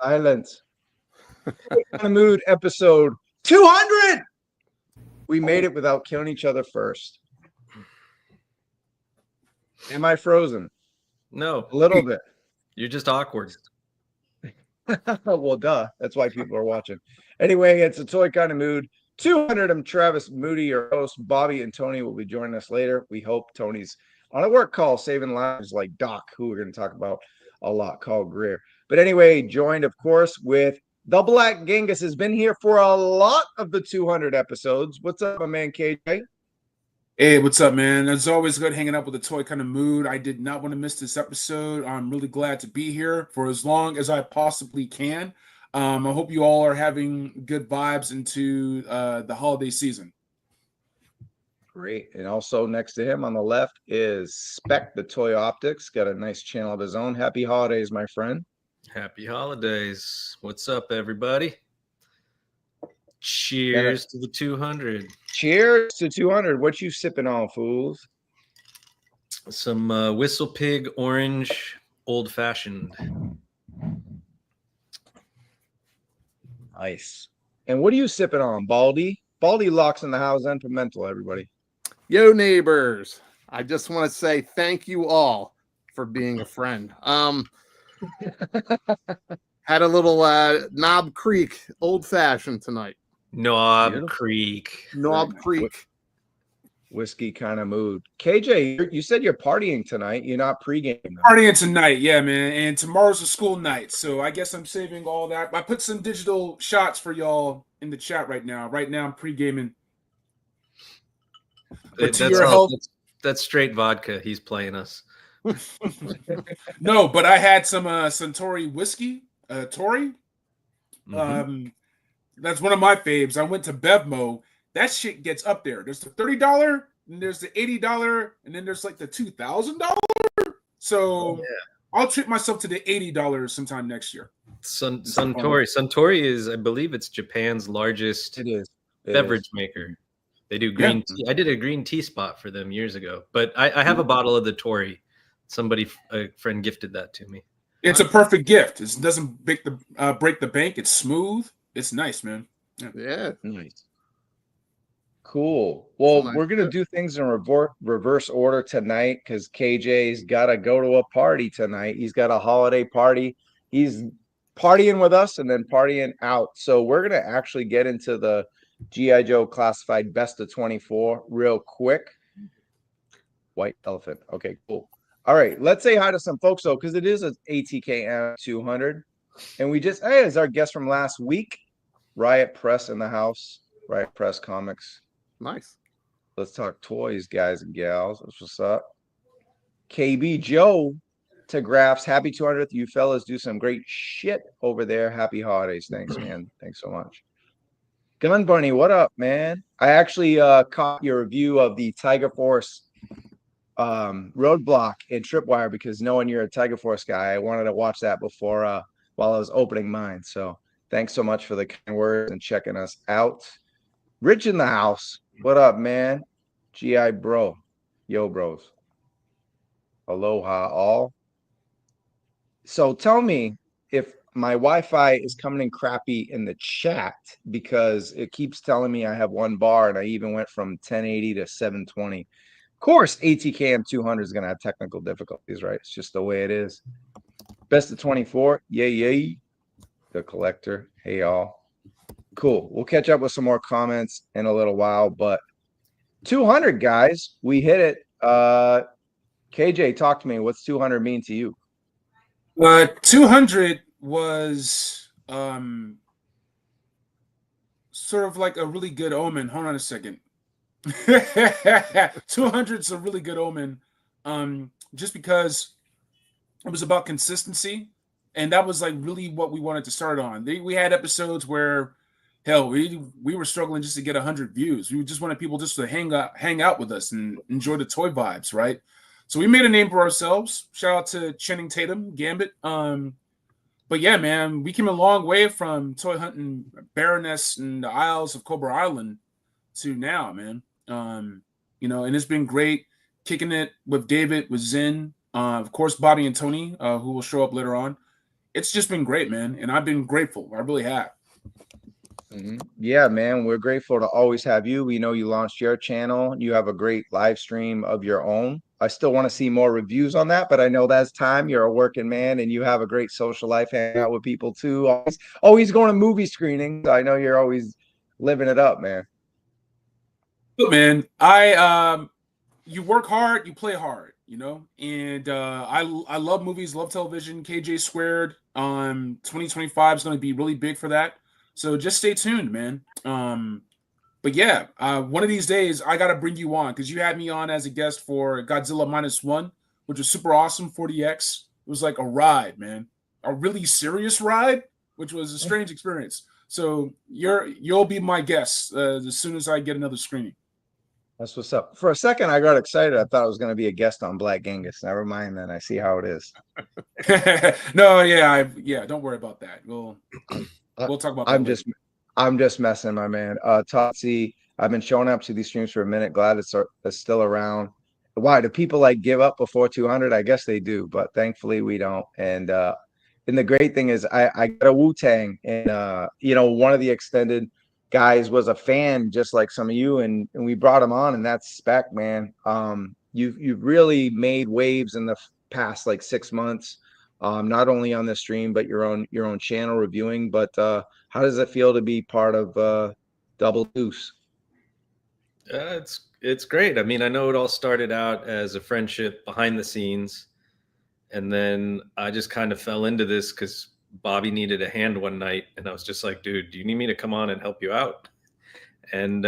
Silence. Mood episode 200. We made it without killing each other first. Am I frozen? No. A little bit. You're just awkward. Well, duh. That's why people are watching. Anyway, it's a toy kind of mood. 200. I'm Travis Moody, your host. Bobby and Tony will be joining us later. We hope Tony's on a work call saving lives like Doc, who we're going to talk about a lot, called Greer. But anyway, joined, of course, with the Black Genghis. Has been here for a lot of the 200 episodes. What's up, my man, KJ? Hey, what's up, man? As always, good hanging out with the toy kind of mood. I did not want to miss this episode. I'm really glad to be here for as long as I possibly can. I hope you all are having good vibes into the holiday season. Great. And also next to him on the left is Spec, the Toy Optics. Got a nice channel of his own. Happy holidays, my friend. Happy holidays. What's up, everybody? Cheers to the 200. Cheers to 200. What you sipping on, fools? Some Whistle Pig Orange Old Fashioned. Nice. And what are you sipping on, Baldy? Baldy Locks in the house and Pimental, everybody. Yo, neighbors. I just want to say thank you all for being a friend. Had a little Knob Creek Old Fashioned tonight. Knob Creek. Knob Creek. Whiskey kind of mood. KJ, you said you're partying tonight. You're not pre-gaming. Partying tonight, yeah, man. And tomorrow's a school night, so I guess I'm saving all that. I put some digital shots for y'all in the chat right now. Right now, I'm pre-gaming. That's straight vodka. He's playing us. No, but I had some Suntory whiskey, Tory. Mhm. That's one of my faves. I went to Bevmo. That shit gets up there. There's the $30, and there's the $80, and then there's like the $2,000. So I'll treat myself to the $80 sometime next year. Suntory is, I believe, it's Japan's largest beverage maker. They do green tea. I did a green tea spot for them years ago, but I have a bottle of the Tory. A friend gifted that to me. It's a perfect gift. It doesn't break the bank. It's smooth. It's nice, man. Yeah. Nice. Cool. Well, we're going to do things in reverse order tonight because KJ's got to go to a party tonight. He's got a holiday party. He's partying with us and then partying out. So we're going to actually get into the GIJoe classified best of 24 real quick. White elephant. Okay, cool. All right, let's say hi to some folks, though, because it is an ATKM 200. And we just, as our guest from last week, Riot Press in the house, Riot Press Comics. Nice. Let's talk toys, guys and gals. That's what's up. KB Joe to Graphs. Happy 200th. You fellas do some great shit over there. Happy holidays. Thanks, man. Thanks so much. Gun Bunny, what up, man? I actually caught your review of the Tiger Force Roadblock and Tripwire because knowing you're a Tiger Force guy, I wanted to watch that before while I was opening mine. So thanks so much for the kind words and checking us out. Rich in the house. What up, man? GI bro. Yo, bros. Aloha all. So tell me if my Wi-Fi is coming in crappy in the chat because it keeps telling me I have one bar and I even went from 1080 to 720. Of course, ATKM 200 is going to have technical difficulties, right? It's just the way it is. Best of 24. Yay. The collector. Hey, y'all. Cool. We'll catch up with some more comments in a little while, but 200, guys. We hit it. KJ, talk to me. What's 200 mean to you? 200 was sort of like a really good omen. Hold on a second. 200 is a really good omen, just because it was about consistency, and that was like really what we wanted to start on. We had episodes where, hell, we were struggling just to get 100 views. We just wanted people just to hang out with us and enjoy the toy vibes, right? So we made a name for ourselves. Shout out to Channing Tatum, Gambit. But yeah, man, we came a long way from toy hunting Baroness and the Isles of Cobra Island to now, man. And it's been great kicking it with David, with Zen, of course, Bobby and Tony, who will show up later on. it's just been great, man. And I've been grateful. I really have. Yeah, man, we're grateful to always have you. We know you launched your channel. You have a great live stream of your own. I still want to see more reviews on that, but I know that's time. You're a working man and you have a great social life, hanging out with people too. Always going to movie screenings. I know you're always living it up, man. Look, man, you work hard, you play hard, you know, and I love movies, love television. KJ Squared 2025 is going to be really big for that. So just stay tuned, man. But yeah, one of these days I got to bring you on because you had me on as a guest for Godzilla -1, which was super awesome. 40X. It was like a ride, man, a really serious ride, which was a strange experience. So you'll be my guest as soon as I get another screening. That's what's up. For a second, I got excited. I thought I was going to be a guest on Black Genghis. Never mind, then I see how it is. No, yeah, don't worry about that. We'll talk about that. I'm just messing, my man. Totsi, I've been showing up to these streams for a minute. Glad it's still around. Why do people like give up before 200? I guess they do, but thankfully we don't. And the great thing is I got a Wu-Tang, and you know, one of the extended guys was a fan just like some of you, and we brought him on, and that's Spec, man. You've really made waves in the past like 6 months, not only on the stream but your own channel reviewing. But how does it feel to be part of Double Deuce? It's great. I mean, I know it all started out as a friendship behind the scenes, and then I just kind of fell into this because Bobby needed a hand one night, and I was just like, dude, do you need me to come on and help you out? And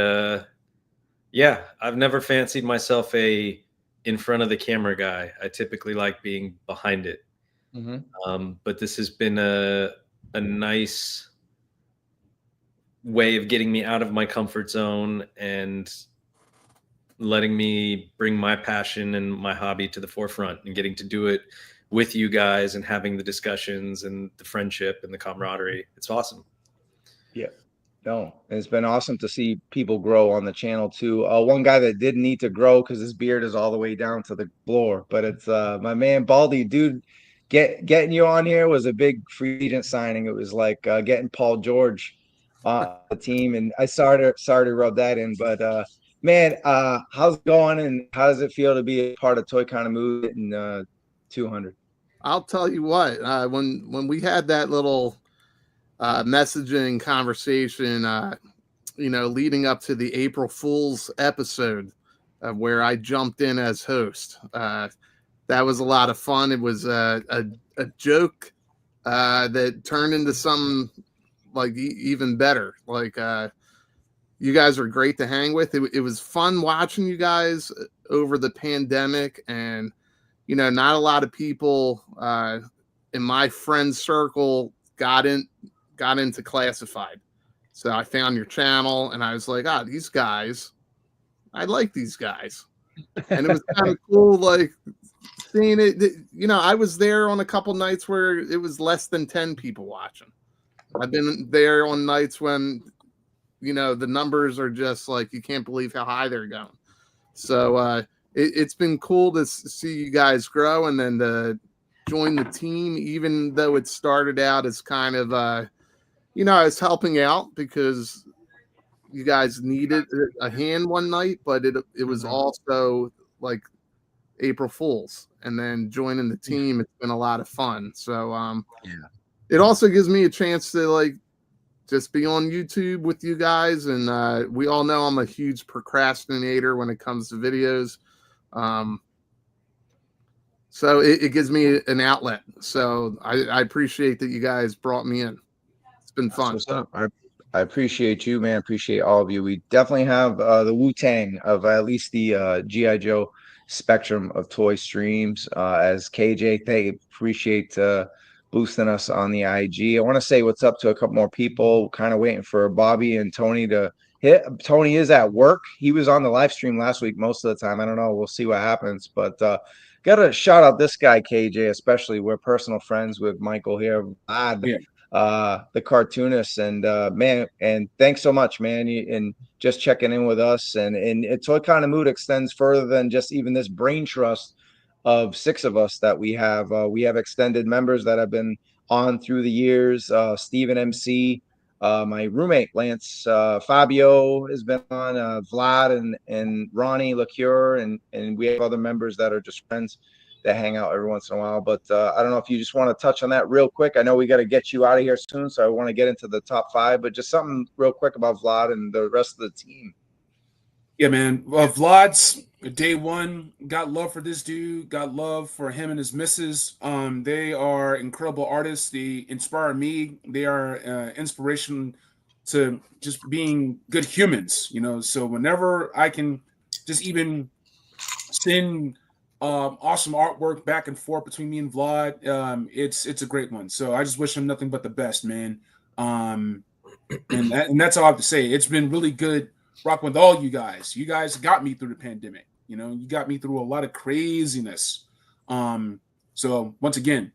yeah, I've never fancied myself a in front of the camera guy. I typically like being behind it. But this has been a nice way of getting me out of my comfort zone and letting me bring my passion and my hobby to the forefront, and getting to do it with you guys and having the discussions and the friendship and the camaraderie. It's awesome. Yeah. No, it's been awesome to see people grow on the channel too. One guy that didn't need to grow because his beard is all the way down to the floor, but it's my man Baldy, dude. Getting you on here was a big free agent signing. It was like getting Paul George on the team, and I sorry to rub that in, but man, how's it going, and how does it feel to be a part of Toy Kind of Movement in 200? I'll tell you what, when we had that little messaging conversation, you know, leading up to the April Fool's episode where I jumped in as host, that was a lot of fun. It was a joke that turned into something like even better. Like you guys were great to hang with. It was fun watching you guys over the pandemic, and you know, not a lot of people in my friend circle got into classified. So I found your channel and I was like, these guys, I like these guys. And it was kind of cool, like seeing it. You know, I was there on a couple nights where it was less than 10 people watching. I've been there on nights when, you know, the numbers are just like, you can't believe how high they're going. So it's been cool to see you guys grow, and then to join the team, even though it started out as kind of, you know, I was helping out because you guys needed a hand one night, but it was also like April Fool's, and then joining the team, it's been a lot of fun. So yeah, it also gives me a chance to like just be on YouTube with you guys, and we all know I'm a huge procrastinator when it comes to videos. So it gives me an outlet. So I appreciate that you guys brought me in. It's been fun. What's up? I appreciate you, man. Appreciate all of you. We definitely have the Wu-Tang of at least the GIJoe spectrum of toy streams. As KJ, they appreciate boosting us on the IG. I want to say what's up to a couple more people. Kind of waiting for Bobby and Tony to hit. Tony is at work. He was on the live stream last week most of the time. I don't know. We'll see what happens. But got to shout out this guy, KJ, especially. We're personal friends with Michael here. The cartoonist, and man, and thanks so much, man, and just checking in with us, and Toy Kind of Mood extends further than just even this brain trust of 6 of us that we have extended members that have been on through the years. Steven MC, my roommate Lance, Fabio has been on, Vlad and Ronnie LaCure, and we have other members that are just friends that hang out every once in a while. But I don't know if you just want to touch on that real quick. I know we got to get you out of here soon, so I want to get into the top 5, but just something real quick about Vlad and the rest of the team. Yeah, man. Vlad's day one. Got love for this dude. Got love for him and his missus. They are incredible artists. They inspire me. They are inspiration to just being good humans. You know, so whenever I can just even send awesome artwork back and forth between me and Vlad, it's a great one. So I just wish him nothing but the best, man. And that's all I have to say. It's been really good rocking with all you guys. You guys got me through the pandemic. You know, you got me through a lot of craziness. So once again,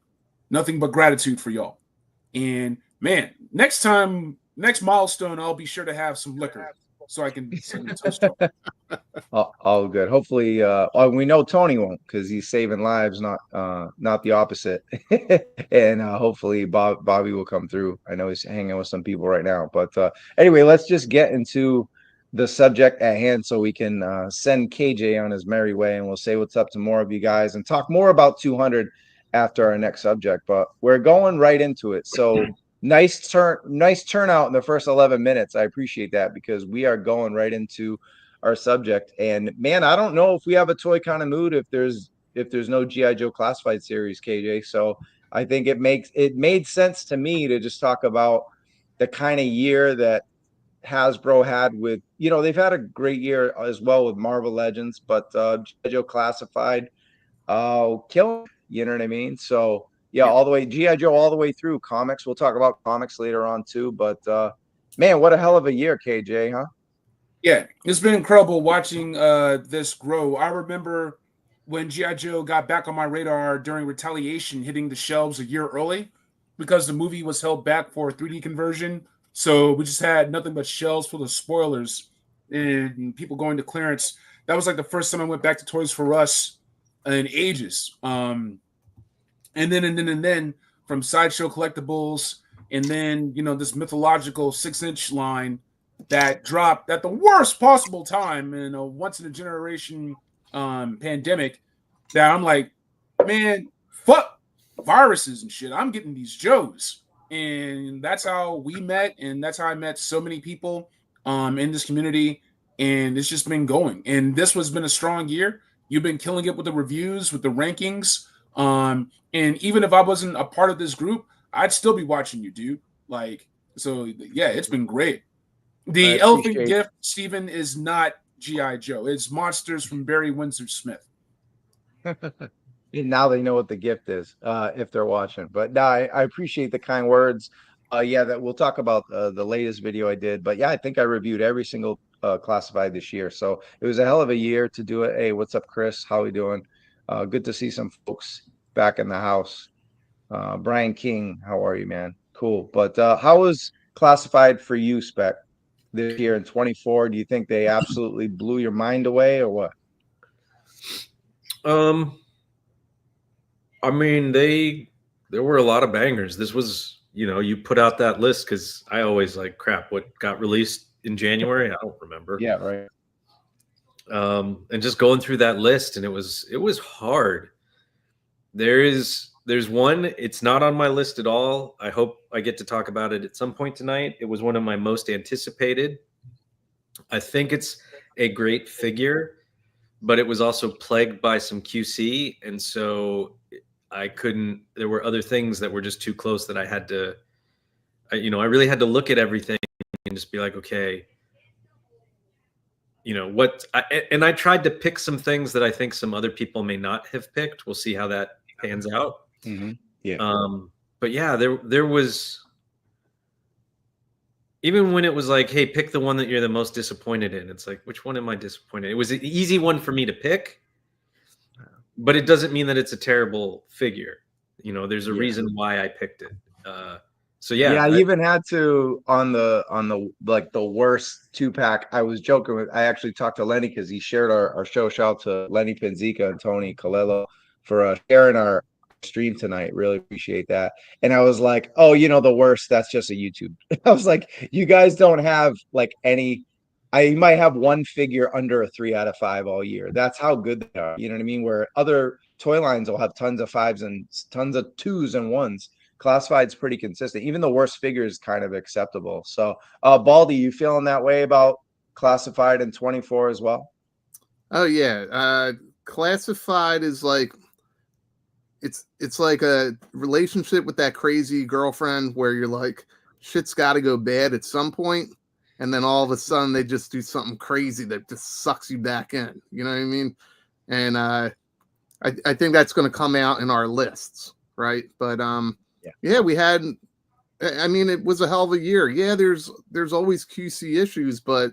nothing but gratitude for y'all. And man, next milestone, I'll be sure to have some liquor so I can toast y'all. All good. Hopefully, we know Tony won't, because he's saving lives, not the opposite. And hopefully Bobby will come through. I know he's hanging with some people right now. But anyway, let's just get into the subject at hand so we can send KJ on his merry way, and we'll say what's up to more of you guys and talk more about 200 after our next subject. But we're going right into it. So nice turnout in the first 11 minutes. I appreciate that, because we are going right into our subject. And man, I don't know if we have a toy kind of mood if there's no GI Joe Classified series, KJ. So I think it made sense to me to just talk about the kind of year that Hasbro had with, they've had a great year as well with Marvel Legends, but GI Joe Classified, killing, you know what I mean? So yeah, all the way GI Joe all the way through comics. We'll talk about comics later on too, but man, what a hell of a year, KJ, huh? Yeah, it's been incredible watching this grow. I remember when GI Joe got back on my radar during Retaliation, hitting the shelves a year early because the movie was held back for a 3D conversion. So we just had nothing but shelves full of spoilers and people going to clearance. That was like the first time I went back to Toys R Us in ages. And then from Sideshow Collectibles, and then this mythological 6-inch line that dropped at the worst possible time in a once in a generation pandemic, that I'm like, man, fuck viruses and shit. I'm getting these Joes. And that's how we met, and that's how I met so many people in this community, and it's just been going. And this has been a strong year. You've been killing it with the reviews, with the rankings. And even if I wasn't a part of this group, I'd still be watching you, dude. Like, so yeah, it's been great. The elephant gift, Steven, is not G.I. Joe. It's monsters from Barry Windsor Smith. Now they know what the gift is, if they're watching. But no, I appreciate the kind words. That we'll talk about the latest video I did. But yeah, I think I reviewed every single Classified this year. So it was a hell of a year to do it. Hey, what's up, Chris? How we doing? Good to see some folks back in the house. Brian King, how are you, man? Cool. But how was Classified for you, Spec, this year in 24? Do you think they absolutely blew your mind away, or what? I mean, there were a lot of bangers. This was, you put out that list because I always like, crap, what got released in January? I don't remember. Yeah, right. And just going through that list, and it was hard. There's one, it's not on my list at all. I hope I get to talk about it at some point tonight. It was one of my most anticipated. I think it's a great figure, but it was also plagued by some QC. And so there were other things that were just too close that I had to, I really had to look at everything and just be like, okay, and I tried to pick some things that I think some other people may not have picked. We'll see how that pans out. Mm-hmm. Yeah. But yeah, there was, even when it was like, hey, pick the one that you're the most disappointed in. It's like, which one am I disappointed? It was an easy one for me to pick, but it doesn't mean that it's a terrible figure. There's a reason why I picked it. So yeah. Yeah, I even had to on the like the worst 2-pack. I was joking with. I actually talked to Lenny because he shared our show. Shout out to Lenny Penzica and Tony Colello for sharing our stream tonight. Really appreciate that. And I was like, oh, the worst. That's just a YouTube. I was like, you guys don't have like any. I might have one figure under a 3 out of 5 all year. That's how good they are. You know what I mean? Where other toy lines will have tons of 5s and tons of 2s and 1s. Classified's pretty consistent. Even the worst figure is kind of acceptable. So, Baldy, you feeling that way about classified in 24 as well? Oh yeah, classified is like it's like a relationship with that crazy girlfriend where you're like, shit's got to go bad at some point, and then all of a sudden they just do something crazy that just sucks you back in. You know what I mean? And I think that's going to come out in our lists, right? But yeah, we had. I mean, it was a hell of a year. Yeah, there's always QC issues, but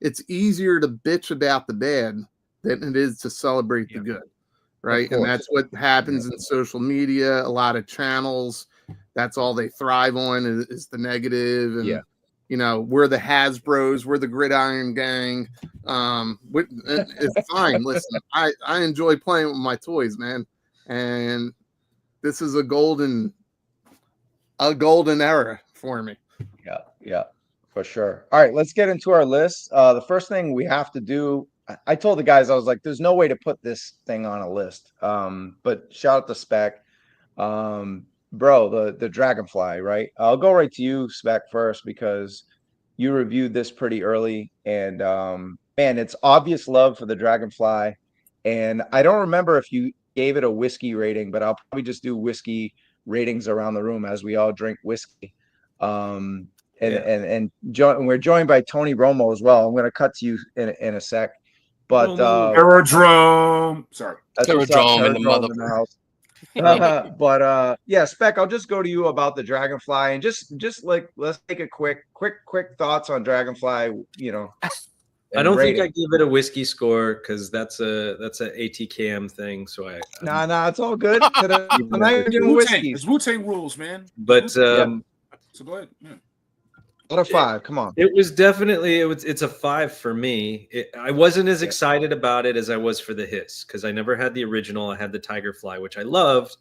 it's easier to bitch about the bad than it is to celebrate the good, right? And that's what happens in social media. A lot of channels, that's all they thrive on is the negative. And we're the Hasbros, we're the Gridiron Gang. It's fine. Listen, I enjoy playing with my toys, man, and this is a golden era for me. Yeah, for sure. All right, let's get into our list. The first thing we have to do, I told the guys, I was like, there's no way to put this thing on a list. But shout out to Spec. Bro, the dragonfly, right? I'll go right to you, Spec, first, because you reviewed this pretty early. And man, it's obvious love for the dragonfly. And I don't remember if you gave it a whiskey rating, but I'll probably just do whiskey ratings around the room as we all drink whiskey. And we're joined by Tony Romo as well. I'm going to cut to you in a sec. But Aerodrome. Sorry. Aerodrome in the house. But yeah, Spec, I'll just go to you about the dragonfly and just like let's take a quick thoughts on dragonfly, I don't think I give it a whiskey score because that's a ATKM thing. So nah, it's all good. It's Wu-Tang rules, man. But so go ahead. Yeah. Out of 5, come on. It was definitely it's a 5 for me. I wasn't as excited about it as I was for the Hiss because I never had the original. I had the Tigerfly, which I loved,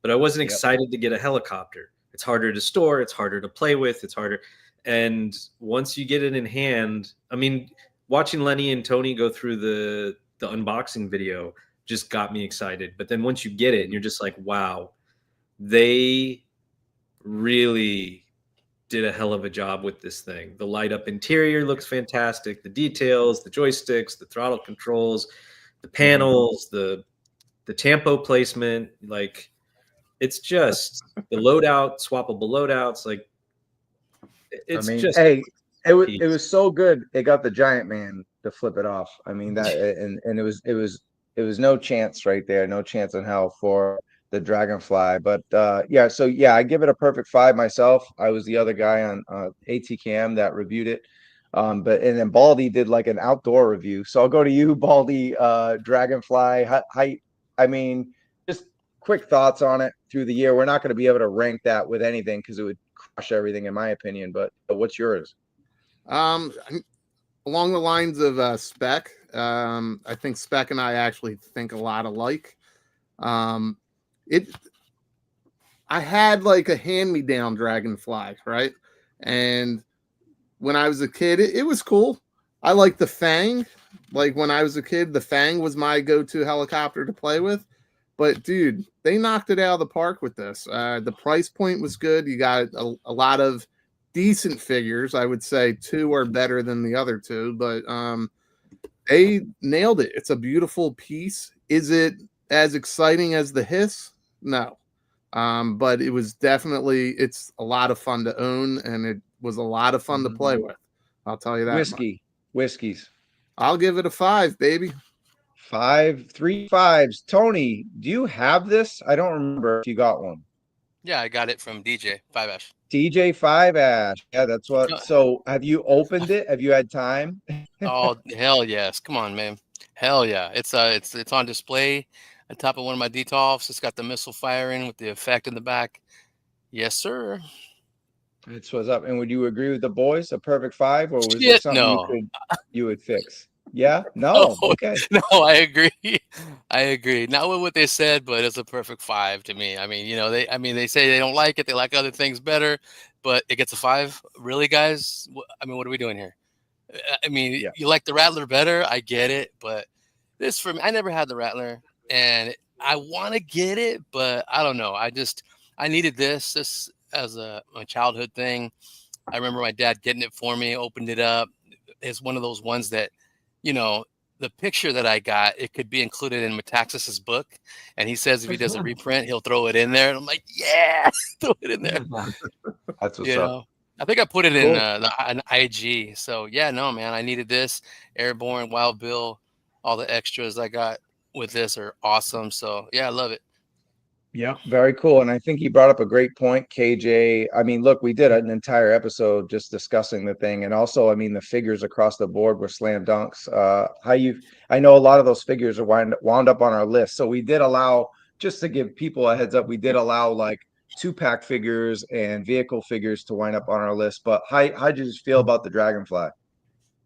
but I wasn't excited to get a helicopter. It's harder to store. It's harder to play with. It's harder. And once you get it in hand, I mean, watching Lenny and Tony go through the unboxing video just got me excited. But then once you get it and you're just like, wow, they really did a hell of a job with this thing. The light up interior looks fantastic. The details, the joysticks, the throttle controls, the panels, the tempo placement, like it's just the loadout, swappable loadouts. Like it's it was so good. It got the giant man to flip it off. I mean that, and it was no chance right there. No chance in hell for the dragonfly. But I give it a perfect 5 myself. I was the other guy on ATKM that reviewed it. And then Baldy did like an outdoor review. So I'll go to you, Baldy. Dragonfly height. I mean, just quick thoughts on it through the year. We're not going to be able to rank that with anything because it would crush everything in my opinion. But what's yours? Along the lines of Spec, I think Spec and I actually think a lot alike. I had like a hand-me-down dragonfly, right? And when I was a kid, it was cool. I liked the Fang. Like when I was a kid, the Fang was my go-to helicopter to play with. But dude, they knocked it out of the park with this. The price point was good. You got a lot of decent figures. I would say 2 are better than the other 2, but they nailed it. It's a beautiful piece. Is it as exciting as the Hiss? No. But it was definitely, it's a lot of fun to own, and it was a lot of fun to play with. I'll tell you that. Whiskeys. I'll give it a 5, baby. 5, 3 5s. Tony, do you have this? I don't remember if you got one. Yeah, I got it from DJ 5 Ash. DJ 5 Ash. Yeah, that's what. So have you opened it? Have you had time? Oh, hell yes. Come on, man. Hell yeah. It's on display on top of one of my DTOFs. It's got the missile firing with the effect in the back. Yes, sir. That's what's up. And would you agree with the boys? A perfect 5, or was it something you would fix? Yeah. Oh, No. Okay. no, I agree. I agree. Not with what they said, but it's a perfect 5 to me. I mean, they say they don't like it. They like other things better, but it gets a 5. Really, guys? I mean, what are we doing here? I mean, Yeah. you like the Rattler better. I get it, but this for me, I never had the Rattler, and I want to get it, but I don't know. I needed this as my childhood thing. I remember my dad getting it for me, opened it up. It's one of those ones that, you know, the picture that I got, it could be included in Metaxas's book. And he says if he does a reprint, he'll throw it in there. And I'm like, yeah, throw it in there. That's what's You up. know, I think I put it in Cool. an IG. So yeah, no, man, I needed this. Airborne, Wild Bill, all the extras I got with this are awesome. So yeah, I love it. Yeah, very cool. And I think he brought up a great point, KJ. I mean, look, we did an entire episode just discussing the thing. And also, I mean, the figures across the board were slam dunks. I know a lot of those figures are wound up on our list. So we did allow, just to give people a heads up, we did allow like 2-pack figures and vehicle figures to wind up on our list. But how do you just feel about the Dragonfly?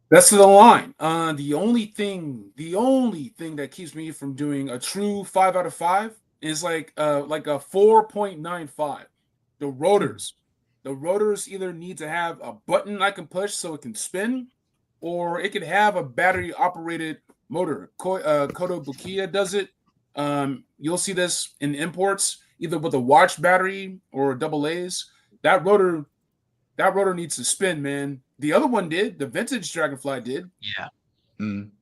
That's the line. The only thing that keeps me from doing a true 5 out of 5 is like a 4.95. The rotors. The rotors either need to have a button I can push so it can spin, or it could have a battery operated motor. Koto Bukiya does it. You'll see this in imports, either with a watch battery or double A's. That rotor needs to spin, man. The other one did. The vintage Dragonfly did. Yeah.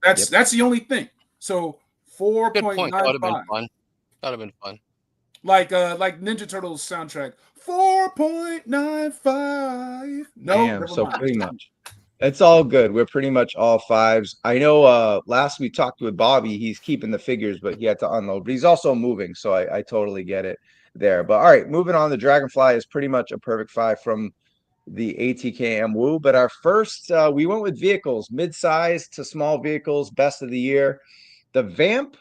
That's the only thing. So Good point. That would have been 4.95. fun. That would have been fun. Like Ninja Turtles soundtrack. 4.95. No, Damn, never so mind. pretty much. It's all good. We're pretty much all 5s. I know last we talked with Bobby, he's keeping the figures, but he had to unload. But he's also moving, so I totally get it there. But all right, moving on. The Dragonfly is pretty much a perfect 5 from the ATKM Woo. But our first, we went with vehicles, mid-size to small vehicles, best of the year. The Vamp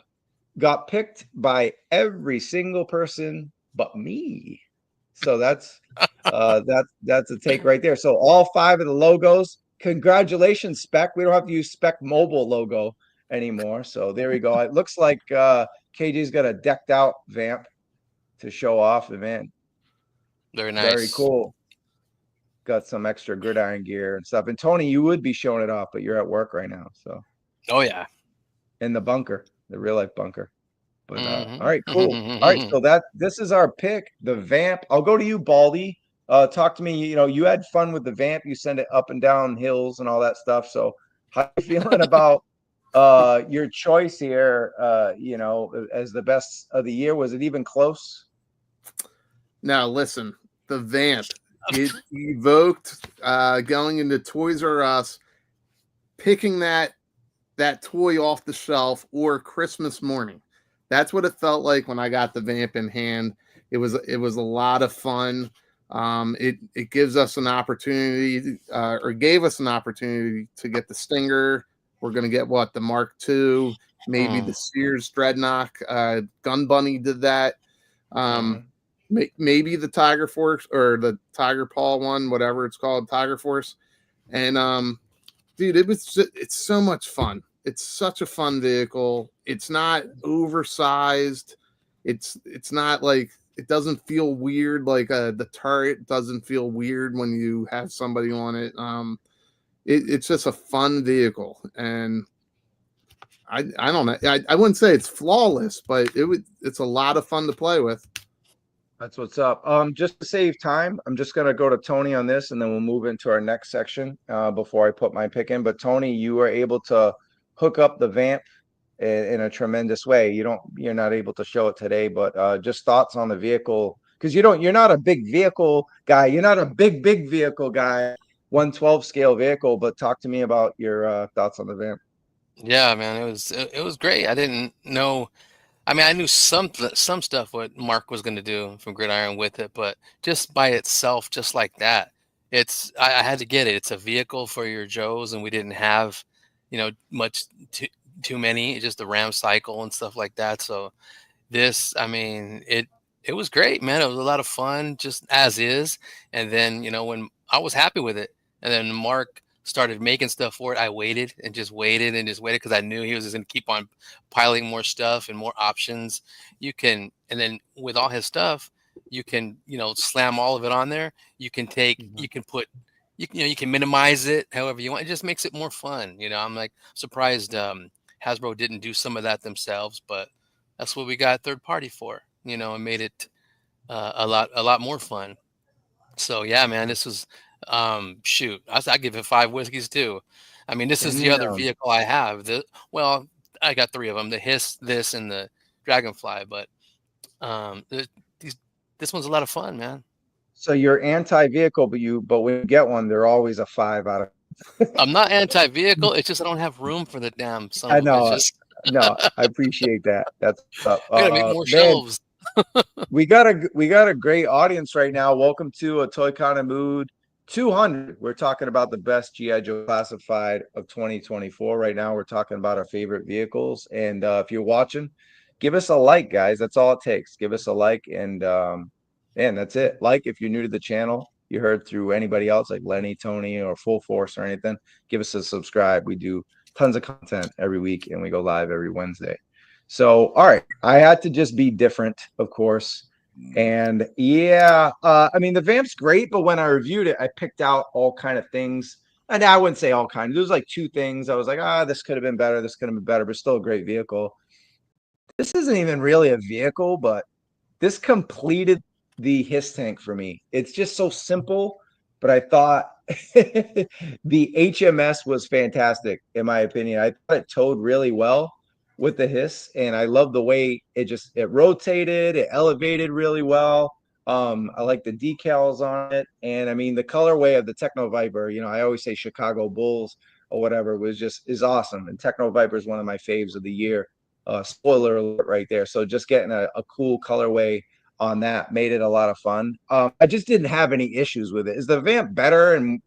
got picked by every single person but me. So that's a take right there. So all 5 of the logos. Congratulations, Spec. We don't have to use Spec Mobile logo anymore. So there we go. It looks like KJ's got a decked out Vamp to show off the man. Very nice. Very cool. Got some extra gridiron gear and stuff. And Tony, you would be showing it off, but you're at work right now. So Oh yeah. in the bunker, the real life bunker. But Mhm. all right, cool. All right, so this is our pick, the Vamp. I'll go to you, Baldy. Talk to me. You know, you had fun with the Vamp. You send it up and down hills and all that stuff. So how are you feeling about your choice here? You know, as the best of the year? Was it even close? Now listen, the Vamp. It evoked going into Toys R Us, picking that toy off the shelf, or Christmas morning. That's what it felt like when I got the Vamp in hand. It was a lot of fun. It gives us an opportunity, or gave us an opportunity to get the Stinger. We're going to get the Mark II, maybe the Sears Dreadnought. Gun Bunny did that. Maybe the Tiger Force or the Tiger Paw one, whatever it's called, Tiger Force. And dude, it's so much fun. It's such a fun vehicle. It's not oversized. It's not like, it doesn't feel weird. Like the turret doesn't feel weird when you have somebody on it. It's just a fun vehicle, and I don't know. I wouldn't say it's flawless, but it's a lot of fun to play with. That's what's up. Just to save time, I'm just gonna go to Tony on this, and then we'll move into our next section before I put my pick in. But Tony, you were able to hook up the Vamp in a tremendous way. You're not able to show it today, but just thoughts on the vehicle, because you're not a big vehicle guy. You're not a big vehicle guy. 112 scale vehicle, but talk to me about your thoughts on the Vamp. Yeah, man, it was great. I didn't know. I mean, I knew some stuff what Mark was going to do from Gridiron with it, but just by itself, just like that, I had to get it. It's a vehicle for your Joes, and we didn't have, much too many, just the Ram cycle and stuff like that. So this, I mean, it was great, man. It was a lot of fun, just as is. And then, when I was happy with it, and then Mark started making stuff for it, I waited and just waited because I knew he was just going to keep on piling more stuff and more options. And then with all his stuff, you can, slam all of it on there. You can you can put, you can minimize it however you want. It just makes it more fun. I'm like surprised Hasbro didn't do some of that themselves, but that's what we got third party for, and made it a lot more fun. So yeah, man, this was shoot, I give it 5 whiskeys too. I mean, this is the other vehicle I have. Well, I got 3 of them: the Hiss, this, and the Dragonfly. But this one's a lot of fun, man. So you're anti-vehicle, but when you get one, they're always a 5 out of. I'm not anti-vehicle. It's just I don't have room for the damn. I know. No, I appreciate that. That's I gotta make more shelves. we got a great audience right now. Welcome to a Toy Con of Mood 200. We're talking about the best GI Joe classified of 2024. Right now, we're talking about our favorite vehicles. And if you're watching, give us a like, guys. That's all it takes. Give us a like, and that's it. Like if you're new to the channel, you heard through anybody else like Lenny, Tony, or Full Force or anything. Give us a subscribe. We do tons of content every week, and we go live every Wednesday. So, all right, I had to just be different, of course. And yeah, I mean, the Vamp's great, but when I reviewed it, I picked out all kind of things. And I wouldn't say all kind. There was like 2 things. I was like, this could have been better. This could have been better, but still a great vehicle. This isn't even really a vehicle, but this completed the Hiss tank for me. It's just so simple, but I thought the HMS was fantastic, in my opinion. I thought it towed really well with the Hiss, and I love the way it rotated, it elevated really well. I like the decals on it, and I mean the colorway of the Techno Viper, I always say Chicago Bulls or whatever, is awesome, and Techno Viper is one of my faves of the year. Spoiler alert right there. So just getting a cool colorway on that made it a lot of fun. I just didn't have any issues with it. Is the Vamp better and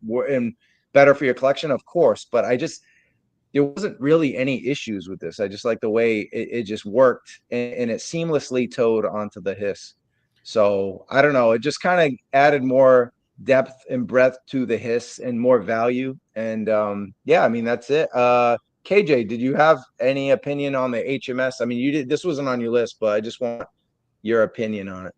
better for your collection? Of course, but there wasn't really any issues with this. I just like the way it just worked, and it seamlessly towed onto the Hiss. So I don't know. It just kind of added more depth and breadth to the Hiss and more value. And yeah, I mean, that's it. KJ, did you have any opinion on the HMS? I mean, you did. This wasn't on your list, but I just want your opinion on it.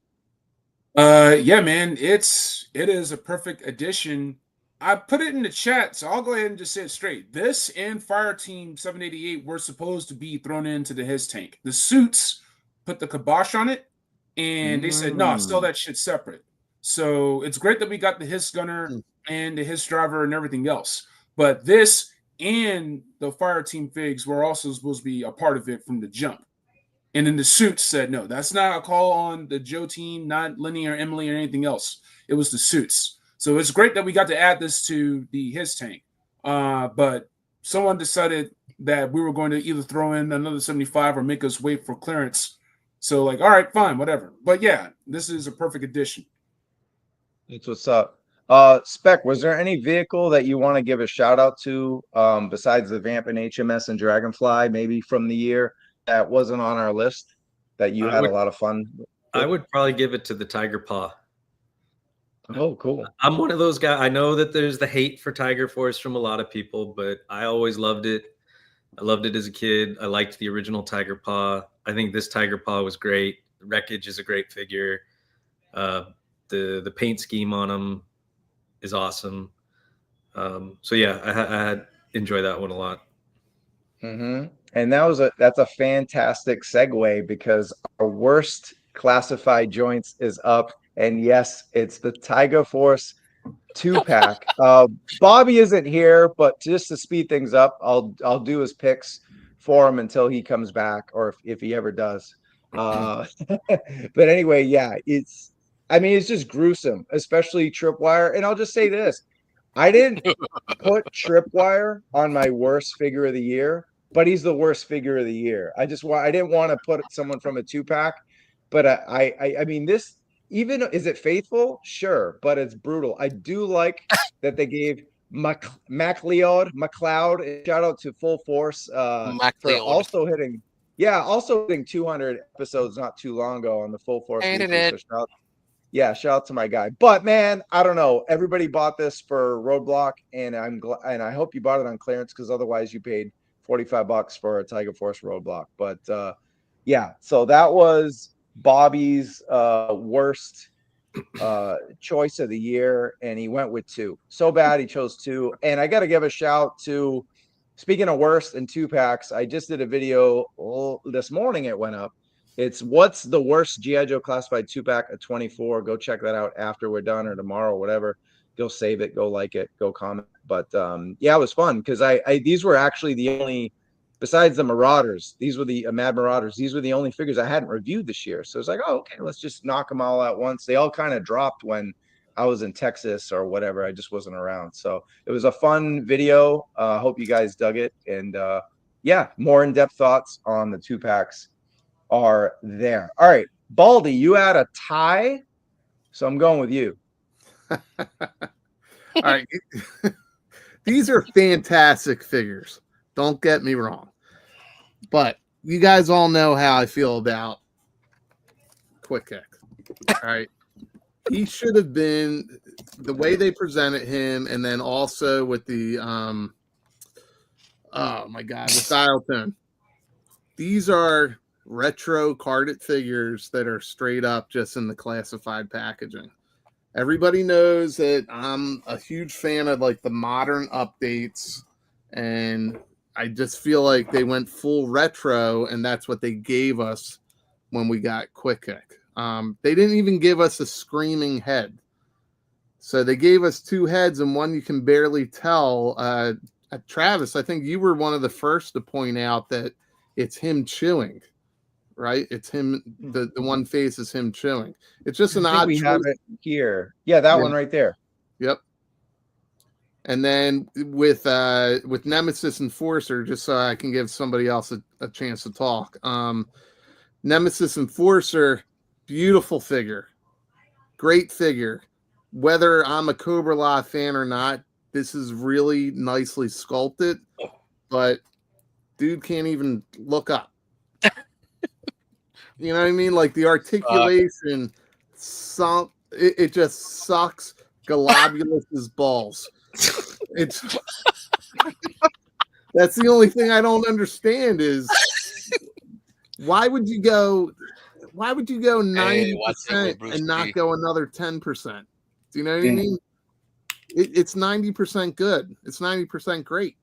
Yeah, man, it is a perfect addition. I put it in the chat, so I'll go ahead and just say it straight. This and Fire Team 788 were supposed to be thrown into the Hiss tank. The suits put the kibosh on it, and they said, no, sell that shit separate. So it's great that we got the Hiss gunner and the Hiss driver and everything else. But this and the Fire Team figs were also supposed to be a part of it from the jump. And then the suits said, no, that's not a call on the Joe team, not Lenny or Emily or anything else. It was the suits. So it's great that we got to add this to the Hiss tank. But someone decided that we were going to either throw in another 75 or make us wait for clearance. So like, all right, fine, whatever. But yeah, this is a perfect addition. That's what's up. Spec, was there any vehicle that you want to give a shout out to besides the Vamp and HMS and Dragonfly, maybe from the year that wasn't on our list that you had a lot of fun with? I would probably give it to the Tiger Paw. Oh, cool. I'm one of those guys. I know that there's the hate for Tiger Force from a lot of people, but I always loved it. I loved it as a kid. I liked the original Tiger Paw. I think this Tiger Paw was great. The Wreckage is a great figure. The paint scheme on him is awesome. So yeah, I enjoy that one a lot. And that's a fantastic segue, because our worst classified joints is up. And yes, it's the Tiger Force 2-pack. Bobby isn't here, but just to speed things up, I'll do his picks for him until he comes back, or if he ever does. But anyway, yeah, it's just gruesome, especially Tripwire. And I'll just say this: I didn't put Tripwire on my worst figure of the year, but he's the worst figure of the year. I didn't want to put someone from a 2-pack, but I mean, this. Even is it faithful? Sure, but it's brutal. I do like that they gave MacLeod, shout out to Full Force for also hitting 200 episodes not too long ago on the Full Force. Yeah, shout out to my guy. But man, I don't know. Everybody bought this for Roadblock, and I hope you bought it on clearance, because otherwise you paid $45 for a Tiger Force Roadblock. But yeah, so that was Bobby's worst choice of the year, and he went with 2. So bad he chose 2. And I got to give a shout to, speaking of worst and 2-packs, I just did a video this morning. It went up. It's what's the worst GIJoe classified 2-pack of 24. Go check that out after we're done or tomorrow, whatever. Go save it, go like it, go comment. But yeah, it was fun, because I these were actually the only, besides the Marauders, these were the Mad Marauders, these were the only figures I hadn't reviewed this year. So it's like, oh, okay, let's just knock them all at once. They all kind of dropped when I was in Texas or whatever. I just wasn't around. So it was a fun video. Hope you guys dug it. And yeah, more in-depth thoughts on the 2-packs are there. All right, Baldy, you had a tie, so I'm going with you. All right. These are fantastic figures. Don't get me wrong. But you guys all know how I feel about Quick Kick. All right. He should have been, the way they presented him, and then also with the oh my god, with dial tone. These are retro carded figures that are straight up just in the classified packaging. Everybody knows that I'm a huge fan of like the modern updates, and I just feel like they went full retro, and that's what they gave us when we got Quick Kick. They didn't even give us a screaming head. So they gave us 2 heads, and one you can barely tell. Travis, I think you were one of the first to point out that it's him chewing, right? It's him. The one face is him chewing. It's just an odd. We have it here. Yeah, that one right there. Yep. And then with Nemesis Enforcer, just so I can give somebody else a chance to talk. Nemesis Enforcer, beautiful figure, great figure. Whether I'm a Cobra La fan or not, this is really nicely sculpted, but dude can't even look up. You know what I mean? Like the articulation, it just sucks Galobulus's balls. It's that's the only thing I don't understand is why would you go 90% and not go another 10%? Do you know what I mean? It's 90% good. It's 90% great.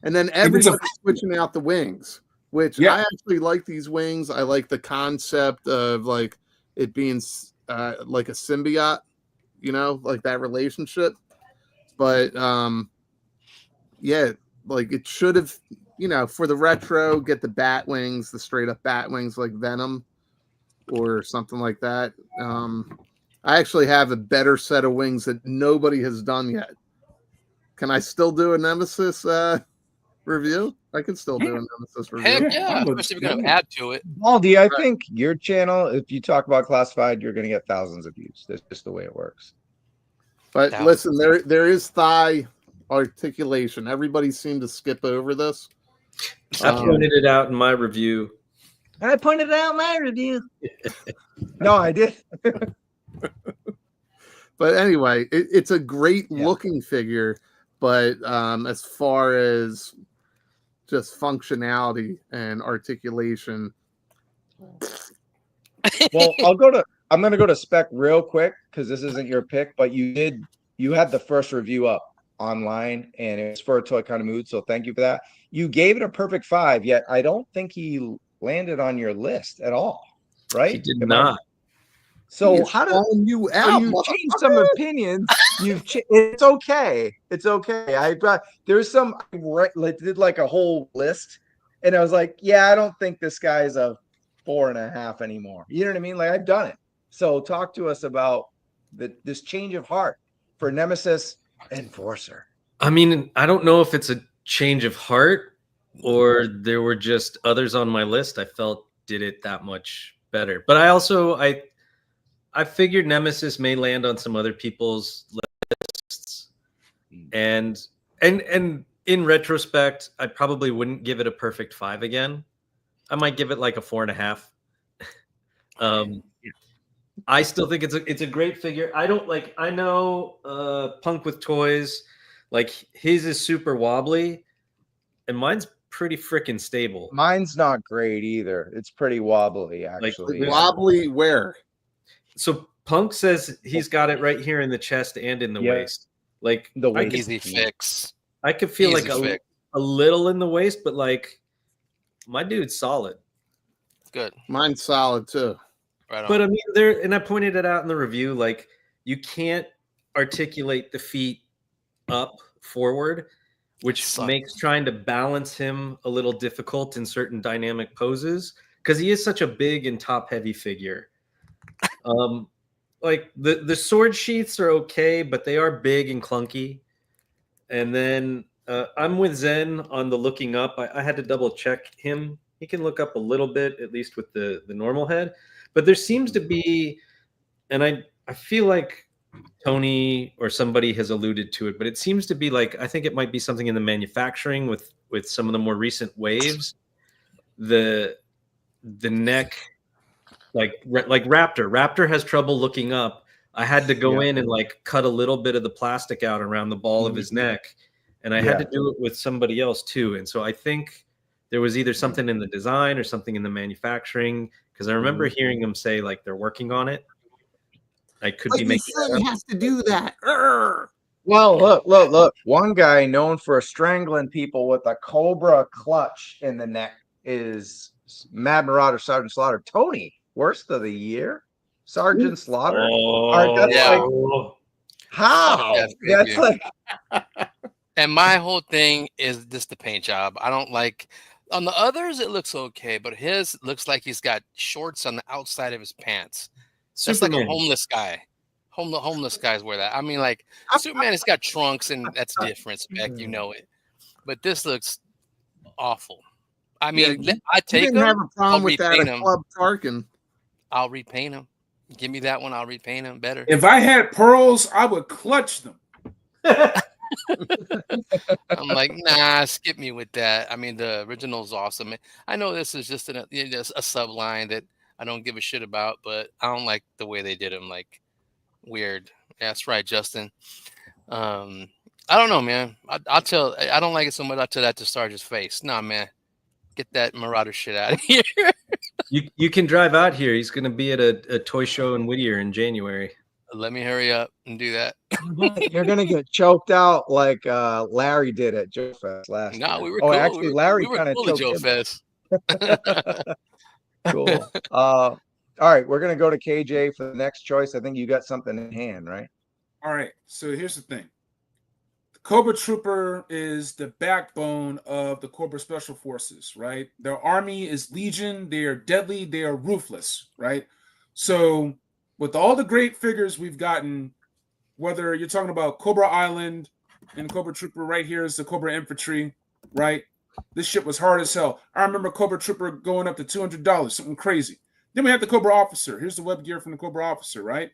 And then everybody's switching out the wings, which I actually like these wings. I like the concept of like it being like a symbiote, you know, like that relationship. But yeah, like it should have, you know, for the retro, get the bat wings, the straight up bat wings like Venom or something like that. I actually have a better set of wings that nobody has done yet. Can I still do a Nemesis review? I can still do a Nemesis review. Heck yeah, especially if you're going to add to it. Baldy, I think your channel, if you talk about classified, you're going to get thousands of views. That's just the way it works. But listen, there is thigh articulation. Everybody seemed to skip over this. I pointed it out in my review. I pointed it out in my review. No, I did. But anyway, it's a great looking figure, but as far as just functionality and articulation. Well, I'm going to go to spec real quick because this isn't your pick, but you had the first review up online and it was for a toy kind of mood. So thank you for that. You gave it a perfect 5, yet I don't think he landed on your list at all. Right? He did not. So how do you out? You change some opinions? It's okay. It's okay. There's some did like a whole list, and I was like, yeah, I don't think this guy's a 4.5 anymore. You know what I mean? Like I've done it. So talk to us about this change of heart for Nemesis Enforcer. I mean, I don't know if it's a change of heart or there were just others on my list I felt did it that much better. But I figured Nemesis may land on some other people's lists, and in retrospect, I probably wouldn't give it a perfect 5 again. I might give it like a 4.5. I still think it's a great figure. I don't like. I know Punk with Toys, like his is super wobbly, and mine's pretty freaking stable. Mine's not great either. It's pretty wobbly, actually. Like, wobbly where? So Punk says he's got it right here in the chest and in the waist. Like the waist. Easy fix. I could feel Easy like a little in the waist, but like my dude's solid. Good. Mine's solid too. Right on. But I mean, and I pointed it out in the review, like you can't articulate the feet up forward, which makes trying to balance him a little difficult in certain dynamic poses because he is such a big and top heavy figure. Like the sword sheaths are okay, but they are big and clunky. And then I'm with Zen on the looking up. I had to double check him. He can look up a little bit, at least with the normal head. But there seems to be, and I feel like Tony or somebody has alluded to it, but it seems to be like, I think it might be something in the manufacturing with some of the more recent waves. The neck, like Raptor has trouble looking up. I had to go in and like cut a little bit of the plastic out around the ball of his neck. And I had to do it with somebody else too. And so I think there was either something in the design or something in the manufacturing, because I remember hearing him say like they're working on it. I could be making that has to do that. Well, look. One guy known for strangling people with a cobra clutch in the neck is Mad Marauder Sergeant Slaughter. Tony, worst of the year, Sergeant Slaughter. How? That's like. And my whole thing is just the paint job. I don't like. On the others, it looks okay, but his looks like he's got shorts on the outside of his pants. That's like a homeless guy. Homeless guys wear that. I mean, like Superman has got trunks, and that's different, Spec. You know it. But this looks awful. I mean, I take him. Have a problem with that at Club Tarkin. I'll repaint him. Give me that one. I'll repaint him better. If I had pearls, I would clutch them. I'm like, nah, skip me with that. I mean, the original's awesome. I know this is just a sub line that I don't give a shit about, but I don't like the way they did him. Like, weird. Yeah, that's right, Justin. I don't know, man. I don't like it so much. I'll tell that to Sarge's face. Nah, man, get that Marauder shit out of here. You can drive out here. He's going to be at a toy show in Whittier in January. Let me hurry up and do that. You're gonna get choked out like Larry did at Joe Fest last year. We were cool. Actually, Larry we kind of cool choked Joe him. Fest. Cool. All right, we're gonna go to KJ for the next choice. I think you got something in hand, right? All right. So here's the thing. The Cobra Trooper is the backbone of the Cobra Special Forces, right? Their army is Legion. They are deadly. They are ruthless, right? So with all the great figures we've gotten, whether you're talking about Cobra Island and Cobra Trooper right here is the Cobra Infantry, right? This shit was hard as hell. I remember Cobra Trooper going up to $200, something crazy. Then we have the Cobra Officer. Here's the web gear from the Cobra Officer, right?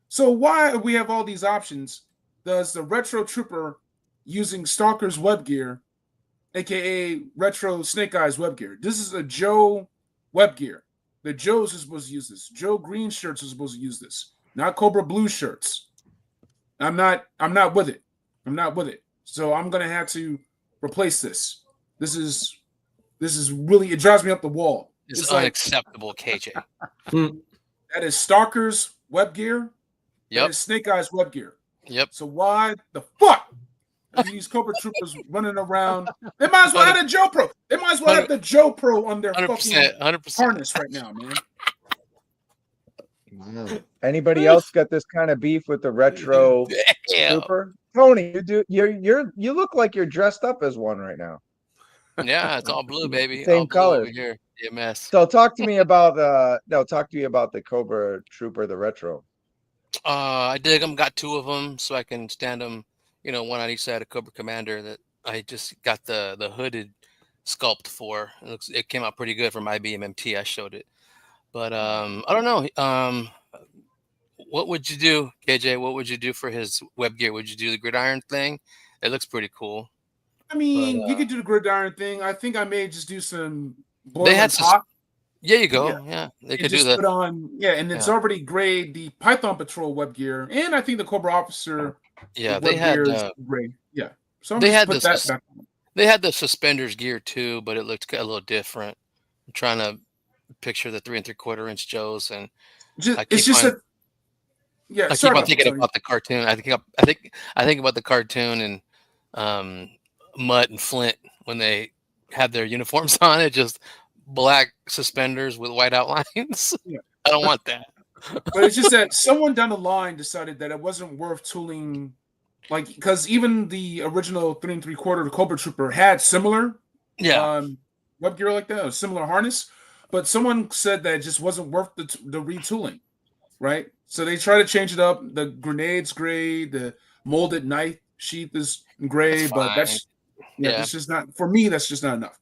So why we have all these options does the Retro Trooper using Stalker's web gear, aka Retro Snake Eyes web gear? This is a Joe web gear. The Joes are supposed to use this. Joe Green shirts are supposed to use this, not Cobra Blue shirts. I'm not with it. I'm not with it. So I'm gonna have to replace this. This is really, it drives me up the wall. It's unacceptable, KJ. That is Stalker's web gear. Yep. That is Snake Eyes web gear. Yep. So why the fuck are these Cobra Troopers running around? They might as well have the Joe Pro. They might as well have the Joe Pro on their fucking 100%. harness right now, man. Anybody else got this kind of beef with the Retro Trooper? Tony, you look like you're dressed up as one right now. Yeah, it's all blue, baby. Same all color over here. EMS. So talk to me about the Cobra Trooper, the Retro. I dig them. Got two of them, so I can stand them. One on each side of Cobra Commander. That I just got the hooded sculpt for. It came out pretty good from IBMMT. I showed it, but I don't know. What would you do, KJ? What would you do for his web gear? Would you do the gridiron thing? It looks pretty cool. I mean, you could do the gridiron thing. I think I may just do some boiling top. Yeah, you go. Yeah, they You could do just that. put on, and it's already gray. The Python Patrol web gear, and I think the Cobra Officer Yeah, they web had gear is gray. Yeah, so I'm they just had put that back on. they had the suspenders gear too, but it looked a little different. I'm trying to picture the 3 3/4 inch Joes, and Just, I it's keep just on a yeah. I Sorry keep on about that, thinking Tony. about the cartoon. I think about the cartoon and Mutt and Flint when they had their uniforms on. It just black suspenders with white outlines. Yeah. I don't want that. But it's just that someone down the line decided that it wasn't worth tooling, like because even the original 3 3/4 the Cobra Trooper had similar Yeah, web gear like that, or similar harness, but someone said that it just wasn't worth the retooling, right? So they try to change it up. The grenade's gray, the molded knife sheath is gray, that's but fine. Yeah, that's just not for me. That's just not enough.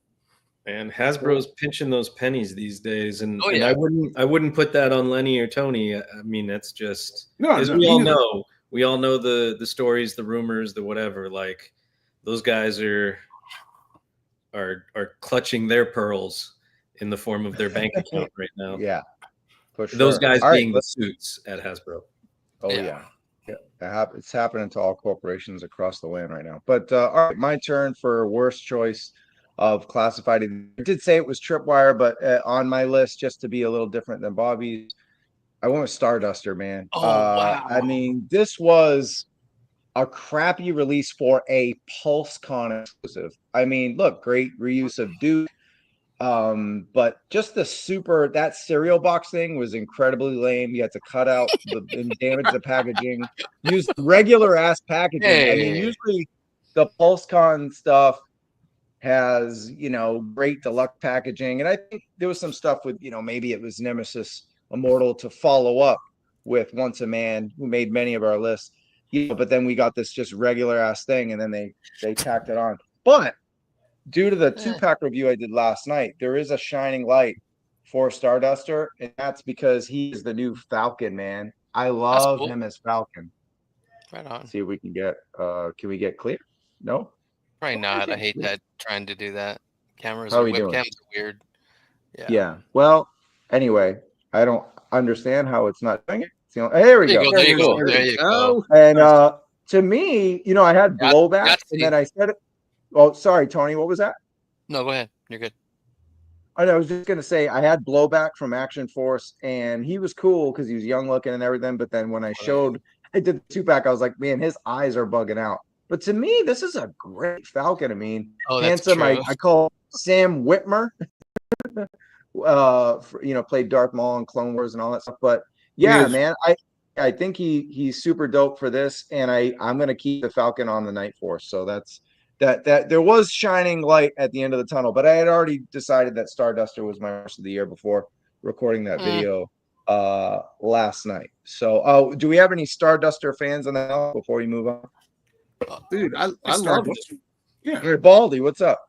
And Hasbro's pinching those pennies these days, and Oh, and yeah. I wouldn't put that on Lenny or Tony. I mean, that's just No, as no, we me all neither. know. We all know the stories, the rumors, the whatever. Like those guys are clutching their pearls in the form of their bank account right now. Yeah, for sure. Those guys All right, being the suits at Hasbro. Oh Yeah. it's happening to all corporations across the land right now. But all right, my turn for worst choice of classified. I did say it was Tripwire, but on my list, just to be a little different than Bobby's, I went with Starduster, man. Oh, wow. I mean, this was a crappy release for a PulseCon exclusive. I mean, look, great reuse of Duke. But just that cereal box thing was incredibly lame. You had to cut out and damage the packaging, use regular ass packaging. I mean, Hey. usually the PulseCon stuff has, great deluxe packaging. And I think there was some stuff with, maybe it was Nemesis Immortal to follow up with Once a Man, who made many of our lists. But then we got this just regular ass thing, and then they tacked it on. But due to the 2-pack review I did last night, there is a shining light for Starduster, and that's because he is the new Falcon, man. I love him as Falcon. Right on. See if we can get can we get clear? No? Probably not. I hate that trying to do that. Cameras How or are we doing? webcams are weird. Yeah. Well, anyway, I don't understand how it's not doing it. There we go. There you go. There you go. And to me, I had blowback, and then I said it. Oh, sorry, Tony. What was that? No, go ahead. You're good. I was just gonna say I had blowback from Action Force, and he was cool because he was young looking and everything. But then when I did the 2-pack, I was like, man, his eyes are bugging out. But to me, this is a great Falcon. I mean, handsome. I call Sam Whitmer. Played Darth Maul and Clone Wars and all that stuff. But yeah, man, I think he's super dope for this, and I'm gonna keep the Falcon on the Night Force. So that's that there was shining light at the end of the tunnel, but I had already decided that Starduster was my worst of the year before recording that video last night. So do we have any Starduster fans on that before we move on? Dude, I love it. Yeah. Baldy, what's up?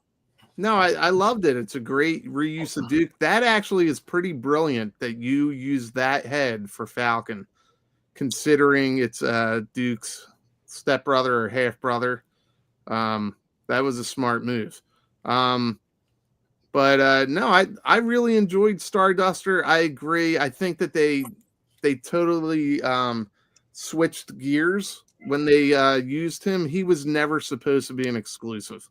No, I loved it. It's a great reuse of Duke. That actually is pretty brilliant that you use that head for Falcon, considering it's Duke's stepbrother or half brother. That was a smart move. No, I really enjoyed Starduster. I agree. I think that they totally switched gears when they used him. He was never supposed to be an exclusive.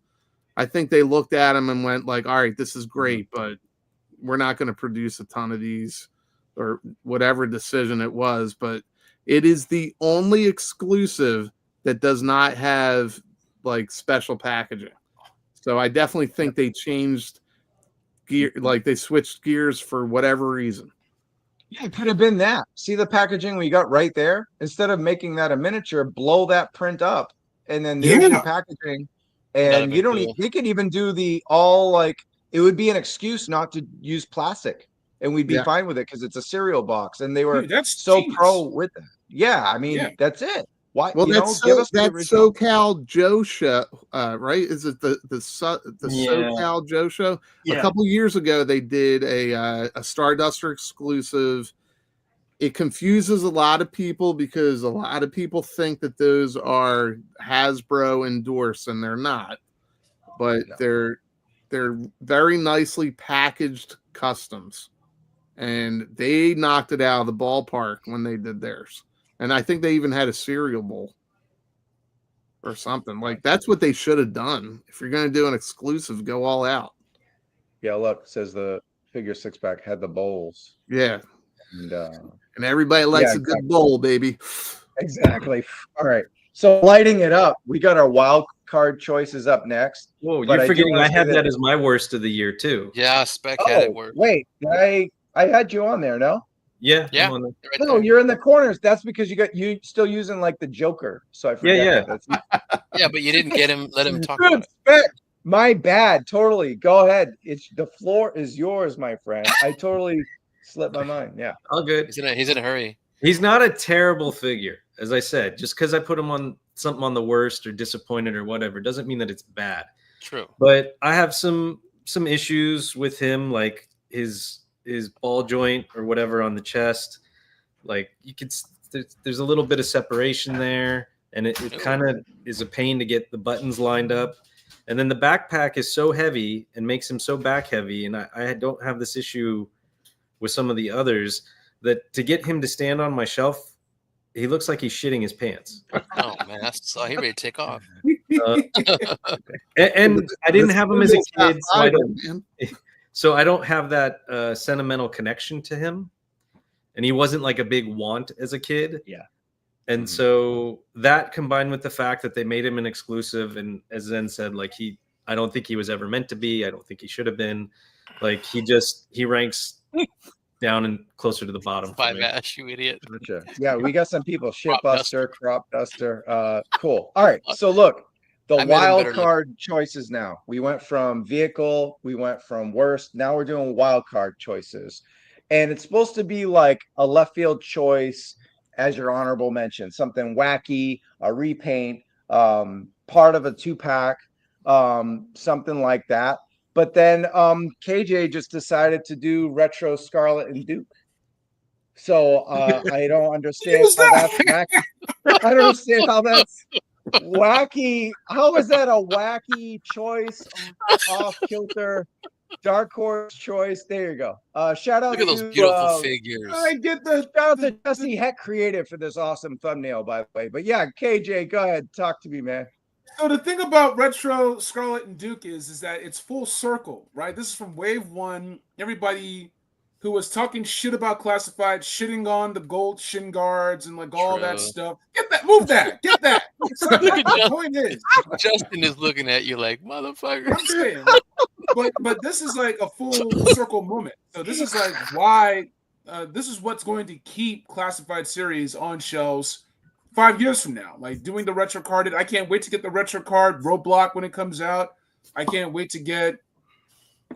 I think they looked at him and went like, all right, this is great, but we're not going to produce a ton of these, or whatever decision it was. But it is the only exclusive that does not have like special packaging. So I definitely think they changed gear, like they switched gears for whatever reason. Yeah, it could have been that. See the packaging we got right there? Instead of making that a miniature, blow that print up, and then there's the packaging. And you don't they could even do it would be an excuse not to use plastic, and we'd be fine with it because it's a cereal box, and they were so pro with it. Yeah, I mean that's it. Why? Well, give us that SoCal Joe show, right? Is it the SoCal Joe show? Yeah. A couple years ago, they did a Starduster exclusive. It confuses a lot of people because a lot of people think that those are Hasbro endorsed, and they're not. But they're very nicely packaged customs. and they knocked it out of the ballpark when they did theirs. And I think they even had a cereal bowl or something. Like, that's what they should have done. If you're going to do an exclusive, go all out. Yeah, look, says the figure 6-pack had the bowls. Yeah. And everybody likes a good bowl, baby. Exactly. All right. So lighting it up, we got our wild card choices up next. Whoa, you're forgetting I had that as my worst of the year too. Yeah, Spec had it worse. Wait, I had you on there, no? Yeah. Yeah. Right no, you're in the corners. That's because you still using like the Joker. So I forget. Yeah, but you didn't get him. Let him talk about it. My bad. Totally. Go ahead. The floor is yours, my friend. I totally slipped my mind. Yeah. All good. He's in a hurry. He's not a terrible figure, as I said. Just because I put him on something on the worst or disappointed or whatever doesn't mean that it's bad. True. But I have some issues with him, like his ball joint or whatever on the chest. Like you could, there's a little bit of separation there, and it kind of is a pain to get the buttons lined up. And then the backpack is so heavy and makes him so back heavy. And I don't have this issue with some of the others, that to get him to stand on my shelf, he looks like he's shitting his pants. Oh man, that's he ready to take off. And I didn't have him as a kid, so I don't have that sentimental connection to him. And he wasn't like a big want as a kid. Yeah. And so that combined with the fact that they made him an exclusive, and as Zen said, like I don't think he was ever meant to be. I don't think he should have been. Like he ranks down and closer to the bottom. 5-ash, you idiot. Gotcha. Yeah, we got some people. Shitbuster, crop duster. Cool. All right. So look, the wild card choices now. We went from vehicle, we went from worst. Now we're doing wild card choices. And it's supposed to be like a left field choice as your honorable mention, something wacky, a repaint, part of a 2-pack, something like that. But then KJ just decided to do retro Scarlet and Duke. So I don't understand how that's wacky. I don't understand how that's wacky. How is that a wacky choice? Off kilter, dark horse choice. There you go. Shout out Look at those beautiful figures. I get the shout out to Jesse Heck Creative for this awesome thumbnail, by the way. But yeah, KJ, go ahead, talk to me, man. So the thing about retro Scarlet and Duke is that it's full circle, right? This is from wave one. Everybody who was talking shit about classified, shitting on the gold shin guards and like all that stuff. Get that, move that, get that. The point is, Justin is looking at you like, motherfucker. I'm saying, but this is like a full circle moment. So this is like why this is what's going to keep classified series on shelves 5 years from now, like doing the retro carded. I can't wait to get the retro card Roadblock when it comes out. I can't wait to get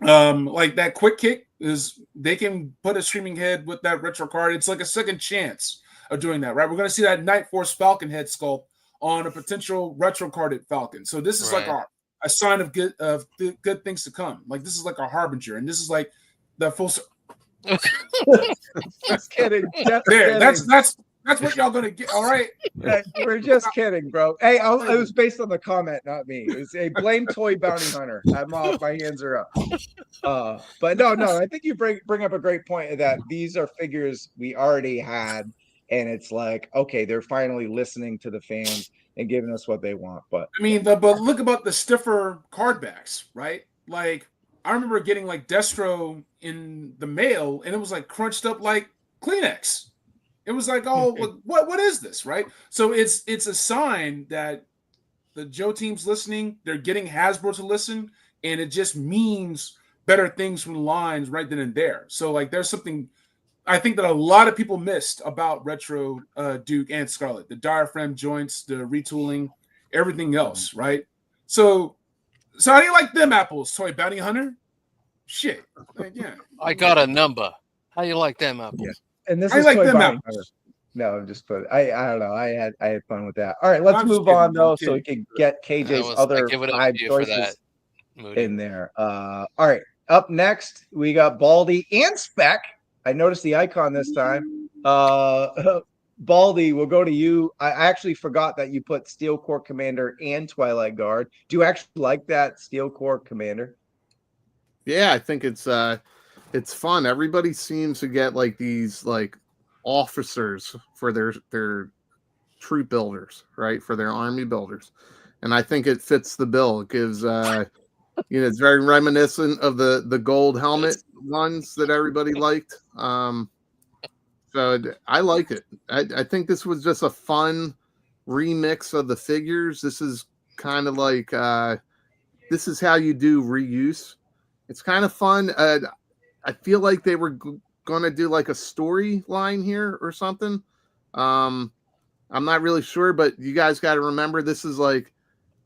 like that quick kick is they can put a streaming head with that retro card. It's like a second chance of doing that, right? We're going to see that Night Force Falcon head sculpt on a potential retro carded Falcon. So this is like a sign of good things to come. Like this is like a harbinger, and this is like the full. Just kidding. There, that's what y'all gonna get. All right, we're just kidding, bro. Hey, it was based on the comment, not me. It was a blame toy bounty hunter. I'm off. My hands are up. But no. I think you bring up a great point that these are figures we already had, and it's like, okay, they're finally listening to the fans and giving us what they want. But I mean, but look about the stiffer card backs, right? Like I remember getting like Destro in the mail, and it was like crunched up like Kleenex. It was like, oh, what is this, right? So it's a sign that the Joe team's listening. They're getting Hasbro to listen, and it just means better things from the lines right then and there. So like, there's something I think that a lot of people missed about retro Duke and Scarlet: the diaphragm joints, the retooling, everything else, right? So how do you like them apples, Toy Bounty Hunter? Shit, like, yeah. I got a number. How you like them apples? Yeah. And this is like them. No, I'm just put. I don't know. I had fun with that. All right, let's move on though, so we can get KJ's other 5 choices in there. All right, up next we got Baldy and Spec. I noticed the icon this time. Baldy, we'll go to you. I actually forgot that you put Steel Core Commander and Twilight Guard. Do you actually like that Steel Core Commander? Yeah, I think it's it's fun. Everybody seems to get like these like officers for their troop builders, right? For their army builders. And I think it fits the bill. It gives it's very reminiscent of the gold helmet ones that everybody liked. So I like it. I think this was just a fun remix of the figures. This is kind of like this is how you do reuse. It's kind of fun. I feel like they were going to do like a storyline here or something. I'm not really sure, but you guys got to remember this is like,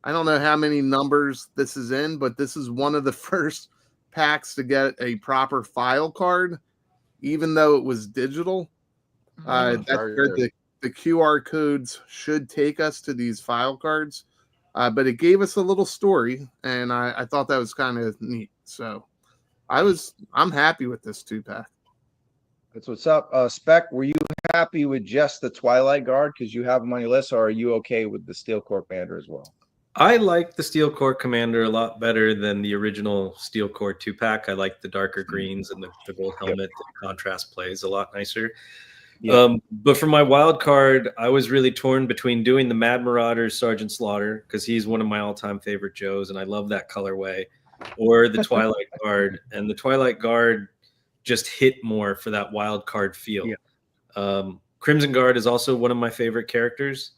I don't know how many numbers this is in, but this is one of the first packs to get a proper file card, even though it was digital. That's where the QR codes should take us to these file cards. But it gave us a little story, and I thought that was kind of neat. So I'm happy with this 2-pack. That's what's up. Spec, were you happy with just the Twilight Guard because you have them on your list, or are you okay with the Steel Core Commander as well? I like the Steel Core Commander a lot better than the original Steel Core 2-pack. I like the darker greens and the gold helmet. The contrast plays a lot nicer. Yep. But for my wild card, I was really torn between doing the Mad Marauders Sergeant Slaughter, because he's one of my all-time favorite Joes, and I love that colorway, or the Twilight Guard. And the Twilight Guard just hit more for that wild card feel. Yeah. Crimson Guard is also one of my favorite characters,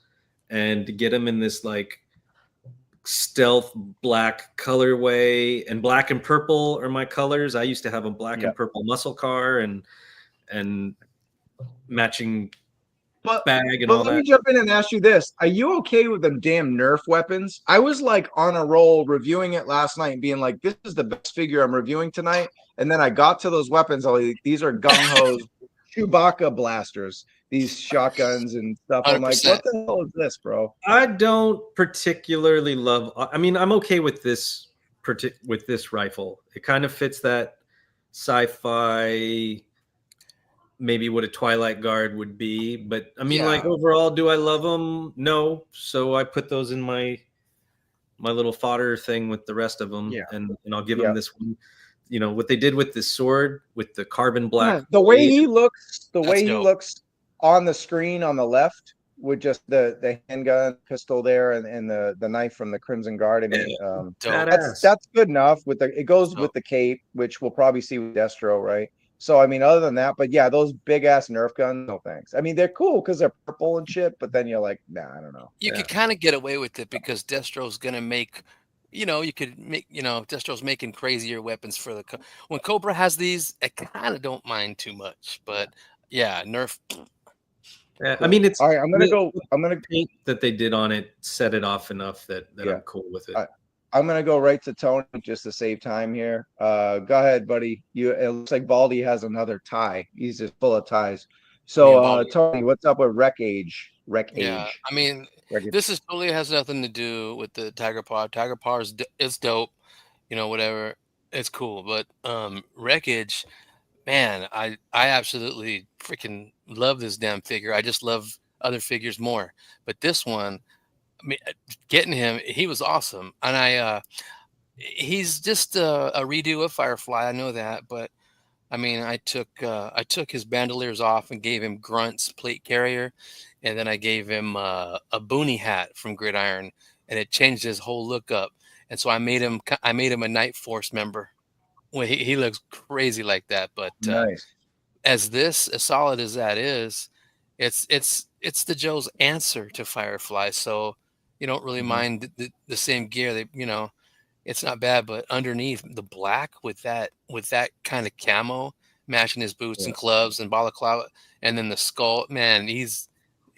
and to get him in this like stealth black colorway, and black and purple are my colors. I used to have a black and purple muscle car and matching bag and all that. Let me jump in and ask you this. Are you okay with them damn Nerf weapons? I was like on a roll reviewing it last night and being like, this is the best figure I'm reviewing tonight. And then I got to those weapons. I was like, these are gung-ho Chewbacca blasters, these shotguns and stuff. I'm like, what the hell is this, bro? I don't particularly love, I mean, I'm okay with this rifle. It kind of fits that sci-fi, maybe what a Twilight Guard would be, but I mean, like overall, do I love them? No. So I put those in my little fodder thing with the rest of them, and I'll give them this one. You know what they did with this sword with the carbon black. The way he looks, looks on the screen on the left with just the handgun pistol there and the knife from the Crimson Guard. I mean, that's good enough. It goes with the cape, which we'll probably see with Destro, right? So, I mean, other than that, but yeah, those big ass Nerf guns, no thanks. I mean, they're cool because they're purple and shit, but then you're like, nah, I don't know. You could kind of get away with it because Destro's going to make, Destro's making crazier weapons for when Cobra has these, I kind of don't mind too much, but yeah, Nerf. Yeah, I mean, it's all right. I'm gonna paint that they did on it, set it off enough that I'm cool with it. I'm gonna go right to Tony just to save time here. Go ahead, buddy. It looks like Baldy has another tie. He's just full of ties. So, Tony, what's up with Wreck Age? Yeah, I mean, this totally has nothing to do with the Tiger Paw. Tiger Paw is dope, whatever. It's cool, but Wreckage, man, I absolutely freaking love this damn figure. I just love other figures more, but this one, I mean, getting him, he was awesome, and he's just a redo of Firefly. I know that, but I mean, I took his bandoliers off and gave him Grunt's plate carrier, and then I gave him a boonie hat from Gridiron, and it changed his whole look up. And so I made him a Night Force member. Well, he looks crazy like that, but nice. As solid as that is, it's the Joe's answer to Firefly. So you don't really mind the same gear. It's not bad, but underneath the black with that kind of camo matching his boots and gloves and balaclava, and then the skull, man, he's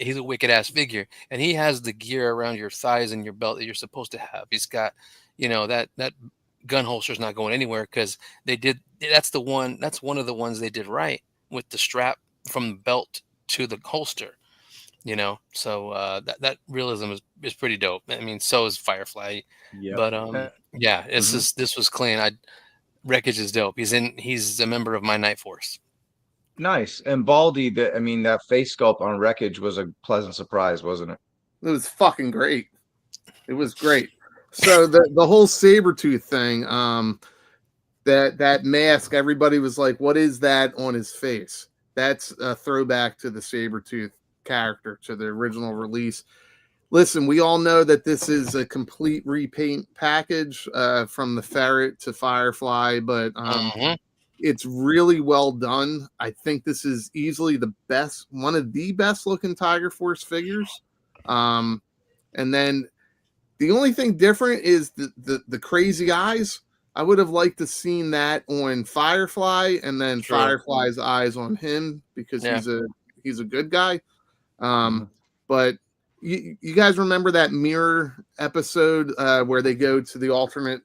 a wicked ass figure, and he has the gear around your thighs and your belt that you're supposed to have. He's got, that gun holster's not going anywhere because that's one of the ones they did right with the strap from the belt to the holster. So that realism is pretty dope. I mean, so is Firefly, but this was clean. Wreckage is dope. He's a member of my Night Force. Nice. And Baldy, that face sculpt on Wreckage was a pleasant surprise, wasn't it? It was fucking great. It was great. So the whole Sabretooth thing, that mask, everybody was like, what is that on his face? That's a throwback to the Sabretooth character, to the original release. Listen, we all know that this is a complete repaint package from the Ferret to Firefly, but it's really well done. I think this is easily the best, one of the best looking Tiger Force figures. And then the only thing different is the crazy eyes. I would have liked to seen that on Firefly, and then Firefly's eyes on him, because he's a good guy. But you guys remember that mirror episode where they go to the alternate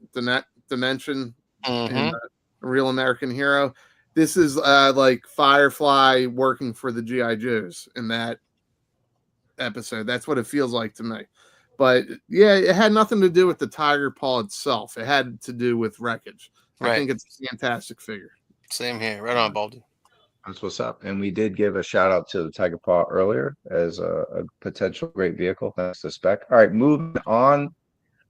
dimension in Real American Hero? This is like Firefly working for the GI Joes in that episode. That's what it feels like to me. But yeah, it had nothing to do with the tiger paw itself. It had to do with wreckage. I think it's a fantastic figure. Same here. Right on, Baldy. That's what's up. And we did give a shout out to the Tiger Paw earlier as a potential great vehicle. That's the spec. All right, moving on.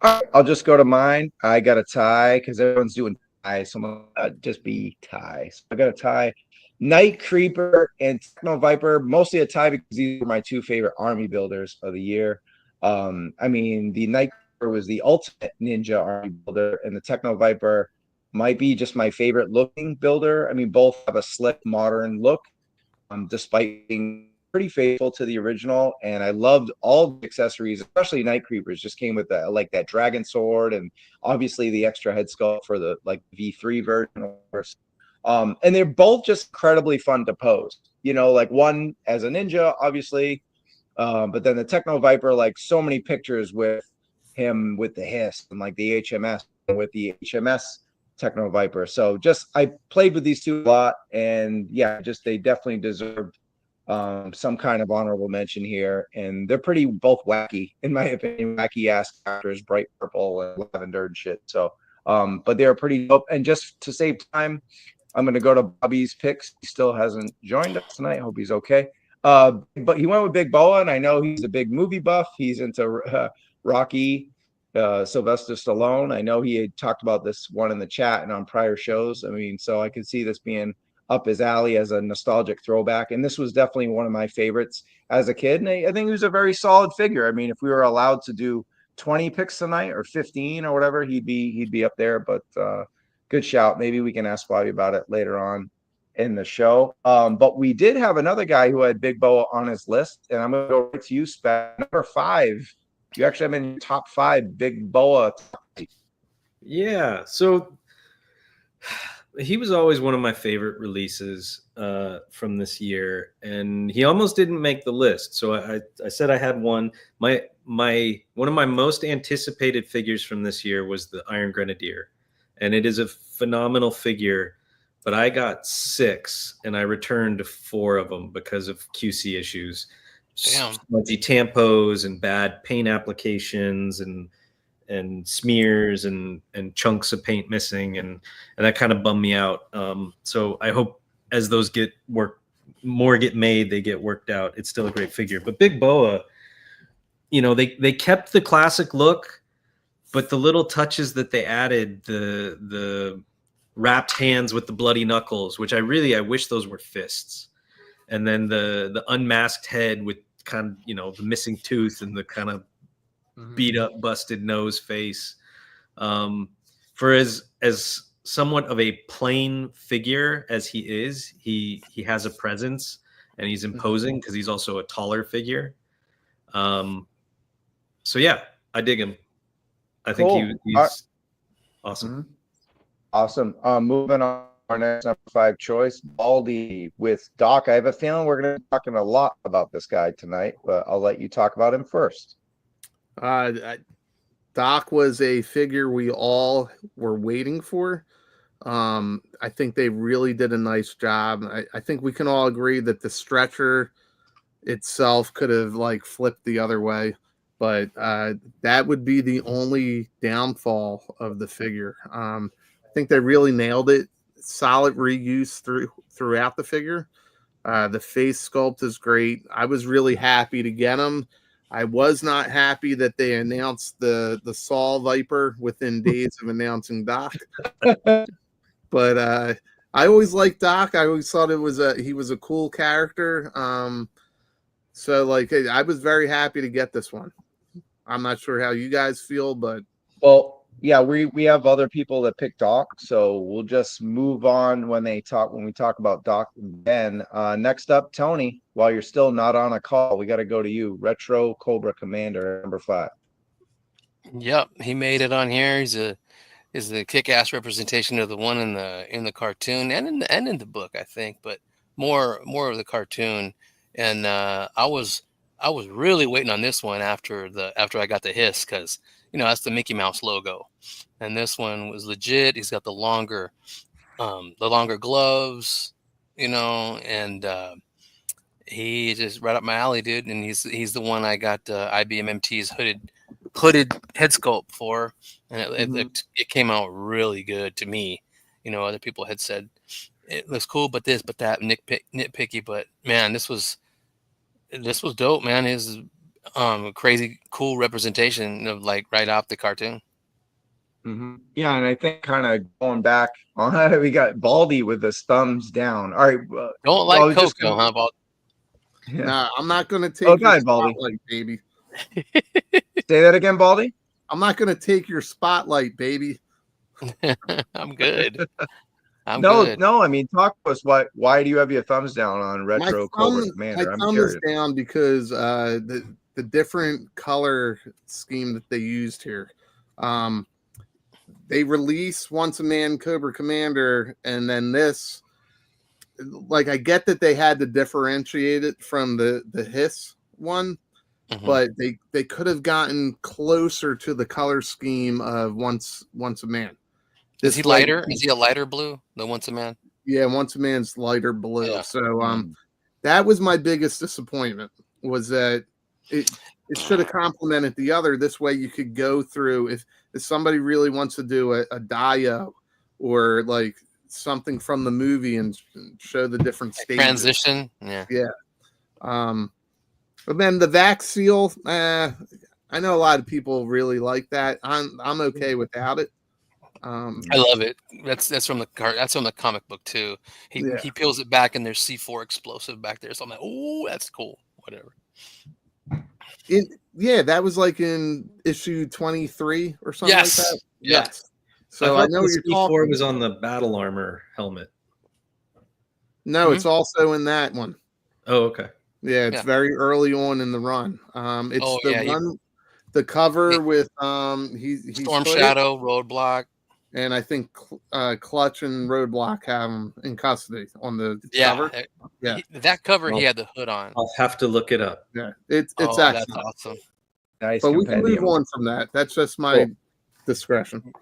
All right, I'll just go to mine. I got a tie because everyone's doing ties. So I'm gonna just be tie. So I got a tie. Night Creeper and Techno Viper, mostly a tie because these are my two favorite army builders of the year. I mean, the Night Creeper was the ultimate ninja army builder, and the Techno Viper might be just my favorite looking builder. I mean, both have a slick, modern look, despite being pretty faithful to the original. And I loved all the accessories, especially Night Creepers. Just came with like that dragon sword, and obviously the extra head sculpt for the like V3 version, of course. And they're both just incredibly fun to pose. You know, like one as a ninja, obviously. But then the Techno Viper, like so many pictures with him with the hiss and like the HMS with the HMS Techno Viper. So just I played with these two a lot, and yeah, just they definitely deserved some kind of honorable mention here. And they're pretty both wacky, in my opinion, wacky ass characters, bright purple and lavender and shit. So but they're pretty dope. And just to save time, I'm gonna go to Bobby's picks. He still hasn't joined us tonight. Hope he's okay. But he went with Big Boa, and I know he's a big movie buff. He's into Rocky, Sylvester Stallone. I know he had talked about this one in the chat and on prior shows. I mean, so I could see this being up his alley as a nostalgic throwback. And this was definitely one of my favorites as a kid. And I think he was a very solid figure. I mean, if we were allowed to do 20 picks tonight or 15 or whatever, he'd be up there. But good shout. Maybe we can ask Bobby about it later on in the show. But we did have another guy who had Big Boa on his list, and I'm gonna go right to you, Spec. Number 5. You actually have in your top 5 Big Boa. Yeah, so he was always one of my favorite releases from this year, and he almost didn't make the list. So I said I had one. One of my most anticipated figures from this year was the Iron Grenadier, and it is a phenomenal figure. But I got 6, and I returned 4 of them because of QC issues. Smudgy tampos and bad paint applications and smears and chunks of paint missing, and that kind of bummed me out. So I hope as those get made, they get worked out. It's still a great figure. But Big Boa, you know, they kept the classic look, but the little touches that they added, the wrapped hands with the bloody knuckles, which I wish those were fists. And then the unmasked head with kind of, you know, the missing tooth and the kind of beat up, busted nose face. For as somewhat of a plain figure as he is, he has a presence, and he's imposing because he's also a taller figure. So yeah, I dig him. I think he's awesome. Awesome. Moving on, our next number 5 choice, Baldy with Doc. I have a feeling we're going to be talking a lot about this guy tonight, but I'll let you talk about him first. Doc was a figure we all were waiting for. I think they really did a nice job. I think we can all agree that the stretcher itself could have like flipped the other way, but that would be the only downfall of the figure. I think they really nailed it. Solid reuse throughout the figure. The face sculpt is great. I was really happy to get him. I was not happy that they announced the Saw Viper within days of announcing Doc. But I always liked Doc. I always thought he was a cool character. So like I was very happy to get this one. I'm not sure how you guys feel, but Well, yeah, we have other people that pick Doc, so we'll just move on when we talk about Doc and Ben. Next up, Tony, while you're still not on a call, we got to go to you. Retro Cobra Commander number 5. Yep, he made it on here. He's a kick-ass representation of the one in the cartoon and in the book, I think, but more of the cartoon. And I was really waiting on this one after I got the hiss, because that's the Mickey Mouse logo, and this one was legit. He's got the longer gloves, and he just right up my alley, dude. And he's the one I got IBMMT's hooded head sculpt for, and it came out really good to me. Other people had said it looks cool, but this, but that, nitpicky. But man, this was dope, man. His crazy cool representation of like right off the cartoon. Yeah, and I think kind of going back on it, we got Baldy with his thumbs down. All right, don't like Coco, huh, Baldy? Yeah. Nah, I'm not gonna take your spotlight, baby. Say that again, Baldy. I'm not gonna take your spotlight, baby. I'm good. No. I mean, talk to us. Why do you have your thumbs down on Retro Cobra Commander? My thumb is down because the different color scheme that they used here. They release Once a Man Cobra Commander, and then this. Like, I get that they had to differentiate it from the Hiss one, but they could have gotten closer to the color scheme of Once a Man. Is he lighter? Is he a lighter blue? The Once a Man? Yeah, Once a Man's lighter blue. Yeah. So that was my biggest disappointment, was that it should have complemented the other. This way you could go through if somebody really wants to do a Dio or like something from the movie and show the different stages. Transition. Yeah. But then the Vax seal, I know a lot of people really like that. I'm okay without it. I love it. That's from the comic book too. He peels it back and there's C4 explosive back there. So I'm like, oh, that's cool. Whatever. That was like in issue 23 or something like that. Yes. So I know what you're talking about. Was on the battle armor helmet. No, it's also in that one. Oh, okay. Yeah, it's very early on in the run. It's the cover with he's Storm Shadow, Roadblock. And I think Clutch and Roadblock have him in custody on the cover. Yeah, that cover he had the hood on. I'll have to look it up. Yeah, it's excellent. That's awesome. Nice, but we can move on from that. That's just my discretion.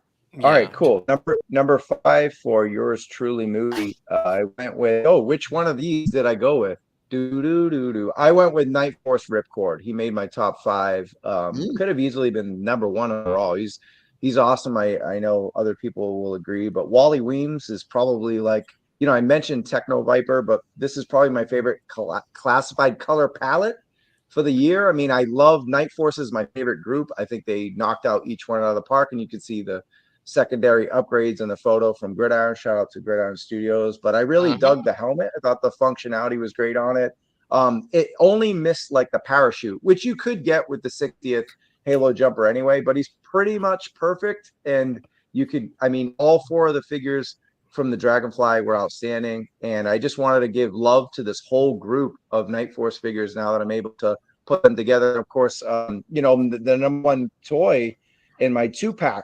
All right, cool. Number 5 for yours truly movie. I went with which one of these did I go with? I went with Night Force Ripcord. He made my top 5. Could have easily been number 1 overall. He's awesome. I know other people will agree, but Wally Weems is probably like, I mentioned Techno Viper, but this is probably my favorite classified color palette for the year. I mean, I love Night Force is my favorite group. I think they knocked out each one out of the park, and you can see the secondary upgrades in the photo from Gridiron. Shout out to Gridiron Studios. But I really dug the helmet. I thought the functionality was great on it. It only missed like the parachute, which you could get with the 60th Halo jumper anyway, but he's pretty much perfect. And you could, all 4 of the figures from the Dragonfly were outstanding. And I just wanted to give love to this whole group of Night Force figures now that I'm able to put them together. Of course, the number one toy in my 2-pack,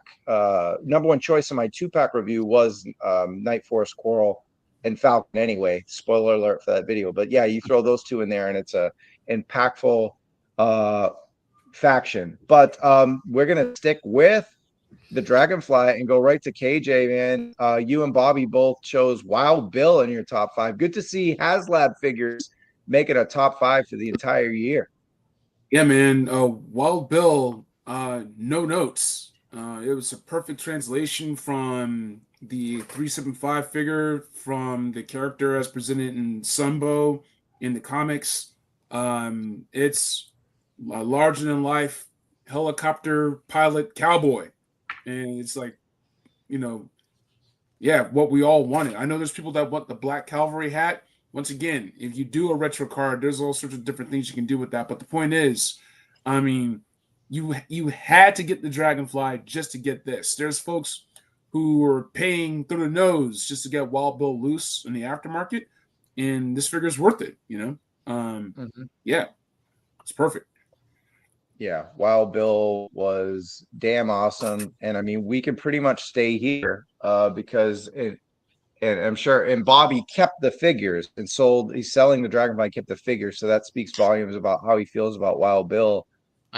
number one choice in my 2-pack review was Night Force Coral and Falcon anyway. Spoiler alert for that video. But yeah, you throw those 2 in there and it's a impactful faction. But we're going to stick with the Dragonfly and go right to KJ, man. You and Bobby both chose Wild Bill in your top 5. Good to see Haslab figures make it a top 5 for the entire year. Yeah, man. Wild Bill, no notes. It was a perfect translation from the 375 figure from the character as presented in Sunbow in the comics. It's a larger than life helicopter pilot cowboy. And it's like, what we all wanted. I know there's people that want the Black Cavalry hat. Once again, if you do a retro card, there's all sorts of different things you can do with that. But the point is, I mean, you had to get the Dragonfly just to get this. There's folks who are paying through the nose just to get Wild Bill loose in the aftermarket, and this figure is worth it. Yeah, it's perfect. Yeah, Wild Bill was damn awesome, and I mean, we can pretty much stay here because and I'm sure, and Bobby kept the figures and sold. He's selling the Dragonfly, kept the figures, so that speaks volumes about how he feels about Wild Bill.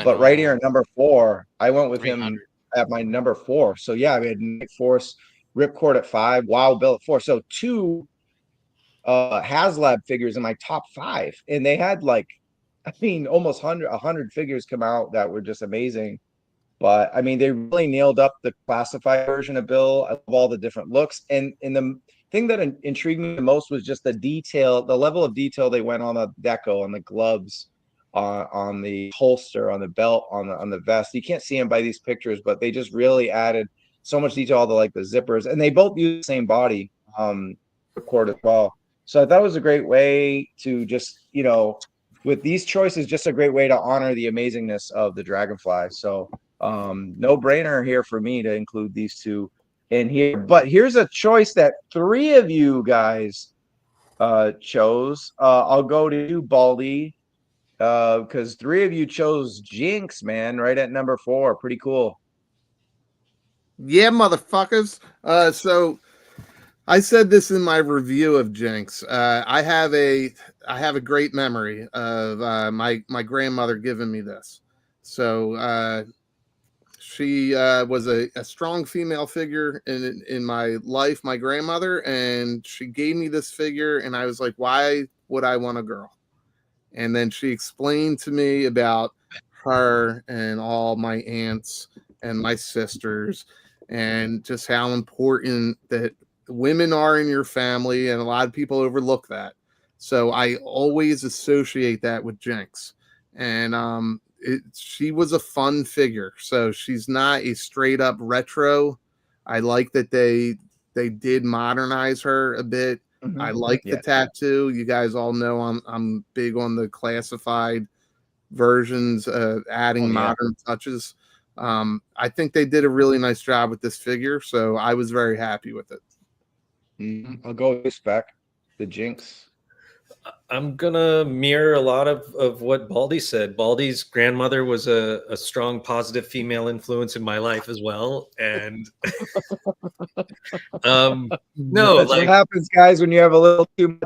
But right here at number 4, I went with him at my number 4. So yeah, we had Night Force, Ripcord at 5, Wild Bill at 4. So 2 Haslab figures in my top 5, and they had like, I mean, almost 100 figures come out that were just amazing. But I mean, they really nailed up the classified version of Bill. I love all the different looks, and the thing that intrigued me the most was just the detail, the level of detail they went on the deco, on the gloves, on the holster, on the belt, on the vest. You can't see them by these pictures, but they just really added so much detail to like the zippers, and they both use the same body cord as well. So I thought it was a great way to just, with these choices, just a great way to honor the amazingness of the Dragonfly. So no brainer here for me to include these 2 in here. But here's a choice that 3 of you guys chose. I'll go to you, Baldy, because 3 of you chose Jinx, man, right at number 4. Pretty cool. Yeah, motherfuckers. So I said this in my review of Jinx. I have a great memory of my grandmother giving me this. So she was a strong female figure in my life, my grandmother, and she gave me this figure, and I was like, why would I want a girl? And then she explained to me about her and all my aunts and my sisters, and just how important that women are in your family, and a lot of people overlook that. So I always associate that with Jinx, and she was a fun figure. So she's not a straight up retro. I like that they did modernize her a bit. Mm-hmm. I like the tattoo. You guys all know I'm big on the classified versions, adding modern touches. I think they did a really nice job with this figure, so I was very happy with it. I'll go with this back, the Jinx. I'm gonna mirror a lot of what Baldy said. Baldy's grandmother was a strong, positive female influence in my life as well, and no, that's what happens, guys, when you have a little too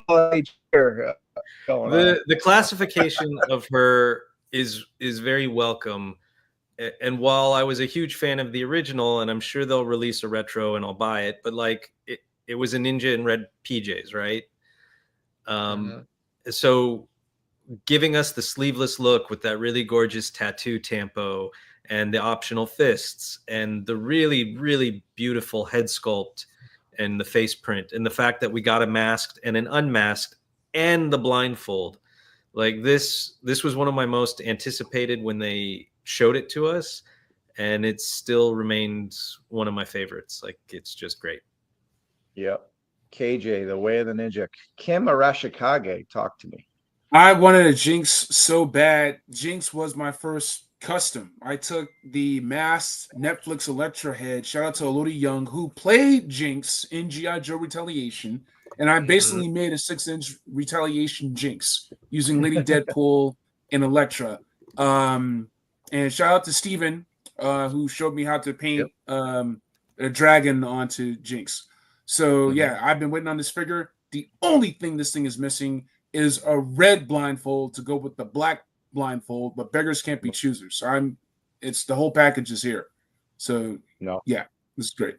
much here. The classification of her is very welcome. And while I was a huge fan of the original, and I'm sure they'll release a retro and I'll buy it, but like it was a ninja in red PJs, right? So giving us the sleeveless look with that really gorgeous tattoo tampo and the optional fists and the really, really beautiful head sculpt and the face print and the fact that we got a masked and an unmasked and the blindfold, like this was one of my most anticipated when they showed it to us, and it still remains one of my favorites. Like, it's just great. Yep. KJ, the way of the ninja. Kim Arashikage, talk to me. I wanted a Jinx so bad. Jinx was my first custom. I took the masked Netflix Electra head. Shout out to Elodie Young, who played Jinx in GIJoe Retaliation. And I basically made a 6-inch Retaliation Jinx using Lady Deadpool and Electra. And shout out to Steven, who showed me how to paint a dragon onto Jinx. So, yeah, I've been waiting on this figure. The only thing this thing is missing is a red blindfold to go with the black blindfold, but beggars can't be choosers. So it's the whole package is here. So, yeah, this is great.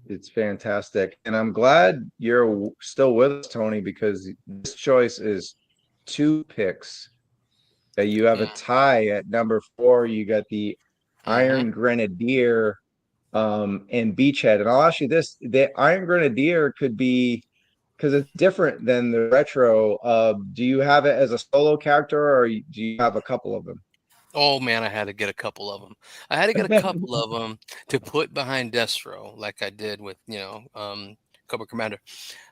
It's fantastic. And I'm glad you're still with us, Tony, because this choice is 2 picks. You have a tie at number 4. You got the Iron Grenadier and Beachhead. And I'll ask you this, the Iron Grenadier could be, because it's different than the retro, do you have it as a solo character, or do you have a couple of them? Oh man, I had to get a couple of them. I had to get a couple of them to put behind Destro, like I did with Cobra Commander.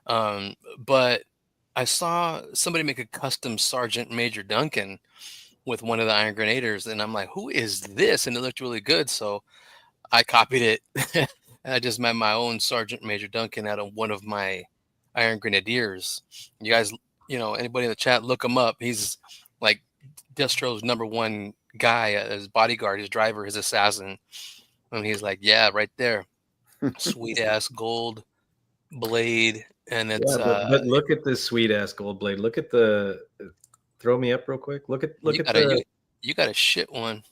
But I saw somebody make a custom Sergeant Major Duncan with one of the Iron Grenadiers, and I'm like, who is this? And it looked really good, so I copied it. And I just made my own Sergeant Major Duncan out of one of my Iron Grenadiers. You guys, anybody in the chat, look him up. He's like Destro's #1 guy, his bodyguard, his driver, his assassin. And he's like, yeah, right there. Sweet ass gold blade. And it's but look at this sweet ass gold blade. Look at the throw me up real quick. You got a shit one.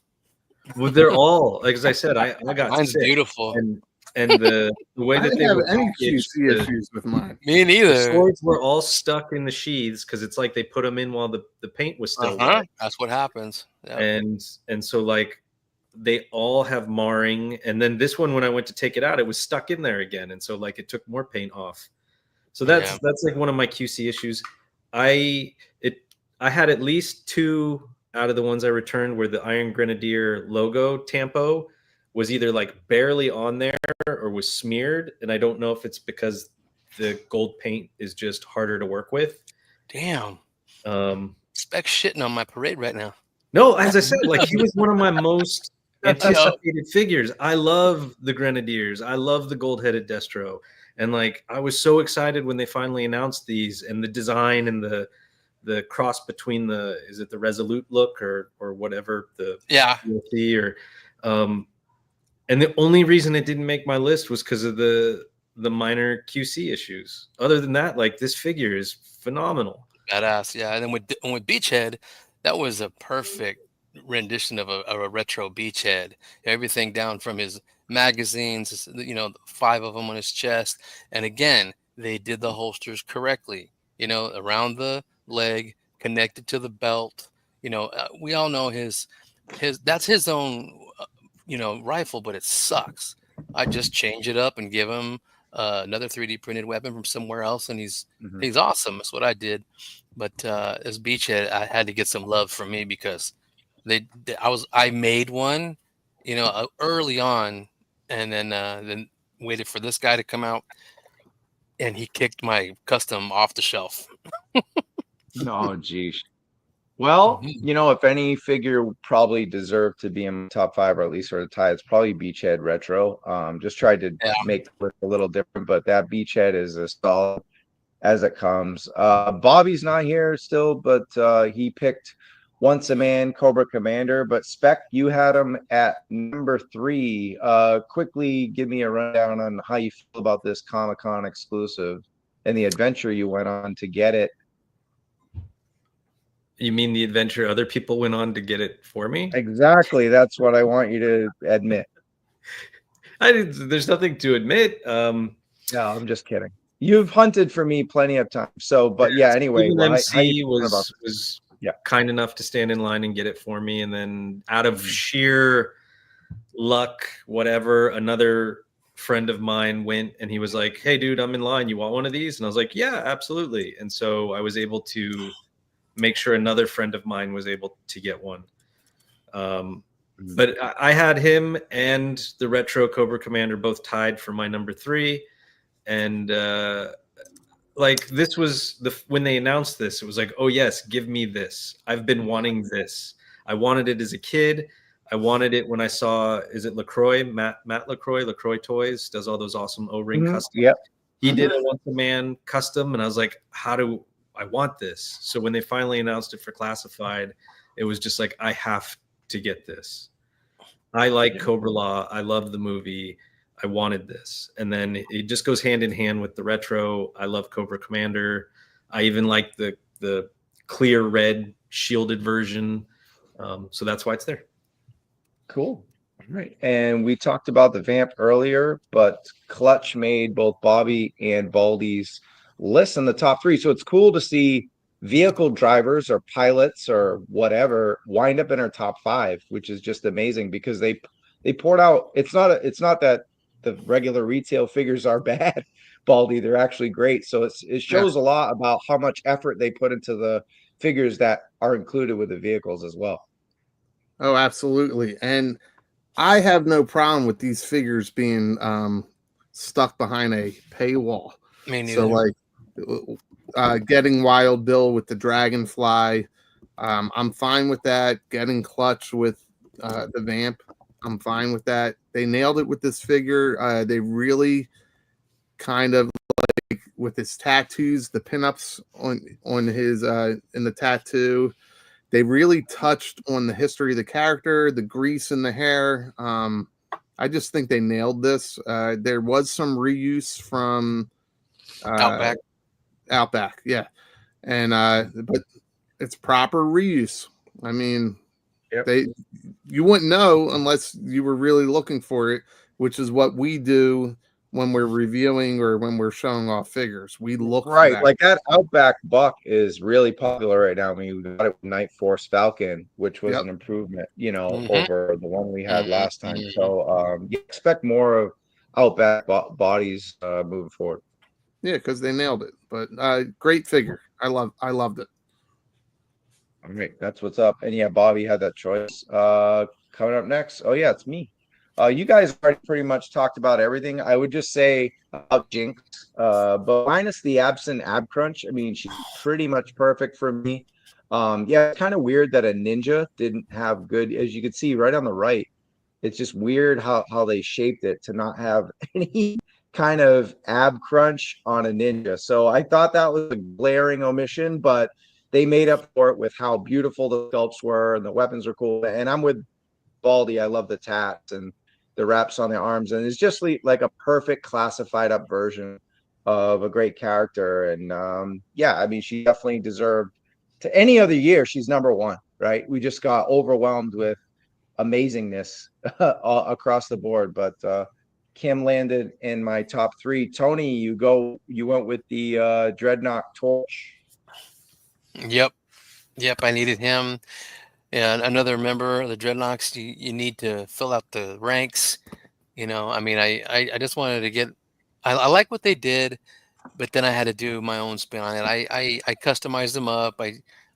Well, they're all, like as I said, I got mine's sick, beautiful. And the way that I didn't have any QC issues with mine. Me neither. The swords were all stuck in the sheaths because it's like they put them in while the paint was still wet. That's what happens. Yep. And so like they all have marring, and then this one, when I went to take it out, it was stuck in there again, and so like it took more paint off. So that's like one of my QC issues. I had at least 2 out of the ones I returned where the Iron Grenadier logo tampo was either like barely on there or was smeared, and I don't know if it's because the gold paint is just harder to work with. Damn. Spec shitting on my parade right now. No, as I said, like he was one of my most anticipated figures. I love the Grenadiers. I love the gold-headed Destro. And like I was so excited when they finally announced these, and the design and the cross between is it the Resolute look or whatever the DLC or and the only reason it didn't make my list was because of the minor QC issues. Other than that, like this figure is phenomenal. Badass, yeah. And then with Beachhead, that was a perfect rendition of a retro Beachhead. Everything down from his magazines, 5 of them on his chest. And again, they did the holsters correctly, around the leg, connected to the belt. We all know his that's his own rifle, but it sucks. I just change it up and give him another 3D printed weapon from somewhere else, and he's awesome. That's what I did. But as Beachhead, I had to get some love from me because I made one, early on, and then waited for this guy to come out, and he kicked my custom off the shelf. Oh, geez. Well, if any figure probably deserved to be in my top 5 or at least sort of tie, it's probably Beachhead Retro. Just tried to make it look a little different, but that Beachhead is as solid as it comes. Bobby's not here still, but he picked Once a Man Cobra Commander. But Spec, you had him at number 3. Quickly give me a rundown on how you feel about this Comic-Con exclusive and the adventure you went on to get it. You mean the adventure other people went on to get it for me? Exactly. That's what I want you to admit. There's nothing to admit. No, I'm just kidding. You've hunted for me plenty of times. So, but yeah, anyway. MC was kind enough to stand in line and get it for me. And then out of sheer luck, whatever, another friend of mine went and he was like, hey, dude, I'm in line. You want one of these? And I was like, yeah, absolutely. And so I was able to make sure another friend of mine was able to get one. But I had him and the Retro Cobra Commander both tied for my number 3. And like this was when they announced this, it was like, oh yes, give me this. I've been wanting this. I wanted it as a kid. I wanted it when I saw, is it LaCroix, Matt LaCroix Toys does all those awesome O-ring custom. Yep. He did a Once a Man custom, and I was like, I want this. So when they finally announced it for Classified, it was just like, I have to get this. I like Cobra Law. I love the movie. I wanted this. And then it just goes hand in hand with the retro. I love Cobra Commander. I even like the clear red shielded version. So that's why it's there. Cool. All right. And we talked about the Vamp earlier, but Clutch made both Bobby and Baldy's list in the top 3. So it's cool to see vehicle drivers or pilots or whatever wind up in our top 5, which is just amazing because they poured out. It's not that the regular retail figures are bad, Baldy. They're actually great. So it shows a lot about how much effort they put into the figures that are included with the vehicles as well. Oh, absolutely. And I have no problem with these figures being stuck behind a paywall. Me neither. So, like, getting Wild Bill with the Dragonfly, I'm fine with that. Getting Clutch with the Vamp, I'm fine with that. They nailed it with this figure. They really kind of, like, with his tattoos, the pinups on his in the tattoo. They really touched on the history of the character, the grease in the hair. I just think they nailed this. There was some reuse from Outback, yeah, and but it's proper reuse. I mean, Yep. You wouldn't know unless you were really looking for it, which is what we do when we're reviewing or when we're showing off figures. We look for Right, that. like that Outback buck is really popular right now. I mean, we got it with Night Force Falcon, which was an improvement, over the one we had last time. So you expect more of Outback bodies moving forward. Yeah, because they nailed it. But great figure. I loved it. All right, that's what's up. And yeah, Bobby had that choice. Coming up next. Oh yeah, it's me. You guys already pretty much talked about everything. I would just say about Jinx, but minus the absent ab crunch. I mean, she's pretty much perfect for me. Yeah, it's kind of weird that a ninja didn't have good, as you can see right on the right. It's just weird how they shaped it to not have any kind of ab crunch on a ninja. So I thought that was a glaring omission, but they made up for it with how beautiful the sculpts were and the weapons were cool. And I'm with Baldy. I love the tats and the wraps on the arms, and it's just like a perfect classified up version of a great character. And yeah, I mean, she definitely deserved, to any other year, she's number one, right? We just got overwhelmed with amazingness across the board. But Kim landed in my top three. Tony, you went with the Dreadnought Torch. Yep. I needed him. And another member of the Dreadnoughts, you need to fill out the ranks. I mean, I just wanted to get, I like what they did, but then I had to do my own spin on it. I customized them up.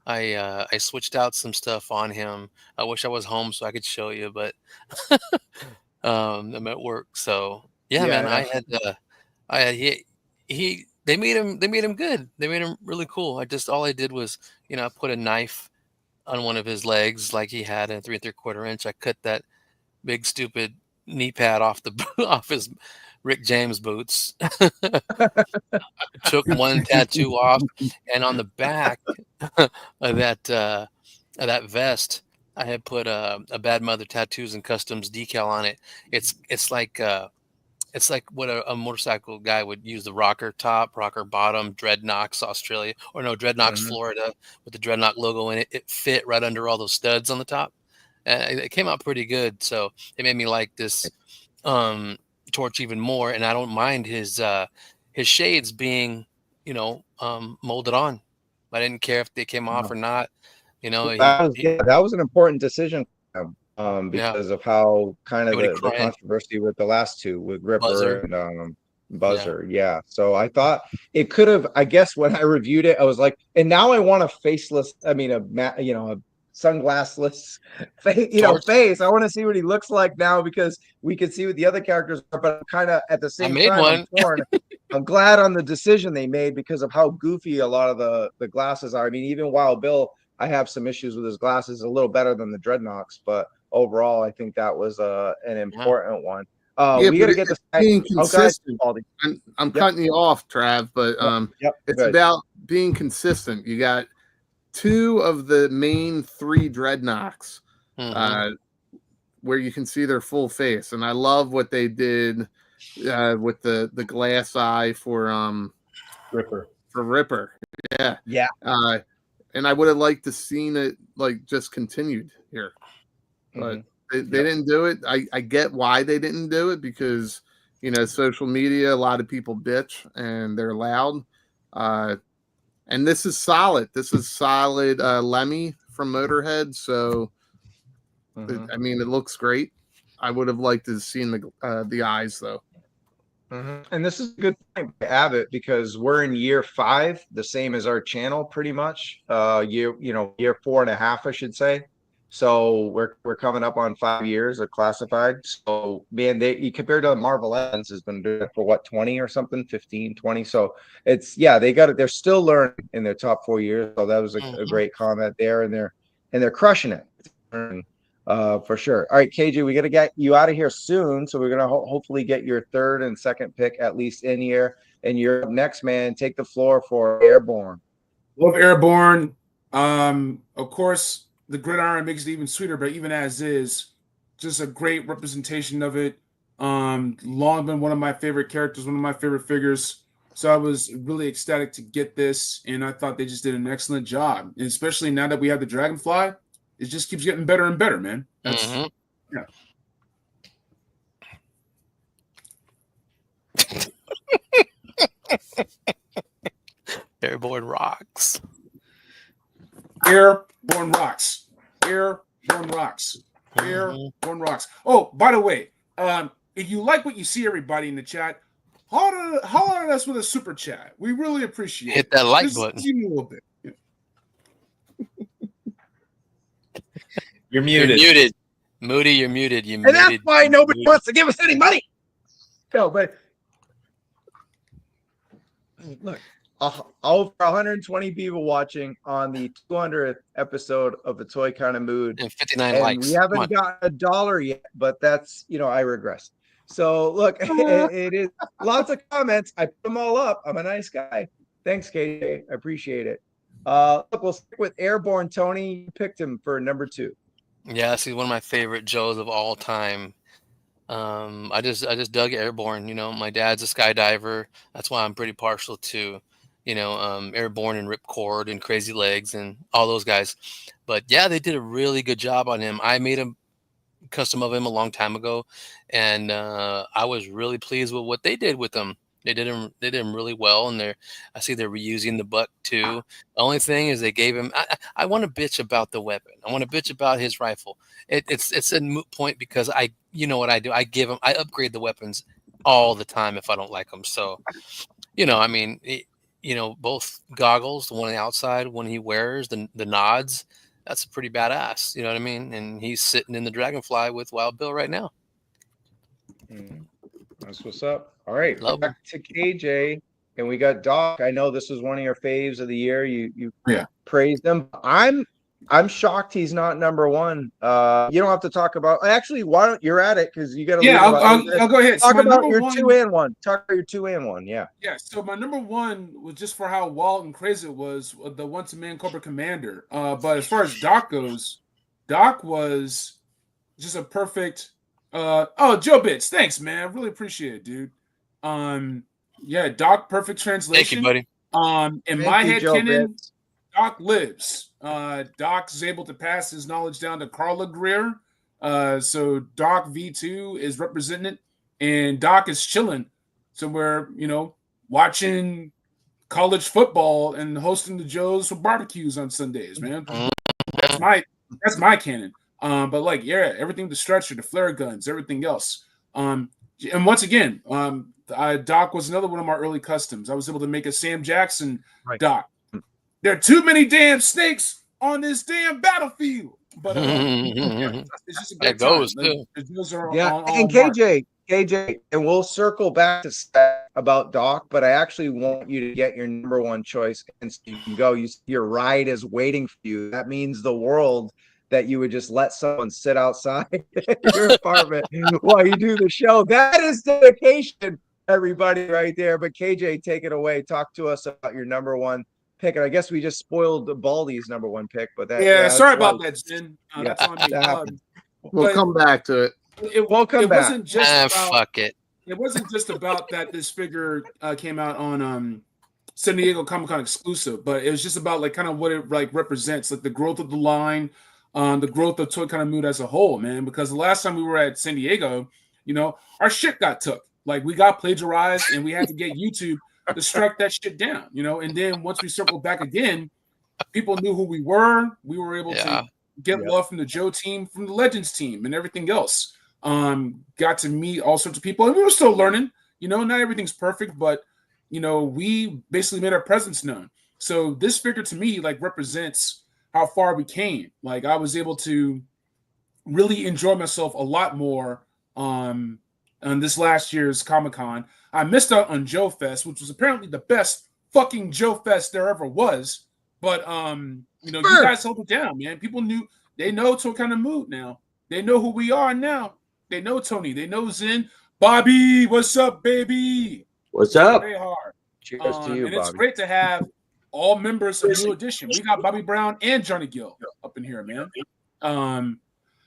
I switched out some stuff on him. I wish I was home so I could show you, but I'm at work. So yeah, man, they made him good. They made him really cool. All I did was, I put a knife on one of his legs like he had a 3 3/4 inch. I cut that big stupid knee pad off off his Rick James boots. Took one tattoo off, and on the back of that vest, I had put a Bad Mother Tattoos and Customs decal on it. It's like what a motorcycle guy would use, the rocker top, rocker bottom, Dreadnoughts Australia, or no, Dreadnoughts Florida with the Dreadnought logo in it. It fit right under all those studs on the top. And it came out pretty good. So it made me like this Torch even more. And I don't mind his shades being, molded on. I didn't care if they came off or not. That was an important decision because of how kind of the controversy with the last two, with Ripper Buzzer. And Buzzer. Yeah. So I thought it could have, I guess when I reviewed it, I was like, and now I want a faceless, I mean, a sunglassless face. I want to see what he looks like now, because we can see what the other characters are, but kind of at the same time, I'm torn. I'm glad on the decision they made because of how goofy a lot of the glasses are. I mean, even Wild Bill, I have some issues with his glasses, a little better than the Dreadnoughts, but overall, I think that was an important one. We got to get this being consistent. I'm cutting you off, Trav, but it's about being consistent. You got two of the main three Dreadnoughts where you can see their full face, and I love what they did with the glass eye for Ripper. For Ripper, yeah. And I would have liked to seen it like just continued here, but they didn't do it. I get why they didn't do it, because social media, a lot of people bitch and they're loud. And this is solid. This is solid Lemmy from Motorhead. So I mean, it looks great. I would have liked to have seen the eyes though. And this is a good time to have it, because we're in year 5, the same as our channel, pretty much. Year 4.5, I should say. So we're coming up on 5 years of classified. So man, compared to the Marvel Legends has been doing it for what, 20 or something, 15, 20. So it's they got it. They're still learning in their top 4 years. So that was a great comment there, and they're crushing it. For sure. All right, KJ, we got to get you out of here soon. So we're gonna hopefully get your third and second pick at least in here. And you're up next, man. Take the floor for Airborne. Love Airborne. Of course, the gridiron makes it even sweeter, but even as is, just a great representation of it. Long been one of my favorite characters, one of my favorite figures. So I was really ecstatic to get this, and I thought they just did an excellent job. And especially now that we have the dragonfly, it just keeps getting better and better, man. That's yeah. Airborne rocks. Airborne rocks. Airborne rocks. Airborne rocks. Oh, by the way, if you like what you see, everybody in the chat, holler at us with a super chat. We really appreciate it. Hit that like button. A little bit. Yeah. You're muted. You're muted. Moody, you're muted. And that's why nobody wants to give us any money. No, but look, over 120 people watching on the 200th episode of the Toy Kind of Mood. And 59 likes. We haven't got $1 yet, but that's, I regress. So look, it is lots of comments. I put them all up. I'm a nice guy. Thanks, KJ. I appreciate it. Look, we'll stick with Airborne. Tony, you picked him for number 2. Yes, he's one of my favorite Joes of all time. I just dug Airborne. My dad's a skydiver. That's why I'm pretty partial to, Airborne and Ripcord and Crazy Legs and all those guys. But yeah, they did a really good job on him. I made a custom of him a long time ago, and I was really pleased with what they did with him. They did him really well, and I see they're reusing the buck too. The only thing is they gave him. I want to bitch about the weapon. I want to bitch about his rifle. It's a moot point because what I do. I upgrade the weapons all the time if I don't like them. So, both goggles, the one on the outside, one he wears, the nods. That's pretty badass. You know what I mean? And he's sitting in the Dragonfly with Wild Bill right now. That's what's up. All right, back to KJ, and we got Doc. I know this was one of your faves of the year. You praised him. I'm shocked he's not number 1. You don't have to talk about. Actually, why don't you're at it because you got to. Yeah, I'll go ahead. Talk about your 2 and 1. Talk about your 2 and 1. Yeah. Yeah. So my number 1 was just for how wild and crazy it was. The once-a-man Cobra Commander. But as far as Doc goes, Doc was just a perfect. Joe Bits, thanks, man. I really appreciate it, dude. Doc, perfect translation. Thank you, buddy. In my head canon, Doc lives. Doc's able to pass his knowledge down to Carla Greer. So Doc V2 is representing it, and Doc is chilling somewhere, watching college football and hosting the Joes for barbecues on Sundays, man. That's my canon. But everything, the stretcher, the flare guns, everything else. And once again, Doc was another one of my early customs. I was able to make a Sam Jackson Doc. There are too many damn snakes on this damn battlefield. But it's just a good time. And KJ, and we'll circle back to Seth about Doc, but I actually want you to get your number 1 choice, and so you can go. Your ride is waiting for you. That means the world that you would just let someone sit outside your apartment while you do the show. That is dedication, everybody, right there. But KJ, take it away. Talk to us about your number 1 pick. And I guess we just spoiled Baldy's number 1 pick, but sorry about that, Jen. That's on me. We'll come back to it. It wasn't just about, fuck it. It wasn't just about that this figure came out on San Diego Comic-Con exclusive, but it was just about kind of what it represents, the growth of the line, the growth of Toy Kind of Mood as a whole, man. Because the last time we were at San Diego, our shit got took. We got plagiarized, and we had to get YouTube to strike that shit down, And then once we circled back again, people knew who we were. We were able to get love from the Joe team, from the Legends team, and everything else. Got to meet all sorts of people, and we were still learning. Not everything's perfect, but we basically made our presence known. So this figure to me represents how far we came. Like I was able to really enjoy myself a lot more on this last year's Comic-Con. I missed out on Joe Fest, which was apparently the best fucking Joe Fest there ever was. But you guys held it down, man. People they know to what kind of mood now. They know who we are now. They know Tony. They know Zen. Bobby, what's up, baby? What's up? Very hard. Cheers to you, and Bobby. it's great to have all members of New Edition. We got Bobby Brown and Johnny Gill up in here, man.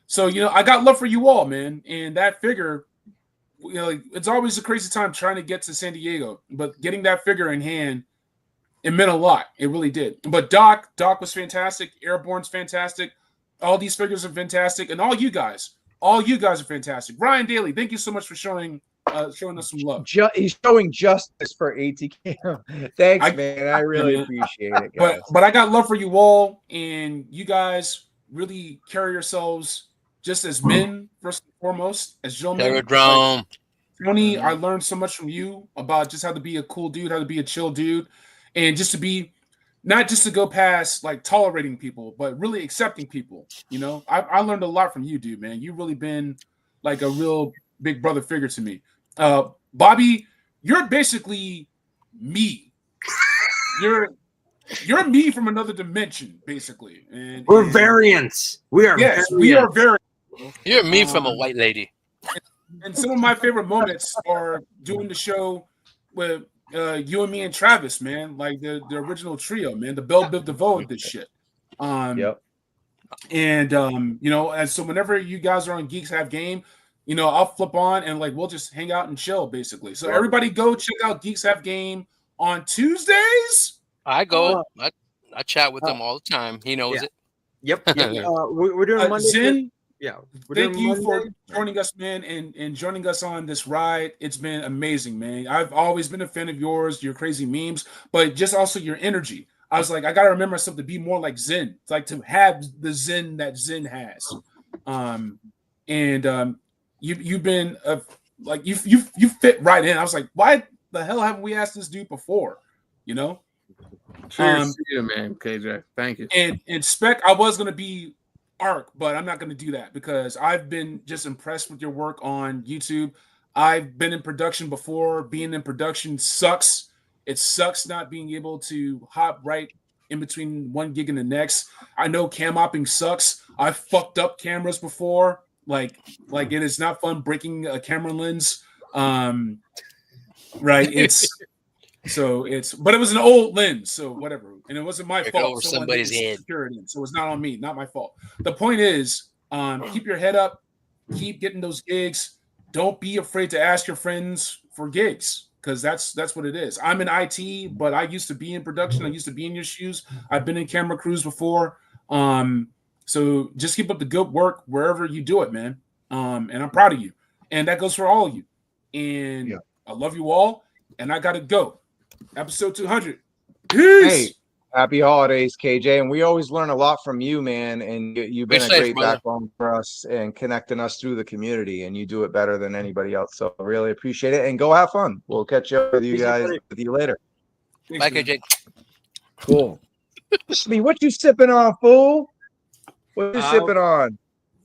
So I got love for you all, man. And that figure, it's always a crazy time trying to get to San Diego, but getting that figure in hand, it meant a lot. It really did. But Doc was fantastic. Airborne's fantastic. All these figures are fantastic, and all you guys are fantastic. Ryan Daly, thank you so much for showing us some love. He's showing justice for ATKM. Thanks, man. I really appreciate it, guys. But I got love for you all, and you guys really carry yourselves just as men, first and foremost, as gentlemen. Like, Tony, I learned so much from you about just how to be a cool dude, how to be a chill dude, and just to be not just to go past like tolerating people, but really accepting people. I learned a lot from you, dude, man. You've really been like a real big brother figure to me. Bobby, you're basically me. You're me from another dimension, basically. And we're variants. We are. Yes, we are variants. You're me from a white lady. And some of my favorite moments are doing the show with you and me and Travis, man. Like the original trio, man. The Belle Biv DeVoe of this shit. Yep. And and so whenever you guys are on Geeks Have Game, I'll flip on and like we'll just hang out and chill, basically. So everybody go check out Geeks Have Game on Tuesdays. I go. I chat with them all the time. He knows it. Yep. We're doing Monday. Zen, yeah. Thank you for joining us, man, and joining us on this ride. It's been amazing, man. I've always been a fan of yours, your crazy memes, but just also your energy. I was like, I gotta remember myself to be more like Zen. It's like to have the Zen that Zen has. You've been like you fit right in. I was like, why the hell haven't we asked this dude before? Cheers to you, man, KJ. Thank you. And Spec, I was gonna be Arc, but I'm not gonna do that because I've been just impressed with your work on YouTube. I've been in production before. Being in production sucks. It sucks not being able to hop right in between one gig and the next. I know cam hopping sucks. I've fucked up cameras before. Like it is not fun breaking a camera lens. Right. But it was an old lens, so whatever. And it wasn't my fault. Over somebody's head. So it's not on me, not my fault. The point is, keep your head up, keep getting those gigs. Don't be afraid to ask your friends for gigs, because that's what it is. I'm in IT, but I used to be in production. I used to be in your shoes. I've been in camera crews before. So just keep up the good work wherever you do it, man. And I'm proud of you. And that goes for all of you. And I love you all. And I gotta go. Episode 200. Peace. Hey, happy holidays, KJ. And we always learn a lot from you, man. And you've been a great backbone for us and connecting us through the community. And you do it better than anybody else. So I really appreciate it. And go have fun. We'll catch up with you guys with you later. Bye, KJ. Cool. What you sipping on, fool? What you sipping on?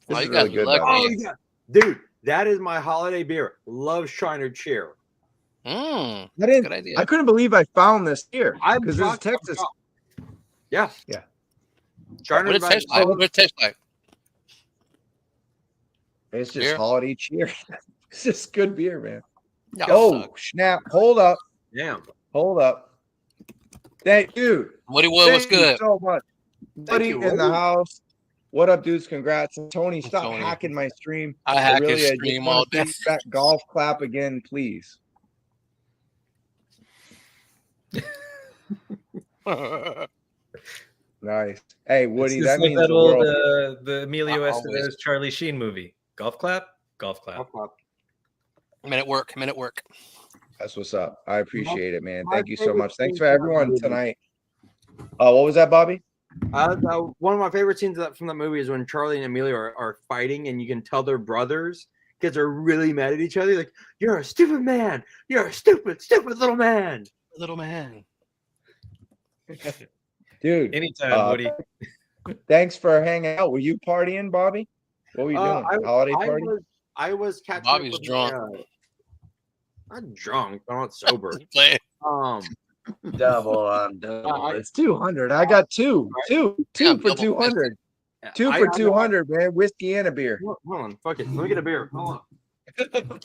This is really good. Yeah. Dude, that is my holiday beer. Love Shiner Cheer. Good idea. I couldn't believe I found this here because this is Texas. Yeah. What does it taste like? What does it taste like? It's just holiday cheer. It's just good beer, man. No, snap. Hold up. Damn. Hold up. Thank you. Woody Wood was good. So much. Buddy in the house. What up, dudes? Congrats. And Tony, stop hacking my stream. I hack his stream all day. That golf clap again, please. Nice. Hey, Woody, that means that old the Emilio Estevez Charlie Sheen movie. Golf clap. Minute work. That's what's up. I appreciate it, man. Thank you so much. Thanks for everyone tonight. What was that, Bobby? One of my favorite scenes from that movie is when Charlie and Emilio are fighting, and you can tell they're brothers because they're really mad at each other. Like, you're a stupid man. You're a stupid little man. Little man. Dude. Anytime, Woody. Thanks for hanging out. Were you partying, Bobby? What were you doing? Holiday party? I was catching Bobby's up with drunk. Not drunk, but not sober. Play. Double on double. It's 200. I got two Yeah, for double 200. Two for 200, man. Whiskey and a beer. Hold on, fuck it. Let me get a beer. Hold on. Cool.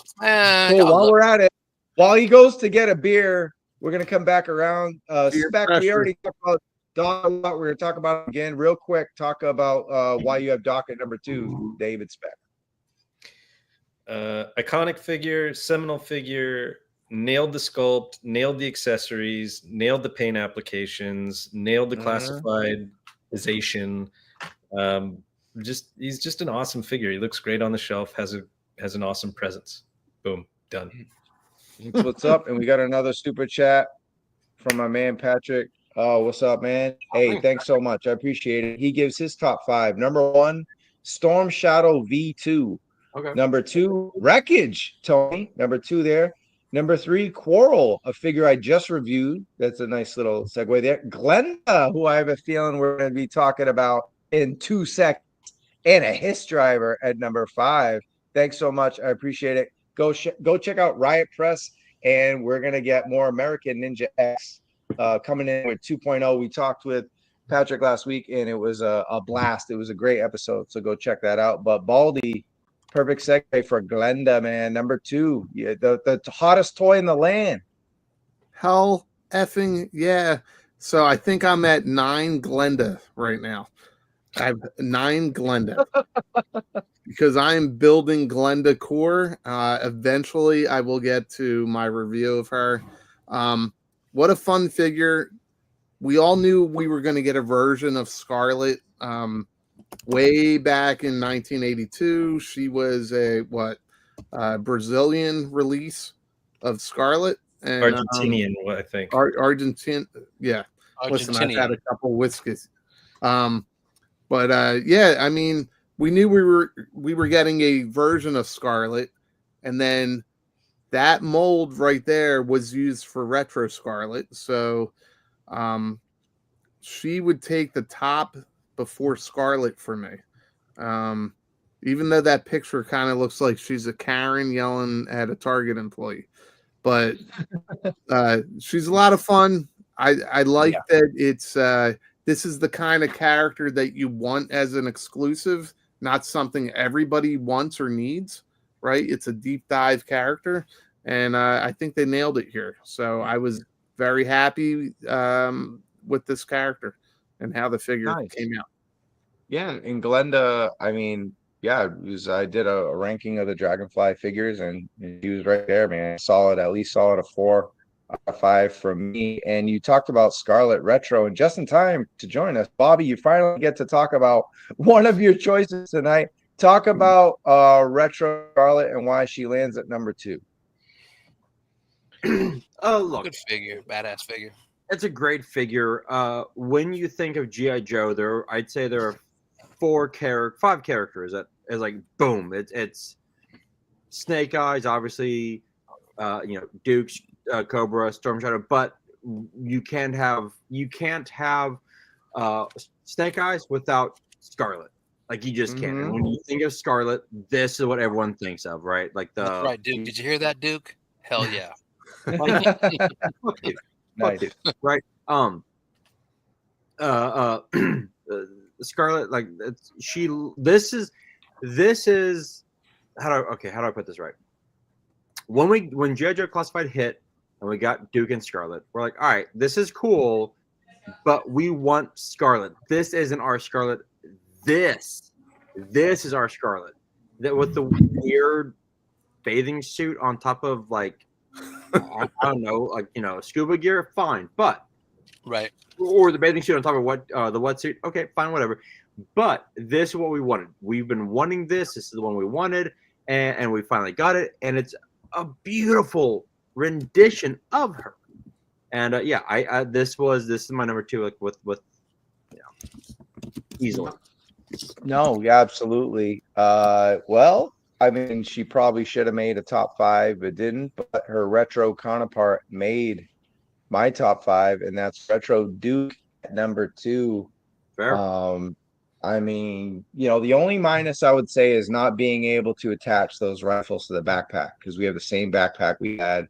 While we're at it, while he goes to get a beer, we're gonna come back around. Spec, we already talked about Doc. We're gonna talk about it again real quick. Talk about why you have Doc at number 2, David Spec. Iconic figure, seminal figure, nailed the sculpt, nailed the accessories, nailed the paint applications, nailed the classifiedization. He's just an awesome figure. He looks great on the shelf, has an awesome presence. Boom, done. What's up? And we got another super chat from my man Patrick. Oh, what's up, man? Hey, thanks so much. I appreciate it. He gives his top 5. Number 1, Storm Shadow V2. Okay. Number 2, Wreckage, Tony. Number 2 there. Number 3, Quarrel, a figure I just reviewed. That's a nice little segue there. Glenda, who I have a feeling we're going to be talking about in 2 seconds. And a Hiss Driver at number 5. Thanks so much. I appreciate it. Go check out Riot Press, and we're going to get more American Ninja X coming in with 2.0. We talked with Patrick last week, and it was a blast. It was a great episode, so go check that out. But Baldy, perfect segue for Glenda, man. Number 2, yeah, the hottest toy in the land. Hell effing yeah. So I think I'm at 9 Glenda right now. I have 9 Glenda because I'm building Glenda core. Eventually I will get to my review of her. What a fun figure. We all knew we were going to get a version of Scarlet way back in 1982. She was a Brazilian release of Scarlet. And, Argentinian, I think. Argentine, yeah. Listen, I've had a couple whiskeys. But yeah, I mean, we knew we were getting a version of Scarlet, and then that mold right there was used for Retro Scarlet. So she would take the top before Scarlet for me. Even though that picture kind of looks like she's a Karen yelling at a Target employee. But she's a lot of fun. I like that it's this is the kind of character that you want as an exclusive, not something everybody wants or needs, right? It's a deep dive character, and I think they nailed it here. So I was very happy with this character and how the figure came out. Yeah, and Glenda, I mean, yeah, I did a ranking of the Dragonfly figures, and he was right there, man. At least solid a 4 out of 5 from me. And you talked about Scarlet Retro, and just in time to join us, Bobby, you finally get to talk about one of your choices tonight. Talk about Retro Scarlet and why she lands at number 2. Look, good figure, badass figure. It's a great figure. When you think of GIJoe, I'd say there are 5 characters that is like boom. It's Snake Eyes, obviously, Duke, Cobra, Storm Shadow, but you can't have Snake Eyes without Scarlet. Like you just can't. And when you think of Scarlet, this is what everyone thinks of, right? Like That's right, Duke. Did you hear that, Duke? Hell yeah. Nice. Right. Scarlet, like this is how do I put this right? When GIJoe Classified hit and we got Duke and Scarlet, we're like, all right, this is cool, but we want Scarlet. This isn't our Scarlet. This is our Scarlet. That with the weird bathing suit on top of like I don't know, like scuba gear, fine, but right. Or the bathing suit on top of the wetsuit, okay, fine, whatever. But this is what we wanted. We've been wanting this. This is the one we wanted, and we finally got it. And it's a beautiful rendition of her. And this is my number 2, like with easily. No, yeah, absolutely. Well, I mean, she probably should have made a top 5, but didn't. But her retro counterpart made my top 5, and that's Retro Duke at number 2. Fair. I mean, the only minus I would say is not being able to attach those rifles to the backpack, because we have the same backpack we had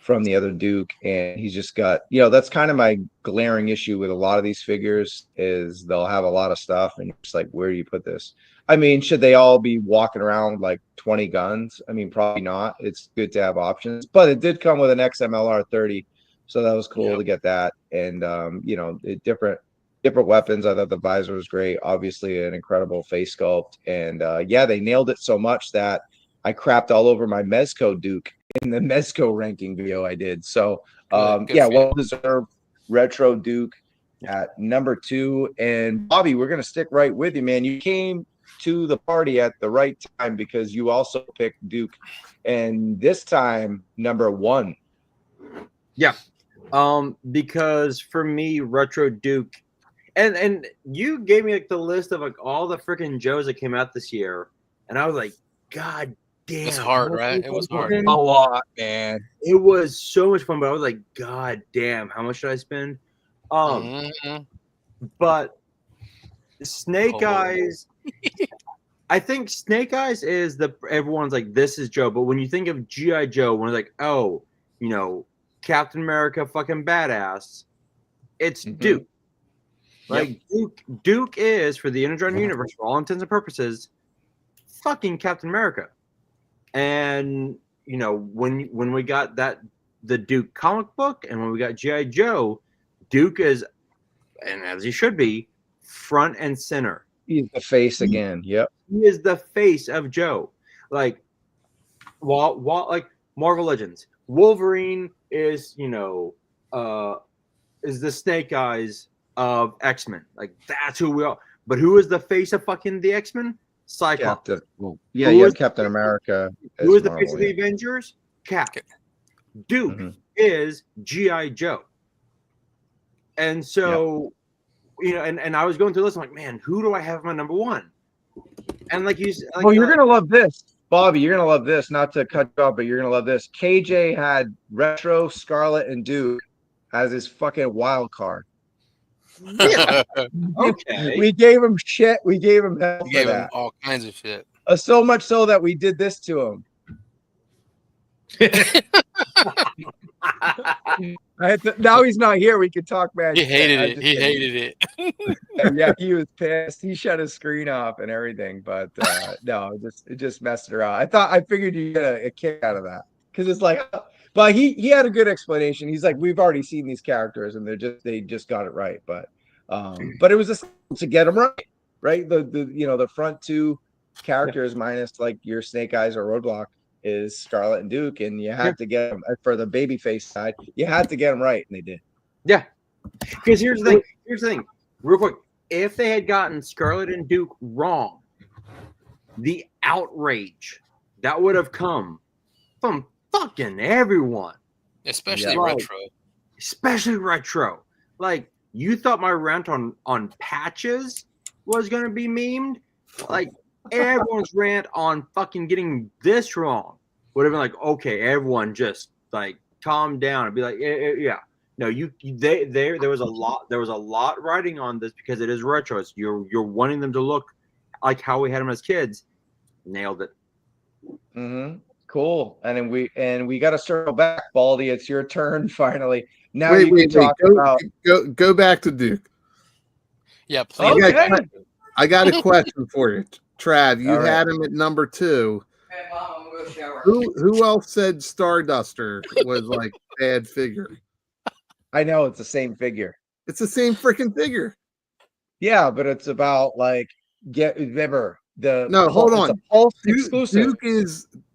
from the other Duke, and he's just got, that's kind of my glaring issue with a lot of these figures, is they'll have a lot of stuff and it's like, where do you put this? I mean, should they all be walking around with like 20 guns? I mean, probably not. It's good to have options, but it did come with an XMLR 30, so that was cool to get that. And different weapons. I thought the visor was great. Obviously, an incredible face sculpt, and they nailed it so much that I crapped all over my Mezco Duke in the Mezco ranking video I did. So well deserved retro Duke at number 2. And Bobby, we're gonna stick right with you, man. You came to the party at the right time, because you also picked Duke, and this time number 1. Yeah, because for me, retro Duke, and you gave me like the list of like all the freaking Joes that came out this year, and I was like, God damn, it's hard, right? It was hard. A lot, man. It was so much fun, but I was like, God damn, how much did I spend? But Snake Eyes, I think Snake Eyes is everyone's like, this is Joe. But when you think of G.I. Joe, when it's like, oh, Captain America fucking badass, it's Duke. Like Duke is, for the Energon universe, for all intents and purposes, fucking Captain America. And when we got the Duke comic book, and when we got G.I. Joe, Duke is, and as he should be, front and center. He's the face again. Yep. He is the face of Joe. Like, like Marvel Legends, Wolverine is the Snake Eyes of X-Men. Like, that's who we are. But who is the face of fucking the X-Men? Cyclops. Captain America. Who is the face of the Avengers? Cap. Duke is G.I. Joe. And so, and I was going through this, I'm like, man, who do I have my number 1? And like you said, you're gonna love this, Bobby. You're gonna love this. Not to cut you off, but you're gonna love this. KJ had Retro, Scarlet, and Duke as his fucking wild card. Yeah. Okay. We gave him shit. We gave him hell for that. Him all kinds of shit. So much so that we did this to him. Now he's not here. We could talk, man. He hated it. He hated it. Yeah, he was pissed. He shut his screen off and everything. But no, it just messed around. I figured you'd get a kick out of that, because it's like, but he had a good explanation. He's like, we've already seen these characters, and they just got it right. But it was just to get them right. The front 2 characters minus like your Snake Eyes or Roadblock is Scarlet and Duke, and you had to get them for the babyface side. You had to get them right, and they did. Yeah, because here's the thing, real quick. If they had gotten Scarlet and Duke wrong, the outrage that would have come from fucking everyone, especially retro. Especially retro. Like, you thought my rant on patches was gonna be memed? Like, everyone's rant on fucking getting this wrong would have been like, okay, everyone just like calm down and be like, yeah. No, there was a lot writing on this, because it is retro. It's, you're wanting them to look like how we had them as kids. Nailed it. Cool. And then we got to circle back, Baldy. It's your turn finally. Now go back to Duke. Yeah, please. Okay. I got a question for you, Trav. You had him at number 2. Who else said Starduster was like bad figure? I know it's the same figure. It's the same freaking figure. Yeah, but it's about like remember the hold on. Pulse exclusive.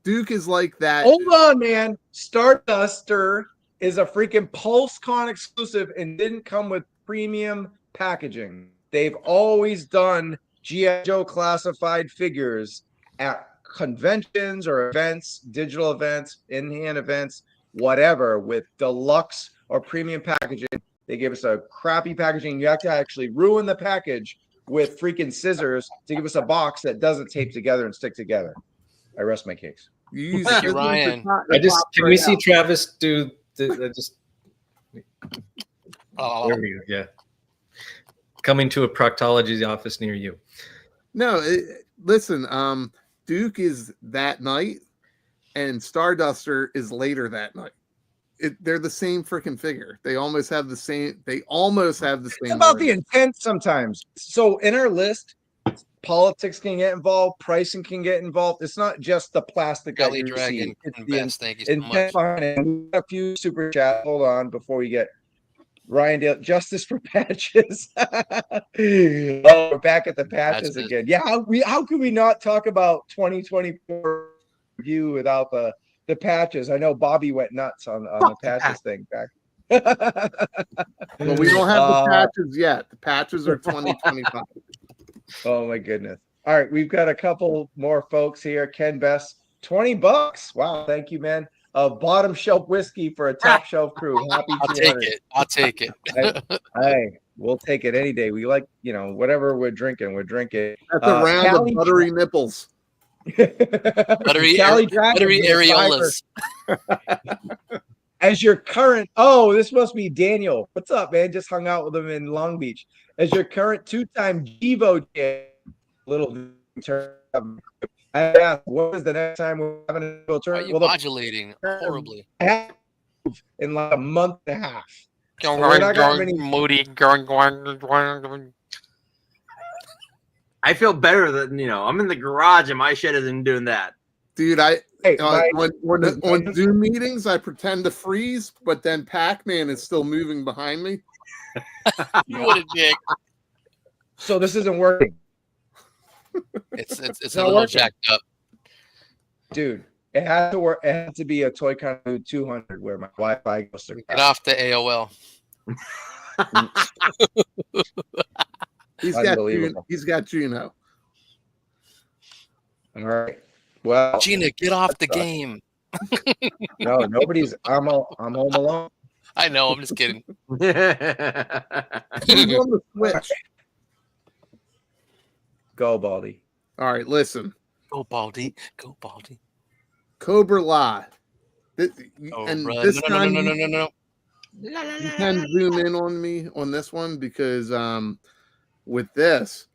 Duke is like that. Hold on, man. Starduster is a freaking PulseCon exclusive and didn't come with premium packaging. They've always done G.I. Joe classified figures at conventions or events, digital events, in-hand events, whatever, with deluxe or premium packaging. They give us a crappy packaging. You have to actually ruin the package with freaking scissors to give us a box that doesn't tape together and stick together. I rest my case. Thank you, Ryan. Can we see Travis do just? Oh, there we go. Yeah. Coming to a proctology office near you. No, listen. Duke is that night, and Starduster is later that night. They're the same freaking figure. They almost have the same. It's about the intent sometimes. So in our list, politics can get involved, pricing can get involved. It's not just the plastic that Kelly you Dragon see. It's the Invest. Thank you so intent much. behind it. We got a few super chats. Hold on before we get Ryan Dale. Justice for patches. Oh, we're back at the patches again. Yeah, how could we not talk about 2024 review without the patches? I know Bobby went nuts on the patches thing back. Well, we don't have the patches yet. The patches are 2025. Oh my goodness. All right, we've got a couple more folks here. Ken Best, $20. Wow, thank you, man. Bottom shelf whiskey for a top shelf crew. Happy I'll take it. Hey, we'll take it any day. We like, whatever we're drinking. That's a round of buttery nipples. Buttery areolas. As your current, this must be Daniel. What's up, man? Just hung out with him in Long Beach. As your current 2-time GIJoe little turn. I asked, what is the next time we're having a little turn? Are you modulating horribly? In like a month and a half. I feel better than I'm in the garage and my shit isn't doing that. Dude, on Zoom meetings, I pretend to freeze, but then Pac-Man is still moving behind me. What a dick. So this isn't working. It's a little jacked up. Dude, it had to work. It had to be a Toy Con 200 where my Wi-Fi goes to Get off the AOL. He's got Juno. All right. Well, Gina, get off the game. No, nobody's. I'm home alone. I know. I'm just kidding. Who's on the Switch? Go, Baldy. All right, listen. Go, Baldy. Go, Baldy. Cobra La. No. You can zoom in on me on this one because with this,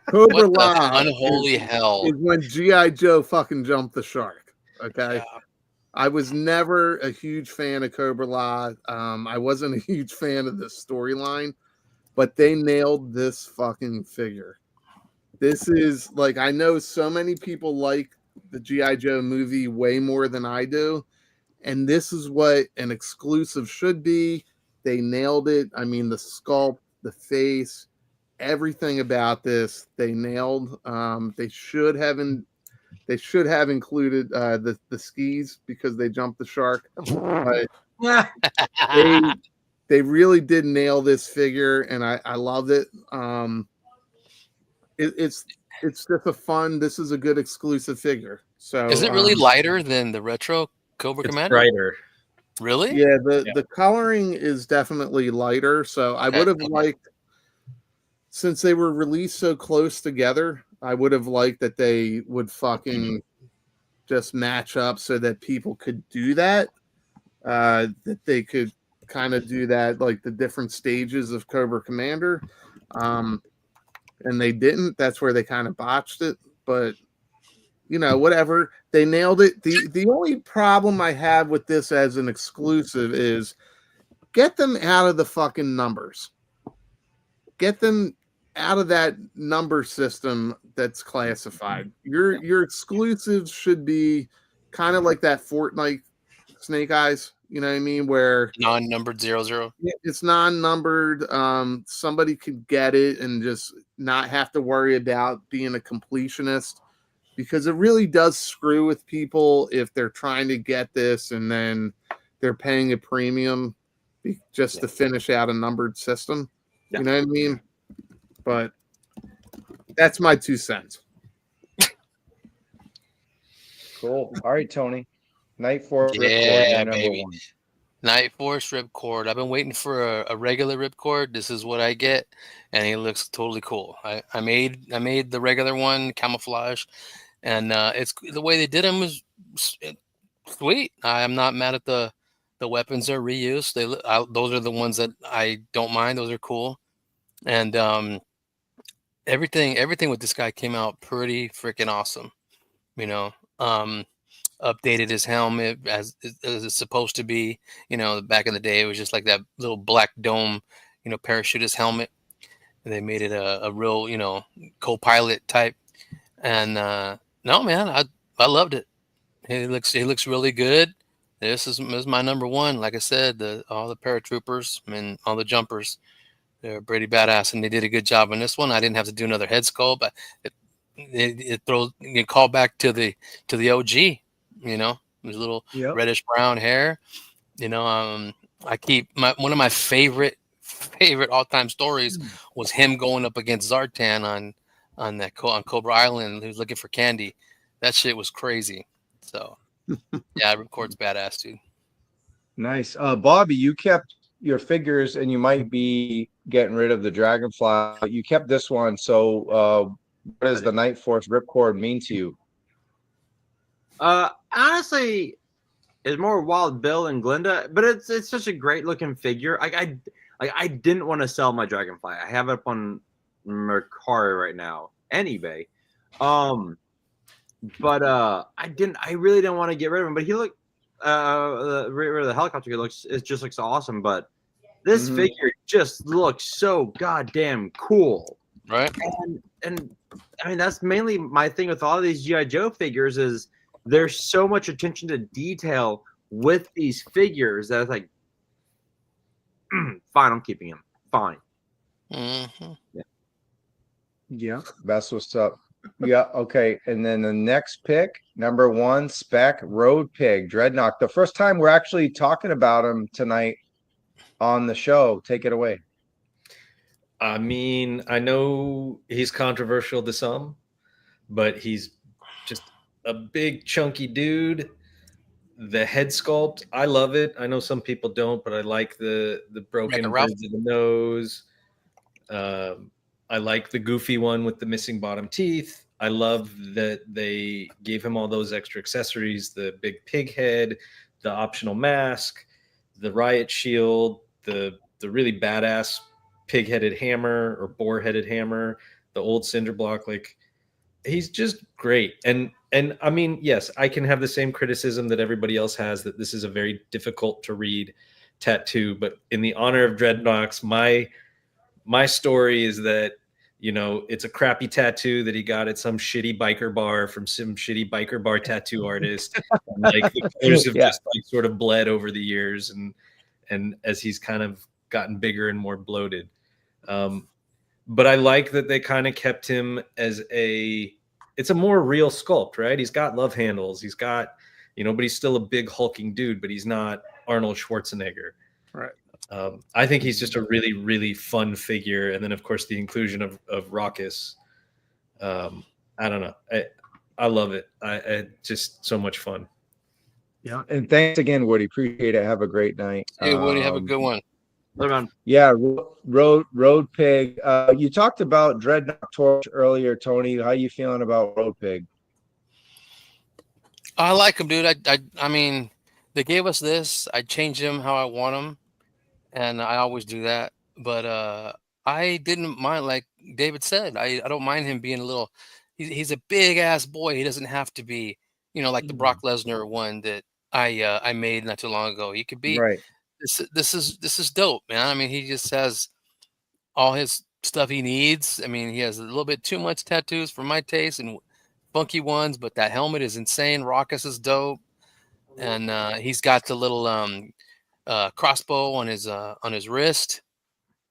Cobra La unholy hell is when G.I. Joe fucking jumped the shark. Okay. Yeah. I was never a huge fan of Cobra La. I wasn't a huge fan of the storyline, but they nailed this fucking figure. This is like, I know so many people like the G.I. Joe movie way more than I do. And this is what an exclusive should be. They nailed it. I mean, the sculpt, the face, everything about this, they nailed. They should have included the skis because they jumped the shark. But they really did nail this figure, and I loved it. It's just a fun. This is a good exclusive figure. So is it really lighter than the retro Cobra Commander? Brighter. Really? Yeah, the coloring is definitely lighter. So I would have liked, since they were released so close together, I would have liked that they would fucking just match up so that people could do that. That they could kind of do that, like the different stages of Cobra Commander. And they didn't. That's where they kind of botched it. But whatever. They nailed it. The only problem I have with this as an exclusive is get them out of the fucking numbers. Get them out of that number system that's classified. Your exclusives should be kind of like that Fortnite Snake Eyes. You know what I mean? Where non-numbered 00. It's non-numbered. Somebody could get it and just not have to worry about being a completionist, because it really does screw with people if they're trying to get this and then they're paying a premium just to finish out a numbered system. You know what I mean? But that's my 2 cents. Cool. All right, Tony. Night Force Ripcord, baby. Night Force Ripcord. I've been waiting for a regular Ripcord. This is what I get, and he looks totally cool. I made the regular one, camouflage, and it's the way they did him was sweet. I'm not mad at the weapons are reused. Those are the ones that I don't mind. Those are cool. And everything with this guy came out pretty freaking awesome. You know, updated his helmet as it's supposed to be. You know, back in the day, it was just like that little black dome, you know, parachutist helmet. And they made it a real, you know, co-pilot type. And no, man, I loved it. He looks really good. This is my number one. Like I said, all the paratroopers and all the jumpers, they're pretty badass, and they did a good job on this one. I didn't have to do another head sculpt, but it throws you call back to the OG. You know, his little reddish brown hair. You know, I keep one of my favorite all time stories was him going up against Zartan on Cobra Island. He was looking for candy. That shit was crazy. So yeah, Ripcord's badass, dude. Nice. Bobby, you kept your figures and you might be getting rid of the dragonfly, but you kept this one. So what does the Night Force Ripcord mean to you? Honestly, it's more Wild Bill and Glinda, but it's such a great looking figure. I didn't want to sell my dragonfly. I have it up on Mercari right now and eBay. But I really didn't want to get rid of him. But he looked the helicopter it just looks awesome. But this figure just looks so goddamn cool. Right. And I mean that's mainly my thing with all of these G.I. Joe figures is there's so much attention to detail with these figures that it's like fine, I'm keeping him. Fine. Yeah. That's what's up. Yeah, okay. And then the next pick, number 1, spec Road Pig, Dreadnought. The first time we're actually talking about him tonight on the show. Take it away. I mean, I know he's controversial to some, but he's just a big chunky dude. The head sculpt, I love it. I know some people don't, but I like the broken birds of the nose. I like the goofy one with the missing bottom teeth. I love that they gave him all those extra accessories, the big pig head, the optional mask, the riot shield, the really badass pig-headed hammer or boar-headed hammer, the old cinder block. Like, he's just great. And I mean, yes, I can have the same criticism that everybody else has, that this is a very difficult to read tattoo, but in the honor of Dreadnoks, my story is that, you know, it's a crappy tattoo that he got at some shitty biker bar from some shitty biker bar tattoo artist. And, like, the colors have just like sort of bled over the years, and as he's kind of gotten bigger and more bloated. But I like that they kind of kept him as it's a more real sculpt, right? He's got love handles. He's got, you know, but he's still a big hulking dude, but he's not Arnold Schwarzenegger. Right. I think he's just a really, really fun figure. And then, of course, the inclusion of Raucus. I don't know. I love it. I just so much fun. Yeah. And thanks again, Woody. Appreciate it. Have a great night. Hey, Woody, have a good one. Yeah. Road Pig. You talked about Dreadnought Torch earlier, Tony. How you feeling about Road Pig? I like him, dude. I mean, they gave us this. I change him how I want him. And I always do that. But I didn't mind, like David said, I don't mind him being a little, he's a big ass boy. He doesn't have to be, you know, like the Brock Lesnar one that I made not too long ago. He could be right. This is dope, man. I mean, he just has all his stuff he needs. I mean, he has a little bit too much tattoos for my taste and funky ones, but that helmet is insane. Raucus is dope. And he's got the little crossbow on his wrist.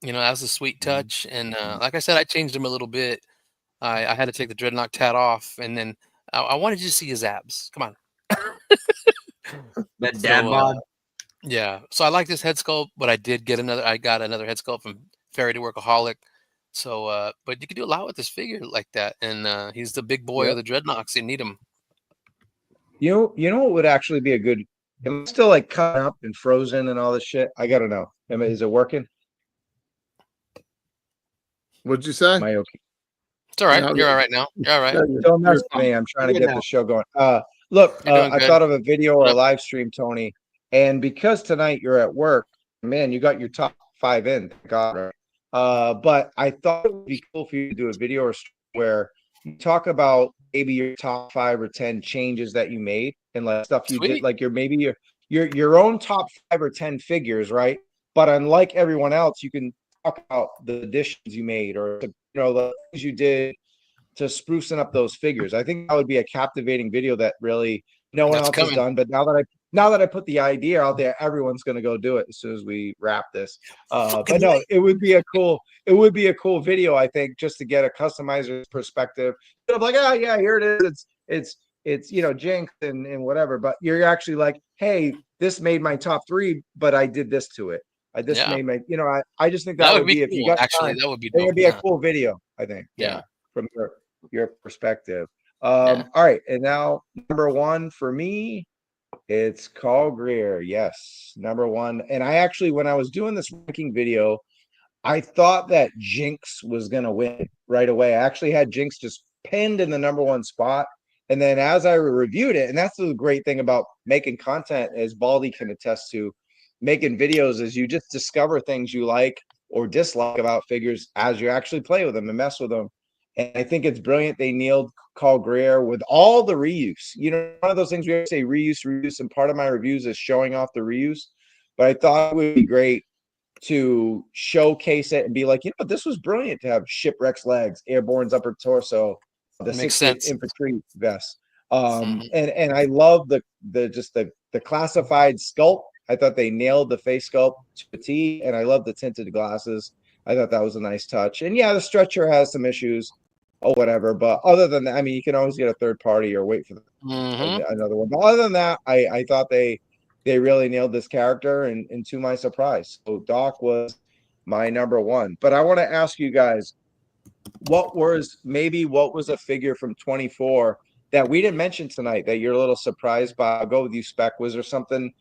You know, that was a sweet touch. And like I said, I changed him a little bit. I had to take the Dreadnought tat off, and then I wanted you to see his abs. Come on. That dad bod. Yeah. So I like this head sculpt, but I got another head sculpt from Fairy to Workaholic. So but you can do a lot with this figure like that. And he's the big boy of the Dreadnoks. You need him. You know what would actually be a good, am I still like cut up and frozen and all this shit? I gotta know. Is it working? What'd you say? Am I okay? It's all right. No, you're all right now. You're all right. Don't mess with me. I'm trying to get the show going. Look, I thought of a video or a live stream, Tony. And because tonight you're at work, man, you got your top 5 in. Thank God, right? But I thought it would be cool for you to do a video or where you talk about maybe your top 5 or 10 changes that you made and like stuff you did, like your own top 5 or 10 figures, right? But unlike everyone else, you can talk about the additions you made or the things you did to sprucing up those figures. I think that would be a captivating video that really no one else has done. But now that I put the idea out there, everyone's going to go do it as soon as we wrap this. But no, it would be a cool video, I think, just to get a customizer's perspective. I'm like, oh yeah, here it is. It's Jinx and whatever. But you're actually like, hey, this made my top 3, but I did this to it. I just made my, I just think that would be cool. If you got actually time, that would be dope. It would be a cool video, I think. Yeah. From your perspective. All right, and now number 1 for me, it's Carl Greer. Yes, number 1. And I actually, when I was doing this ranking video, I thought that Jinx was gonna win right away. I actually had Jinx just pinned in the number 1 spot. And then as I reviewed it, and that's the great thing about making content, as Baldy can attest to, making videos, is you just discover things you like or dislike about figures as you actually play with them and mess with them. And I think it's brilliant they nailed Carl Greer with all the reuse. One of those things we always say reuse, and part of my reviews is showing off the reuse. But I thought it would be great to showcase it and be like, this was brilliant to have Shipwreck's legs, Airborne's upper torso, the 60th infantry vest. And I love the classified sculpt. I thought they nailed the face sculpt to a T, and I love the tinted glasses. I thought that was a nice touch. And yeah, the stretcher has some issues or whatever, but other than that, I mean, you can always get a third party or wait for another one. But other than that, I thought they really nailed this character, and to my surprise. So Doc was my number 1. But I want to ask you guys, what was a figure from 24 that we didn't mention tonight that you're a little surprised by? I'll go with you, Spec. Was there something,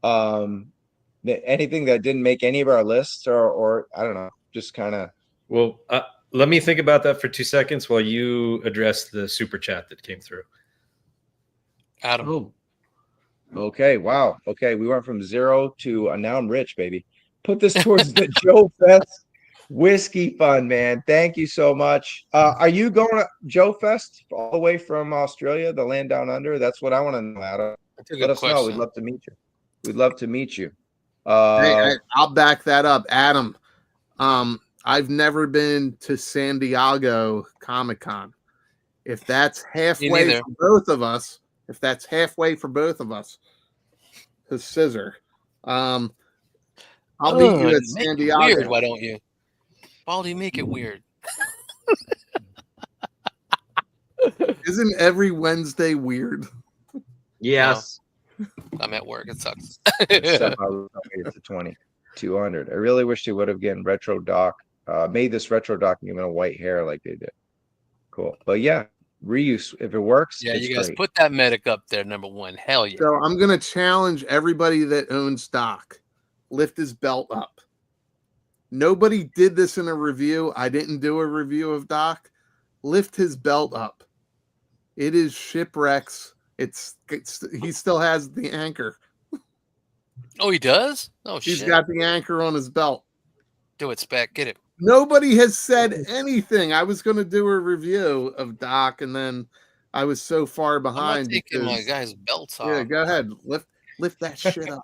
anything that didn't make any of our lists, or I don't know, just kind of? Well, let me think about that for 2 seconds while you address the super chat that came through. Adam. Oh. Okay. Wow. Okay. We went from 0 to now I'm rich, baby. Put this towards the Joe Fest whiskey fund, man. Thank you so much. Are you going to Joe Fest all the way from Australia, the land down under? That's what I want to know, Adam. Let us know. We'd love to meet you. I'll back that up, Adam. I've never been to San Diego Comic-Con. If that's halfway for both of us, the scissor. I'll meet you at San Diego. Weird, why don't you? Baldy, make it weird. Isn't every Wednesday weird? Yes. No, I'm at work. It sucks. It's to 2,200. I really wish they would have again retro doc. Made this retro doc and given a white hair like they did. Cool. But yeah, reuse if it works. Yeah, you guys great. put that medic up there, number 1. Hell yeah. So I'm gonna challenge everybody that owns Doc. Lift his belt up. Nobody did this in a review. I didn't do a review of Doc. Lift his belt up. It is Shipwreck's. It's he still has the anchor. Oh, he does? Oh, He's shit. got the anchor on his belt. Do it, Spec. Get it. Nobody has said anything. I was going to do a review of Doc, and then I was so far behind. I'm not taking my guy's belts off. Yeah, go ahead. Lift that shit up.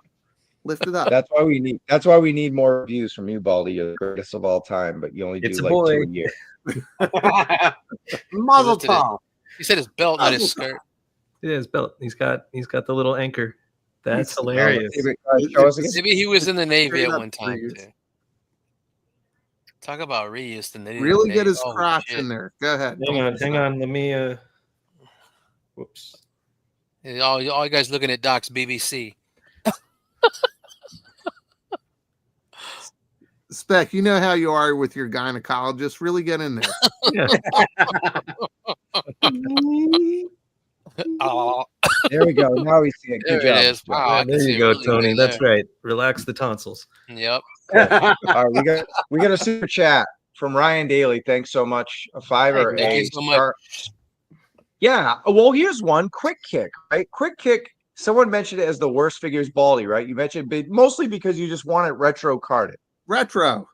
Lift it up. That's why we need more reviews from you, Baldy. You're the greatest of all time, but you only do like 2 a year. Muzzle tall. He said his belt, not his skirt. Yeah, his belt. He's got the little anchor. That's hilarious. Maybe he was in the Navy at one time too. Talk about reuse. And they didn't really get his crotch in there. Go ahead. Hang on. Let me. Whoops. All you guys looking at Doc's BBC. Spec, you know how you are with your gynecologist. Really get in there. Yeah. Oh, there we go. Now we see it. Good there job. it is. Wow, there you go, Tony. That's right. Relax the tonsils. Yep. All right, we got a super chat from Ryan Daly. Thanks so much. A $5 Thank you so much. Yeah. Well, here's one. Quick Kick, right? Quick Kick. Someone mentioned it as the worst figures Baldy, right? You mentioned mostly because you just want it retro carded. Retro.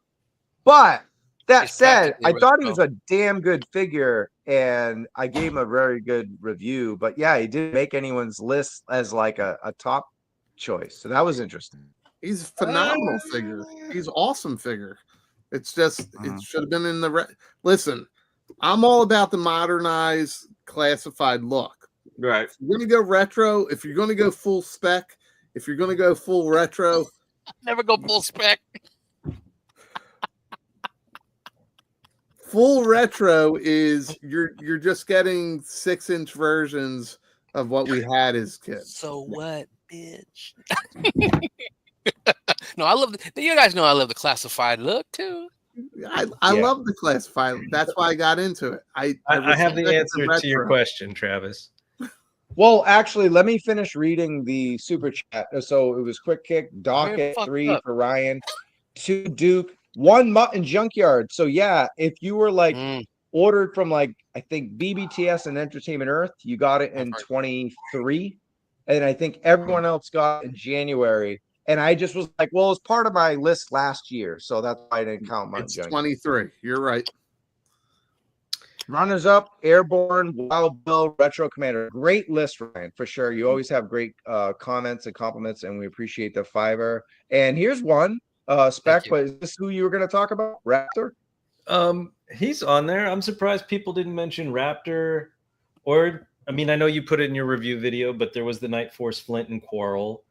But That He's said, I practically thought he retro. was a damn good figure, and I gave him a very good review. But yeah, he didn't make anyone's list as like a top choice, so that was interesting. He's a phenomenal figure. He's awesome figure. It's just it should have been in the listen. I'm all about the modernized classified look. Right. If you're gonna go retro, if you're gonna go full spec, if you're gonna go full retro, Never go full spec. full retro is you're just getting 6-inch versions of what we had as kids. So what, bitch? No, I love you guys know I love the classified look too. I love the classified. That's why I got into it. I have the respect answer to your retro. question, Travis. Well, actually, let me finish reading the super chat. So it was quick kick, docket fucked 3 up. for Ryan, 2 Duke, 1 Mutton Junkyard. So yeah, if you were like ordered from like I think BBTS and Entertainment Earth, you got it in 23, and I think everyone else got it in January. And I just was like, well, it's part of my list last year, so that's why I didn't count Mutton It's Junkyard. 23. You're right. Runners up, Airborne, Wild Bill, Retro Commander. Great list, Ryan, for sure. You always have great comments and compliments, and we appreciate the fiver. And here's one, Spec, but is this who you were going to talk about? Raptor? He's on there. I'm surprised people didn't mention Raptor. Or, I mean, I know you put it in your review video, but there was the Night Force Flint and Quarrel.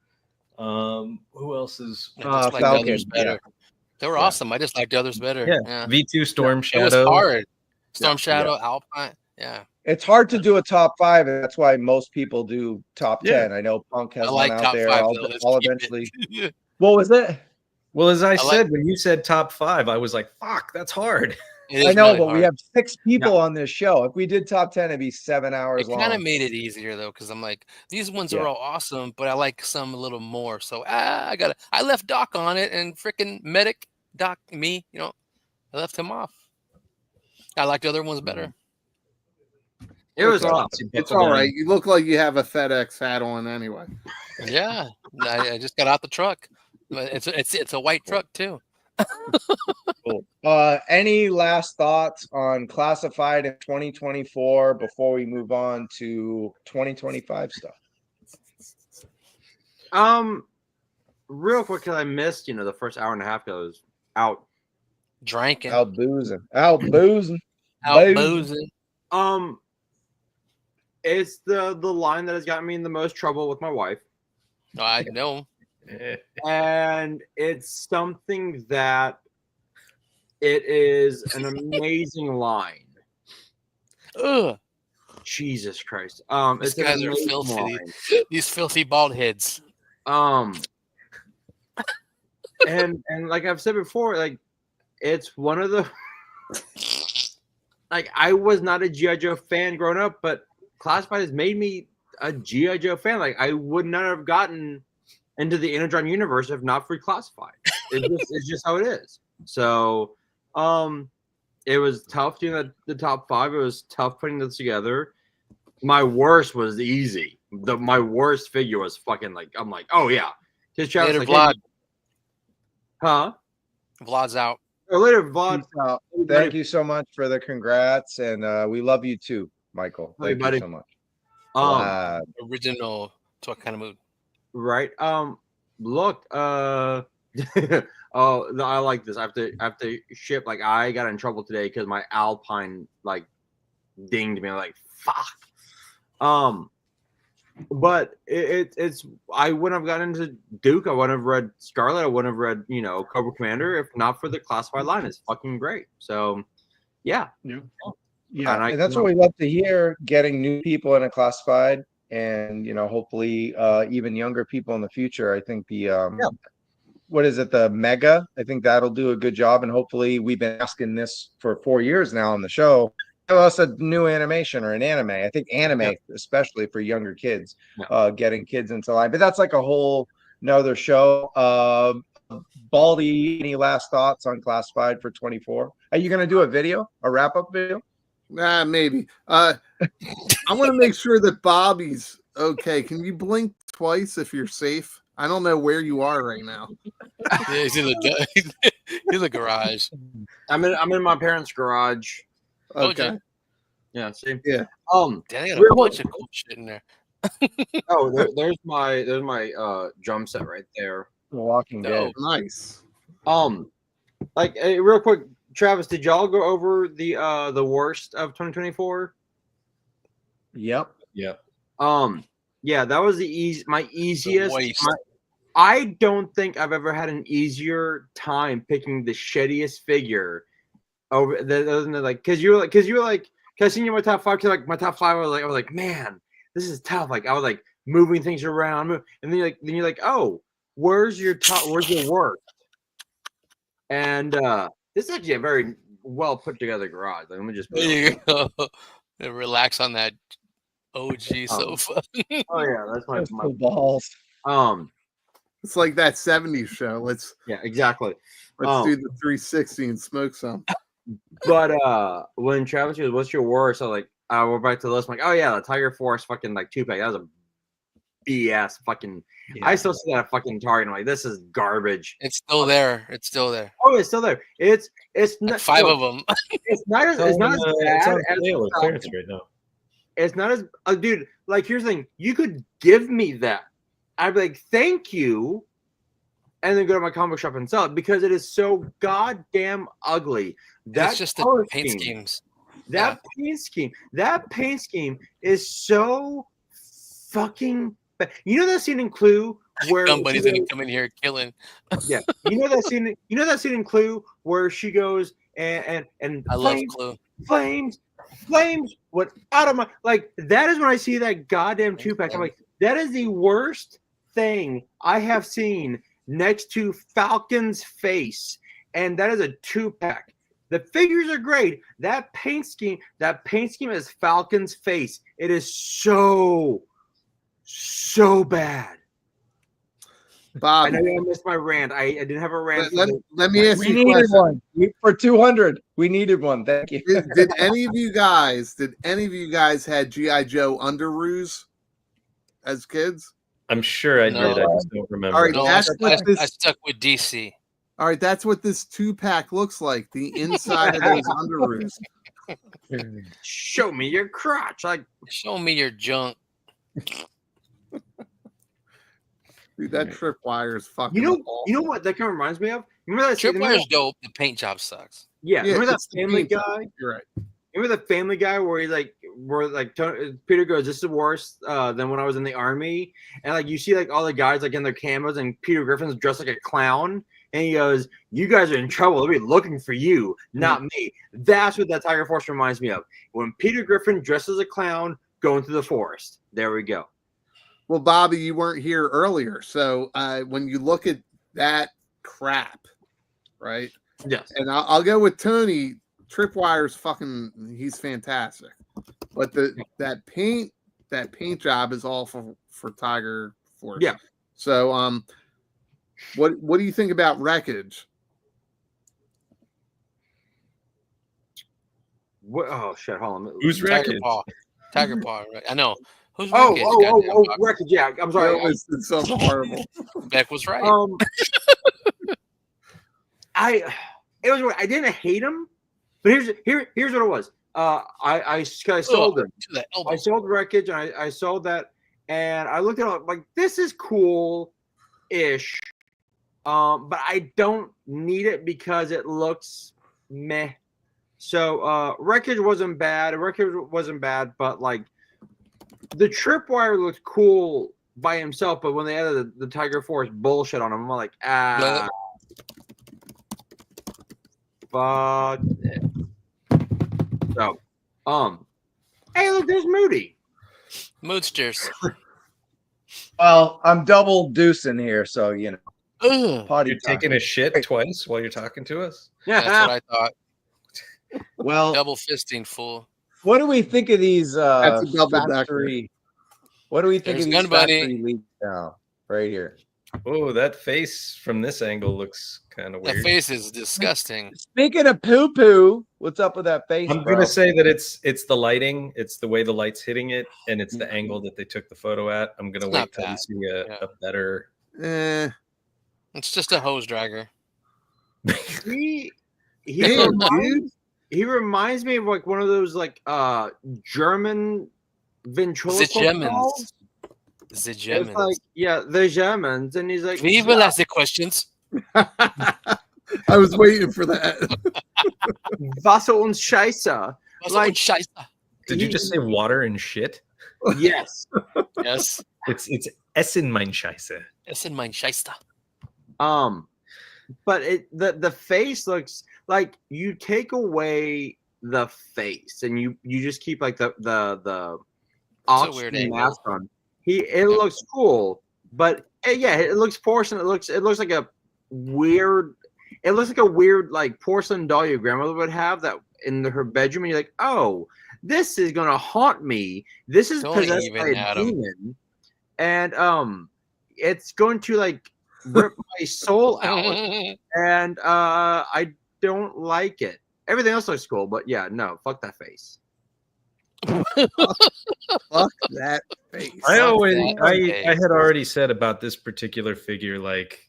Who else is... I just like Falcon, the others better. yeah. They were awesome. I just like the others better. Yeah. V2 Storm It Shadow. was hard. Storm Yeah. Shadow, Alpine. Yeah. It's hard to do a top 5, and that's why most people do top 10. I know Punk has I like one out top there. 5, I'll though. Let's I'll keep eventually... it. What was it? Well, as I like- said, when you said top 5, I was like, fuck, that's hard. It is I know, really but we hard. have 6 people on this show. If we did top 10, it'd be 7 hours It kind of long. made it easier though, because I'm like, these ones Yeah. are all awesome, but I like some a little more. So I left Doc on it, and freaking Medic Doc I left him off. I like the other ones better. It was Okay. tough. It's all right. You look like you have a FedEx hat on anyway. Yeah, I just got out the truck. But it's a white truck too. Cool. Any last thoughts on classified in 2024 before we move on to 2025 stuff? Real quick, because I missed, the first hour and a half goes out. Drinking, Out boozing. out boozing. It's the line that has gotten me in the most trouble with my wife. No, I know. And it's something that it is an amazing line. Ugh, Jesus Christ. these It's an guys are amazing filthy. line. These filthy bald heads. And like I've said before, like it's one of the like I was not a GI Joe fan growing up, but Classified has made me a GI Joe fan. Like I would not have gotten into the Energon universe if not for Classified. It's just how it is. So it was tough doing the top 5. It was tough putting this together. My worst was easy. My worst figure was fucking like I'm like, oh yeah. His chat Later, was Vlad. like, huh? Vlad's out. Oh, later, Vlad. Peace out. Thank you so much for the congrats, and we love you too, Michael. Hey, Thank buddy. you so much. Original to a kind of mood. Right. Look. Oh, no, I like this. I have to ship. Like I got in trouble today because my Alpine like dinged me. I'm like fuck. But it's I wouldn't have gotten into Duke. I wouldn't have read Scarlet. I wouldn't have read Cobra Commander if not for the Classified line. It's fucking great. So yeah. Yeah, and that's what we love to hear, getting new people in a classified, and hopefully even younger people in the future. I think the what is it, the Mega? I think that'll do a good job, and hopefully we've been asking this for 4 years now on the show. Tell us a new animation or an anime. I think anime, especially for younger kids, getting kids into line. But that's like a whole nother show. Baldy, any last thoughts on Classified for 24? Are you going to do a video, a wrap-up video? Maybe. I want to make sure that Bobby's okay. Can you blink twice if you're safe? I don't know where you are right now. Yeah, he's in the garage. I'm in my parents' garage. Okay. Yeah. See. Yeah. Damn, they got a real bunch quick- of cool shit in there. there's my drum set right there. The Walking Dead. Nice. Like real quick, Travis, did y'all go over the worst of 2024? Yep. Yep. Yeah, that was my easiest. waste. I don't think I've ever had an easier time picking the shittiest figure over the like because you were like because I seen you in my top 5 because like my top 5 I was like man, this is tough. Like I was like moving things around and then you're like oh, where's your worst? And this is actually a very well put together garage. Like, let me just There you go. And relax on that OG sofa. oh yeah, that's my balls. It's like that 70s show. Let's exactly. do the 360 and smoke some. But when Travis goes, "What's your worst?" I went back to the list. I'm like, "Oh yeah, the Tiger Force fucking like 2-pack. That was a BS fucking." Yeah. I still see that fucking Target. I'm like, "This is garbage." It's still there. It's still there. Oh, it's still there. It's Like not 5 of them. It's not as bad It's on as sale or clearance right now. it's not as dude. Like here's the thing: you could give me that. I'd be like, "Thank you," and then go to my comic shop and sell it because it is so goddamn ugly. That's just the color paint scheme- schemes. That paint scheme is so fucking bad. You know that scene in Clue where Somebody's gonna come in here killing. yeah, you know that scene. You know that scene in Clue where she goes and I love Clue. flames. What out of my like? That is when I see that goddamn 2-pack. I'm like, that is the worst thing I have seen next to Falcon's face, and that is a 2-pack. The figures are great. That paint scheme is Falcon's face. It is so bad. I Bob, know I missed my rant. I didn't have a rant. let me ask We you a needed question. one for 200. We needed one. Thank you. Did any of you guys had GI Joe underoos as kids? I'm sure I No. did. I just don't remember. All right, No, that's what this. I stuck with DC. All right, that's what this 2-pack looks like. The inside of those underoos. Show me your crotch. Like Show me your junk. Dude, that tripwire is fucking. you know awful. what that kind of reminds me of? Remember that scene? Tripwire's dope. The paint job sucks. Yeah, remember that it's the Family paint job. Guy? You're right. Remember the Family Guy where Peter goes, "This is worse than when I was in the army," and like you see like all the guys like in their camos, and Peter Griffin's dressed like a clown, and he goes, "You guys are in trouble. They'll be looking for you, not me." That's what that Tiger Force reminds me of. When Peter Griffin dressed as a clown going through the forest. There we go. Well, Bobby, you weren't here earlier, so when you look at that crap, right? Yes. And I'll go with Tony. Tripwire's he's fantastic, but that paint job is all for Tiger Force. Yeah. So what do you think about Wreckage? Oh shit! Hold on. Who's Tiger Wreckage? Paw. Tiger Paw. Right? I know. Who's Oh, Wreckage? Wreckage. Yeah, I'm sorry. It's so horrible. Beck was right. I didn't hate him, but here's what it was. I sold him. To the elbow. I sold Wreckage, and I sold that, and I looked at it like this is cool-ish, but I don't need it because it looks meh. So Wreckage wasn't bad. But like the Tripwire looked cool by himself, but when they added the Tiger Force bullshit on him, I'm like, fuck it. So, hey, look, there's Moody. Moodsters. Well, I'm double deucing here, so you know. Ugh. Potty You're time. taking a shit twice while you're talking to us? That's what I thought. Well, Double fisting, fool. what do we think of these That's a double factory? What do we think There's of these Gun Bunny. factory leads now? Right here. Oh, that face from this angle looks kind of That weird. face is disgusting. Speaking of poo poo, what's up with that face? I'm bro? gonna say that it's the lighting, it's the way the light's hitting it, and it's the angle that they took the photo at. I'm gonna It's wait not till we bad. see Yeah. a better. Eh, It's just a hose dragger. he reminds me of like one of those like German ventriloquist dolls. The Germans. It's like, yeah, the Germans, and he's like, We will ask the questions. I was waiting for that. Wasser und Scheiße. Like, did you just say water and shit? Yes. Yes. It's Essen mein Scheiße. Essen mein Scheiße. But the face looks like you take away the face and you just keep like the oxygen mask on. It looks cool, but yeah, it looks porcelain. It looks like a weird. It looks like a weird like porcelain doll your grandmother would have that in her bedroom, and you're like, oh, this is gonna haunt me. This is possessed by a demon, and it's going to like rip my soul out, and I don't like it. Everything else looks cool, but yeah, no, fuck that face. Fuck that face. I had already said about this particular figure, like,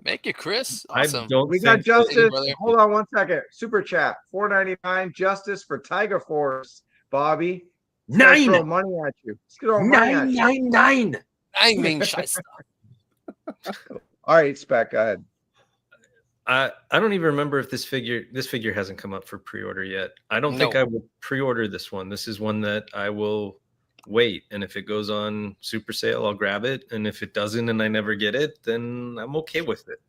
make it, Chris. Awesome. We got Justice. Hold on one second. Super chat, $4.99. Justice for Tiger Force, Bobby. Throw money at you. $9.99. I mean, scheiße. All right, Spec, go ahead. I don't even remember if this figure hasn't come up for pre-order yet. I don't think I will pre-order this one. This is one that I will wait, and if it goes on super sale, I'll grab it, and if it doesn't and I never get it, then I'm okay with it.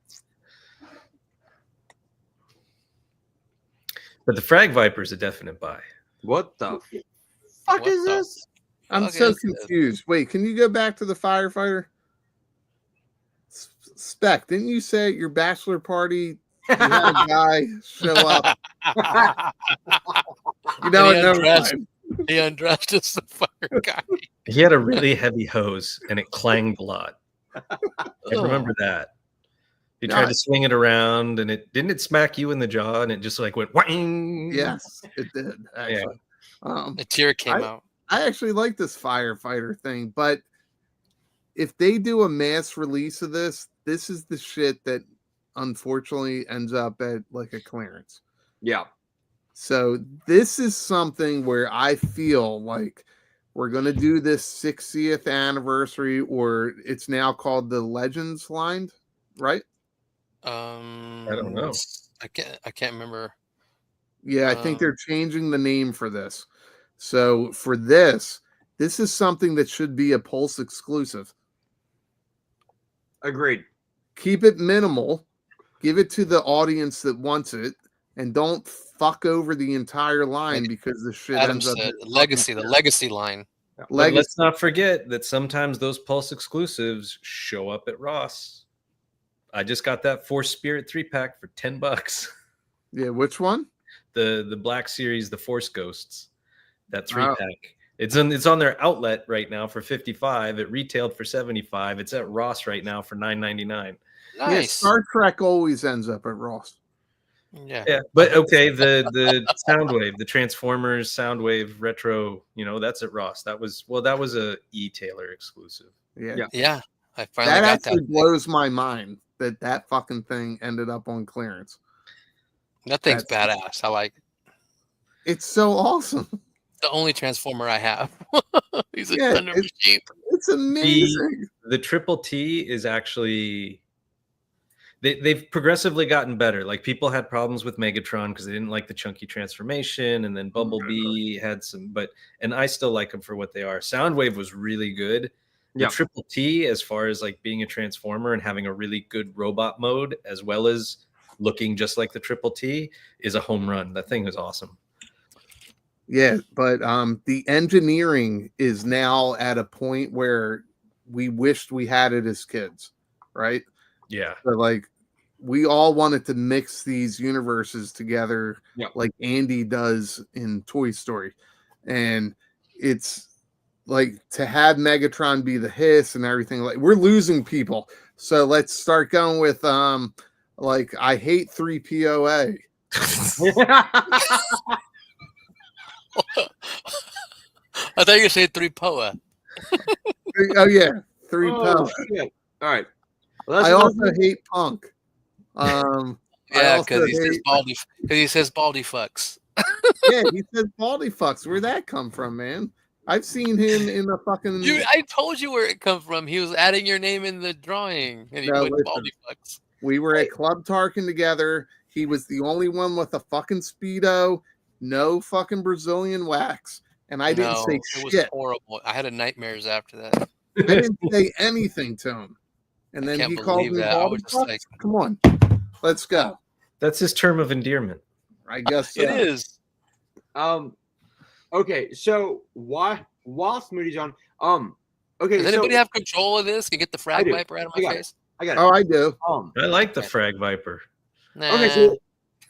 But the Frag Viper is a definite buy. What the fuck is this? I'm so confused. Wait, can you go back to the firefighter? Spec, didn't you say at your bachelor party you had a guy show up? He undressed as the fire guy. He had a really heavy hose and it clanged a lot. I remember that. He tried to swing it around and didn't it smack you in the jaw and it just like went whang? Yes, it did. Actually. Yeah. A tear came out. I actually like this firefighter thing, but if they do a mass release of this is the shit that unfortunately ends up at like a clearance. Yeah. So this is something where I feel like we're going to do this 60th anniversary, or it's now called the Legends line, right? I don't know. I can't remember. Yeah, I think they're changing the name for this. So for this is something that should be a Pulse exclusive. Agreed. Keep it minimal. Give it to the audience that wants it, and don't fuck over the entire line because the shit Adam ends up said legacy, the legacy line. Let's not forget that sometimes those Pulse exclusives show up at Ross. I just got that Force Spirit 3-pack for $10. Yeah, which one? The Black Series, the Force Ghosts. That 3-pack. It's on their outlet right now for $55. It retailed for $75. It's at Ross right now for $9.99. Nice. Yeah, Star Trek always ends up at Ross. Yeah. But okay, the Soundwave, the Transformers Soundwave Retro, that's at Ross. That was a e-tailer exclusive. Yeah. I finally that got actually that. blows my mind that fucking thing ended up on clearance. That thing's badass. I like it. It's so awesome. The only Transformer I have. He's a thunder machine. It's amazing. The Triple T is actually they've progressively gotten better. Like people had problems with Megatron because they didn't like the chunky transformation, and then Bumblebee had some, and I still like them for what they are. Soundwave was really good. The Triple T, as far as like being a Transformer and having a really good robot mode, as well as looking just like the Triple T, is a home run. That thing is awesome. Yeah, but the engineering is now at a point where we wished we had it as kids, right? Yeah. So like we all wanted to mix these universes together like Andy does in Toy Story. And it's like to have Megatron be the hiss and everything, like we're losing people. So let's start going with like I hate 3POA. I thought you were saying 3POA. Oh yeah, 3POA. All right. I also hate Punk. Yeah, also because he says hate- baldy. Because he says baldy fucks. Yeah, he says baldy fucks. Where'd that come from, man? I've seen him in the fucking. Dude, I told you where it comes from. He was adding your name in the drawing, and he No, put listen. baldy fucks. We were at Club Tarkin together. He was the only one with a fucking Speedo, no fucking Brazilian wax. And I didn't say It was shit. horrible. I had nightmares after that. I didn't say anything to him. And then Can't he called believe me that. I baldy was just fucks. like- Come on, let's go. That's his term of endearment. I guess so. It is. Okay, so while Smoothie's on, okay, Does anybody have control of this? Can you get the I frag do. viper out of I my got face? I got it. Oh, I do. I like the frag viper. Nah.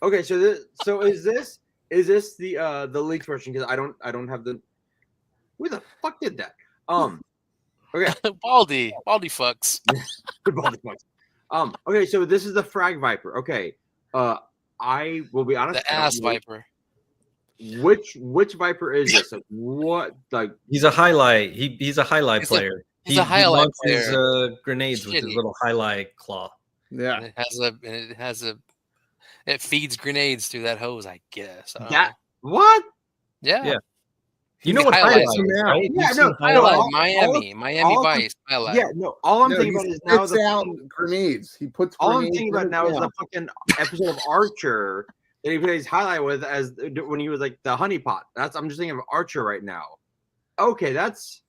Okay, so is this the leaked version? Because I don't have the. Where the fuck did that? Okay. baldy fucks. Baldy fucks. Okay, so this is the frag viper. Okay. I will be honest. The I don't ass know viper. Which viper is this? Like, what like He's a highlight. He's a highlight player. he's a highlight launches, player. Grenades with his Shitty. little highlight claw. Yeah. And it feeds grenades through that hose, I guess. I don't that? know. What? Yeah. Yeah. You know what Highlight. highlight is, right? Yeah, You've no, seen Highlight, all- Miami all- Vice. Highlight. Yeah, no. All I'm No, thinking he about is now spits out the grenades. He puts all I'm grenades thinking in about his now is the mouth. fucking episode of Archer that he plays highlight with as when he was like the honeypot. I'm just thinking of Archer right now. Okay, that's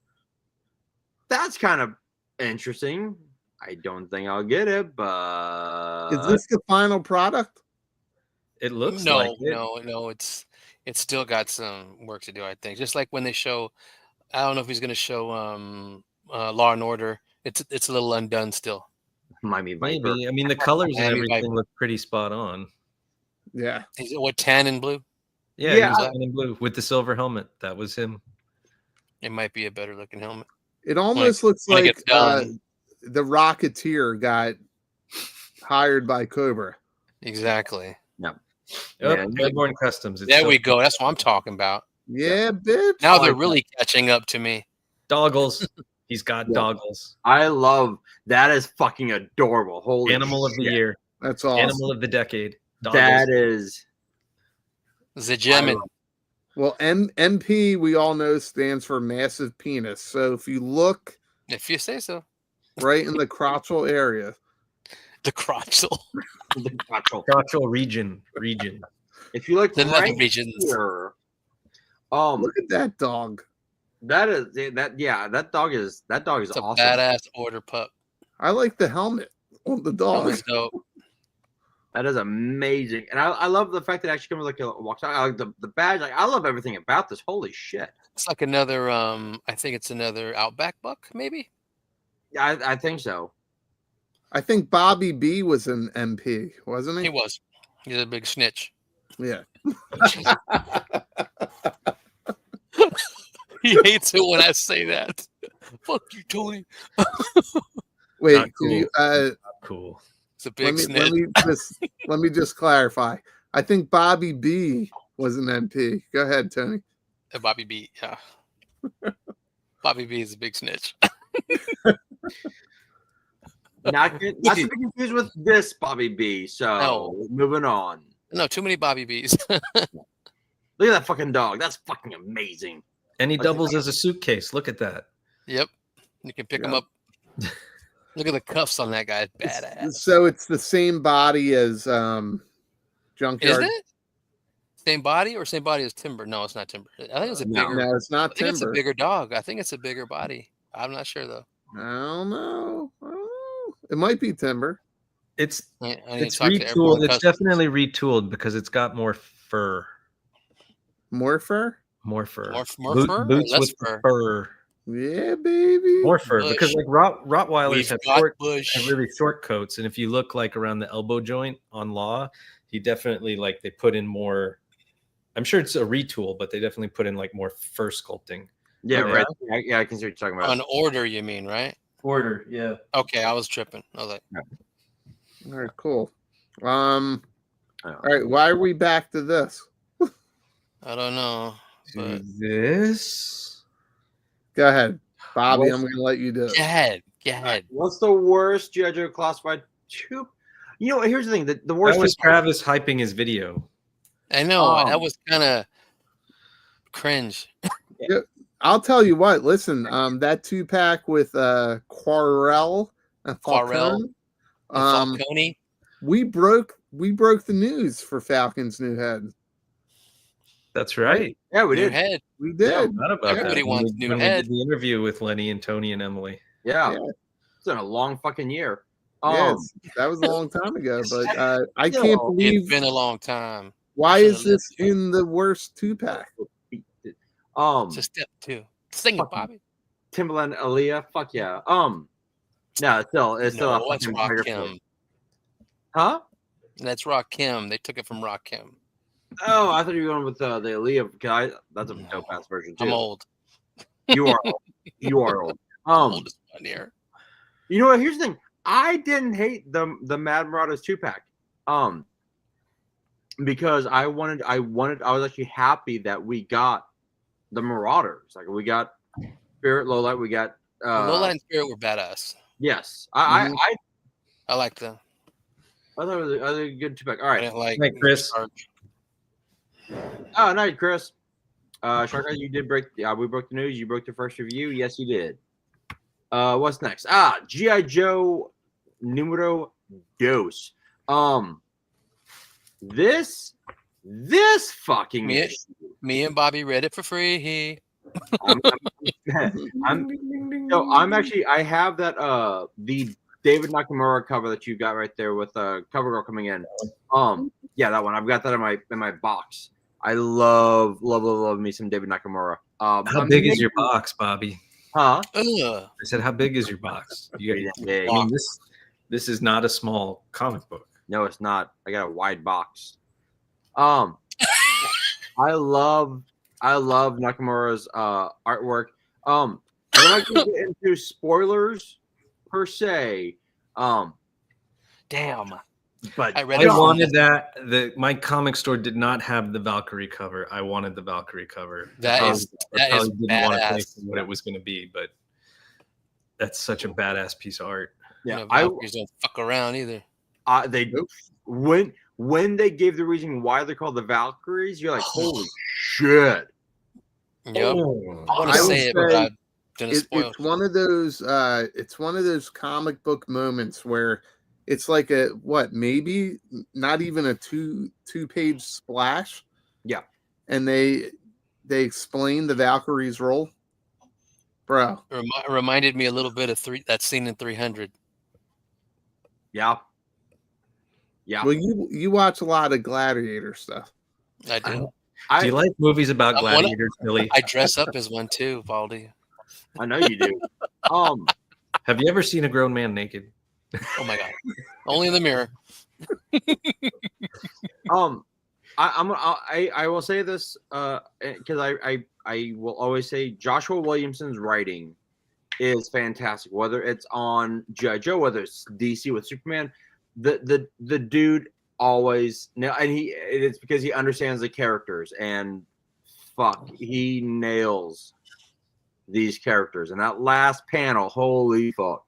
kind of interesting. I don't think I'll get it, but Is this the final product? It looks No, like it. no. It's still got some work to do, I think. Just like when they show, I don't know if he's going to show Law and Order. It's a little undone still. Miami Viper. Maybe. I mean, the colors and Miami everything Viper. look pretty spot on. Yeah. Is it what, tan and blue? Yeah, Yeah. he was tan and blue with the silver helmet. That was him. It might be a better looking helmet. It almost looks when it like gets done. the Rocketeer got hired by Cobra. Exactly. Oh, Yeah. Airborne Customs. It's There so- we go. That's what I'm talking about. Yeah, bitch. Now they're really catching up to me. Doggles. He's got Yeah. doggles. I love that. Is fucking adorable. Holy Animal of the shit. year. That's awesome. Animal of the decade. Doggles. That is The Gemin. Well, MP, we all know, stands for massive penis. So if you look If you say so. right in the crotchal area, The crotchal. the control. Crotchal region. If you look The nether right regions. here, look at that dog. that is that. Yeah, that dog is It's a awesome. badass order pup. I like the helmet on the That dog. was dope. That is amazing, and I love the fact that it actually comes with like a walks out. I like the badge. Like I love everything about this. Holy shit! It's like another I think it's another Outback buck, maybe. Yeah, I think so. I think Bobby B was an MP, wasn't He he? was. He's a big snitch. Yeah. He hates it when I say that. Fuck you, Tony. Wait, Not can you Cool. It's a big snitch. let me just clarify. I think Bobby B was an MP. Go ahead, Tony. Bobby B. Yeah. Bobby B is a big snitch. Not to be confused with this Bobby B. So No. moving on. No, too many Bobby B's. Look at that fucking dog. That's fucking amazing. And he doubles as a suitcase. Look at that. Yep. You can pick him Yeah. up. Look at the cuffs on that guy. Badass. So it's the same body as Junkyard. Isn't it? Same body or same body as Timber? No, it's not Timber. I think it's a bigger. No, it's not I think it's a Timber. bigger dog. I think it's a bigger body. I'm not sure though. I don't know. It might be Timber. It's I need it's to talk to Airborne retooled. It's Customs. definitely retooled because it's got more fur. More fur? More fur. More fur or Boots less with fur? fur. Yeah, baby. More fur. Bush. Because like Rottweilers We've have got Bush. really short coats. And if you look like around the elbow joint on Law, he definitely like they put in more. I'm sure it's a retool, but they definitely put in like more fur sculpting. Yeah, Okay. right. Yeah, I can see what you're talking about. On order, you mean, right? Order, yeah. Okay, I was tripping. I was like, All right, cool. All right, why are we back to this? I don't know. But This. Go ahead, Bobby. What's- I'm going to let you do it. go ahead. Go ahead. What's the worst GIJoe classified tube? You know, here's the thing: the That worst was Travis hyping his video. I know that was kind of cringe. I'll tell you what. Listen, that 2-pack with Quarrel and Quarrel, Falcone, Falcone. we broke the news for Falcon's new head. That's right. Yeah, we New did. head. We did. Yeah, Not about Everybody that. wants new when head. we did the interview with Lenny and Tony and Emily. Yeah. Yeah. It's been a long fucking year. Yes, that was a long time ago, but I Still, can't believe. It's been a long time. Why Should've is this in the worst 2-pack? It's a step 2. Sing it, Bobby. Timbaland, Aaliyah, fuck yeah. No, it's still a No, that's fucking tiger Rakim. foot. Huh? That's Rakim. They took it from Rakim. Oh, I thought you were going with the Aaliyah guy. That's a dope ass version too. I'm old. You are old. You are old. Oldest one here. You know what? Here's the thing. I didn't hate the Mad Marauders 2-pack. Because I was actually happy that we got the Marauders. Like we got Spirit, Lowlight, we got Lola and Spirit were badass. yes. I like them. thought it was a good 2-pack. All I right. didn't like Hey, Chris. Oh, night, Chris. Shark, you did break. We broke the news. You broke the first review. Yes, you did. What's next? GIJoe numero dos. This fucking me and Bobby read it for free. I have that the David Nakamura cover that you got right there with Cover Girl coming in. Yeah, that one. I've got that in my box. I love me some David Nakamura. How big is your box, Bobby? Huh? Ugh. I said, how big is your box? Big. I mean, this is not a small comic book. No, it's not. I got a wide box. I love Nakamura's artwork. I'm not gonna get into spoilers per se. Damn. But I read I it. wanted that. My comic store did not have the Valkyrie cover. I wanted the Valkyrie cover. That is didn't want to pay badass. for what it was going to be, but that's such a badass piece of art. yeah, You know, Valkyries don't fuck around either. they when they gave the reason why they're called the Valkyries, you're like, holy shit. Yep. Oh. I want I to would say it, but say I didn't spoil. It's one of those. It's one of those comic book moments where it's like maybe not even a two-page splash. Yeah, and they explain the Valkyrie's role, bro. It reminded me a little bit of that scene in 300. yeah. Well, you watch a lot of Gladiator stuff. I do. Do you like movies about I'm gladiators, Billy? I dress up as one too, Baldy. I know you do. Have you ever seen a grown man naked? Oh my god. Only in the mirror. I will say this because I will always say Joshua Williamson's writing is fantastic. Whether it's on GIJoe, whether it's DC with Superman, the dude always and it's because he understands the characters and he nails these characters. And that last panel, holy fuck.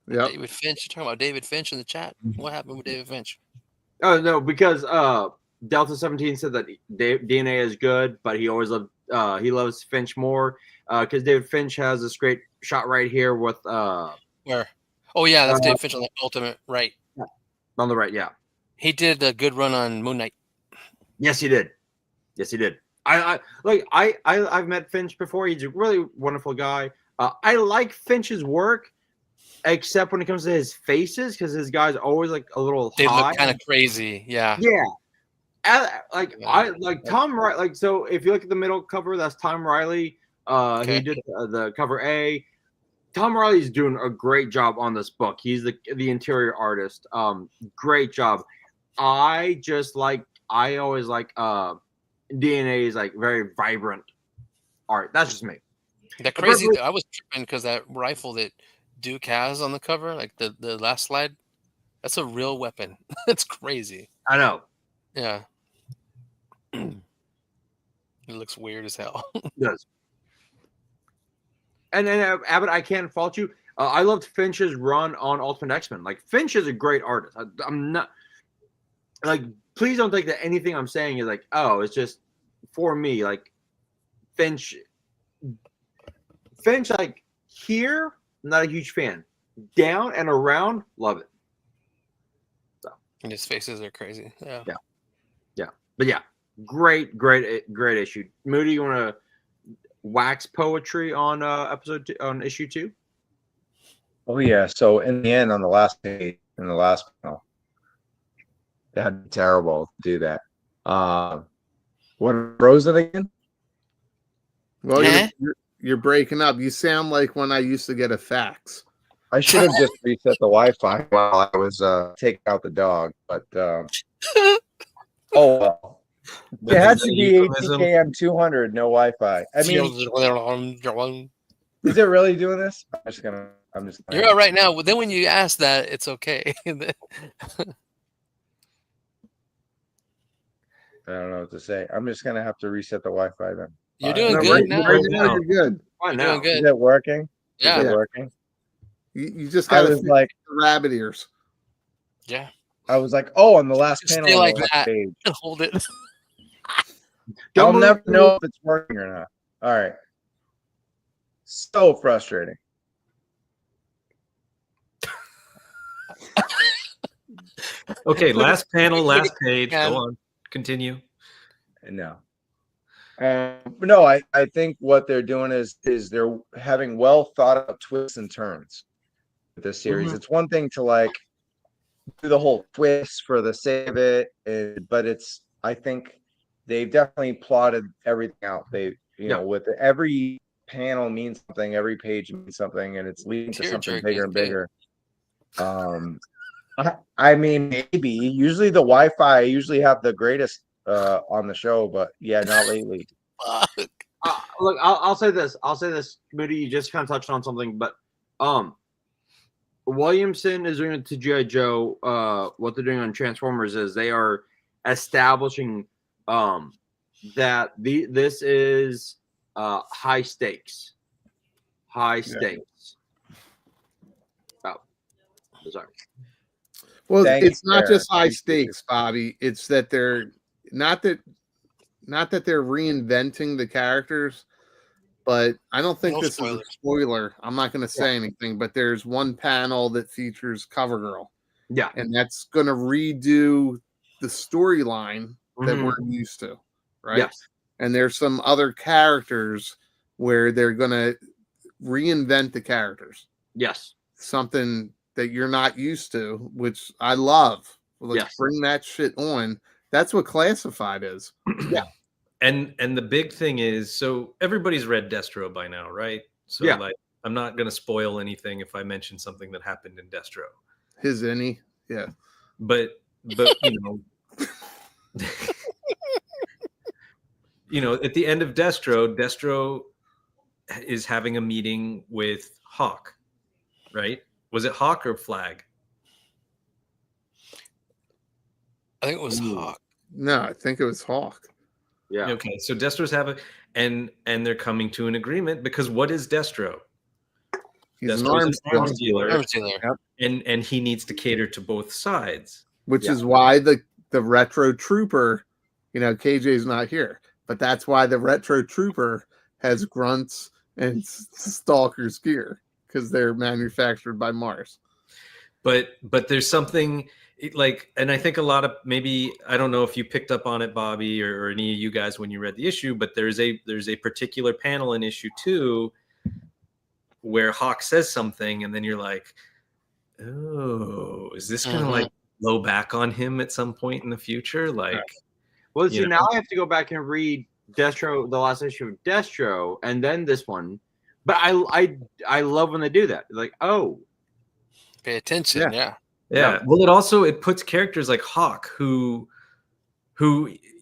Yep. David Finch. You're talking about David Finch in the chat. What happened with David Finch? Oh no, because Delta 17 said that DNA is good, but he always he loves Finch more because David Finch has this great shot right here with Where? Oh yeah, that's David Finch on the Ultimate right. On the right, yeah. He did a good run on Moon Knight. Yes, he did. I've met Finch before. He's a really wonderful guy. I like Finch's work, except when it comes to his faces, because his guy's always like a little They high. look kind of crazy. Yeah. Yeah. I like Tom Riley. Like, so if you look at the middle cover, that's Tom Riley. Okay. He did the cover A. Tom Riley's doing a great job on this book. He's the interior artist. Great job. I always like DNA is like very vibrant art. That's just me. That crazy. I was tripping because that rifle that Duke has on the cover, like the last slide, that's a real weapon. That's crazy. I know. Yeah. It looks weird as hell. It does. And then Abbott, I can't fault you. I loved Finch's run on Ultimate X-Men. Like, Finch is a great artist. I'm not like, please don't think that anything I'm saying is like, oh, it's just for me. Like, Finch, like, here, not a huge fan. Down and around, love it. So, and his faces are crazy. Yeah. But yeah, great issue. Moody, you want to wax poetry on issue 2? Oh yeah. So in the end, on the last page, in the last panel, that'd be terrible to do that. What rose it again? Well, Eh? you're breaking up. You sound like when I used to get a fax. I should have just reset the Wi-Fi while I was taking out the dog, but oh well. It had to be ATKM 200, no Wi-Fi. I mean, is it really doing this? I'm just gonna. You're all right now. Then when you ask that, it's okay. I don't know what to say. I'm just gonna have to reset the Wi-Fi then. You're doing No, good now. right now you're good. Fine You're now. doing Is good. it working? Yeah. Is it working? You just I got to was like, the rabbit ears. Yeah. oh, on the last Just panel, stay on like the last that. page. Hold it. I'll never know if it's working or not. All right. So frustrating. Okay, last panel, last page. Go on. Continue. No. No, I think what they're doing is they're having well thought out twists and turns with this series. It's one thing to like do the whole twist for the sake of it, but I think they've definitely plotted everything out. They, know, with every panel means something, every page means something, and it's leading to something bigger and bigger. I mean, maybe usually the Wi-Fi, I usually have the greatest on the show, but yeah, not lately. Look, I'll say this. Moody, you just kind of touched on something, but Williamson is doing it to GIJoe. What they're doing on Transformers is they are establishing that this is high stakes. Oh, sorry. Well, Thank it's you, not Sarah. just high stakes, Bobby. It's that they're not that they're reinventing the characters, but I don't think this is a spoiler. I'm not going to say anything, but there's one panel that features CoverGirl. Yeah. And that's going to redo the storyline that we're used to, right? Yes. And there's some other characters where they're going to reinvent the characters. Yes. Something that you're not used to, which I love. Let's bring that shit on. That's what Classified is. Yeah. And the big thing is, so everybody's read Destro by now, right? So like, I'm not going to spoil anything if I mention something that happened in Destro. His any, yeah. But at the end of Destro is having a meeting with Hawk, right? Was it Hawk or Flag? I think it was Hawk. No, I think it was Hawk. Yeah. Okay, so Destro's having, and they're coming to an agreement because what is Destro? He's Destro's an arms dealer. Arms dealer. Yep. And he needs to cater to both sides. Which is why the Retro Trooper, KJ's not here, but that's why the Retro Trooper has grunts and Stalker's gear, because they're manufactured by Mars. But there's something like, and I think a lot of, maybe, I don't know if you picked up on it, Bobby, or any of you guys when you read the issue, but there's a particular panel in issue 2 where Hawk says something, and then you're like, oh, is this gonna like blow back on him at some point in the future? Like, well, see, now I have to go back and read Destro, the last issue of Destro, and then this one. But I love when they do that. Like, oh, pay attention, yeah. Well, it puts characters like Hawk, who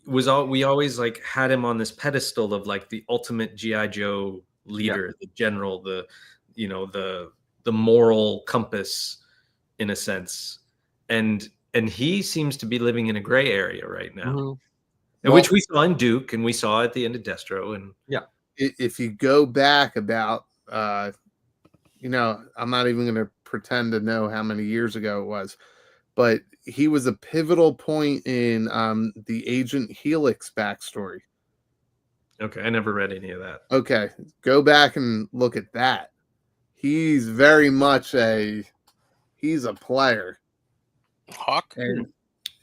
was we always like had him on this pedestal of like the ultimate GI Joe leader, the general, the moral compass in a sense, and he seems to be living in a gray area right now, which we saw in Duke and we saw at the end of Destro, and if you go back about I'm not even going to pretend to know how many years ago it was, but he was a pivotal point in the Agent Helix backstory. Okay, I never read any of that. Okay, go back and look at that. He's very much he's a player. Hawk?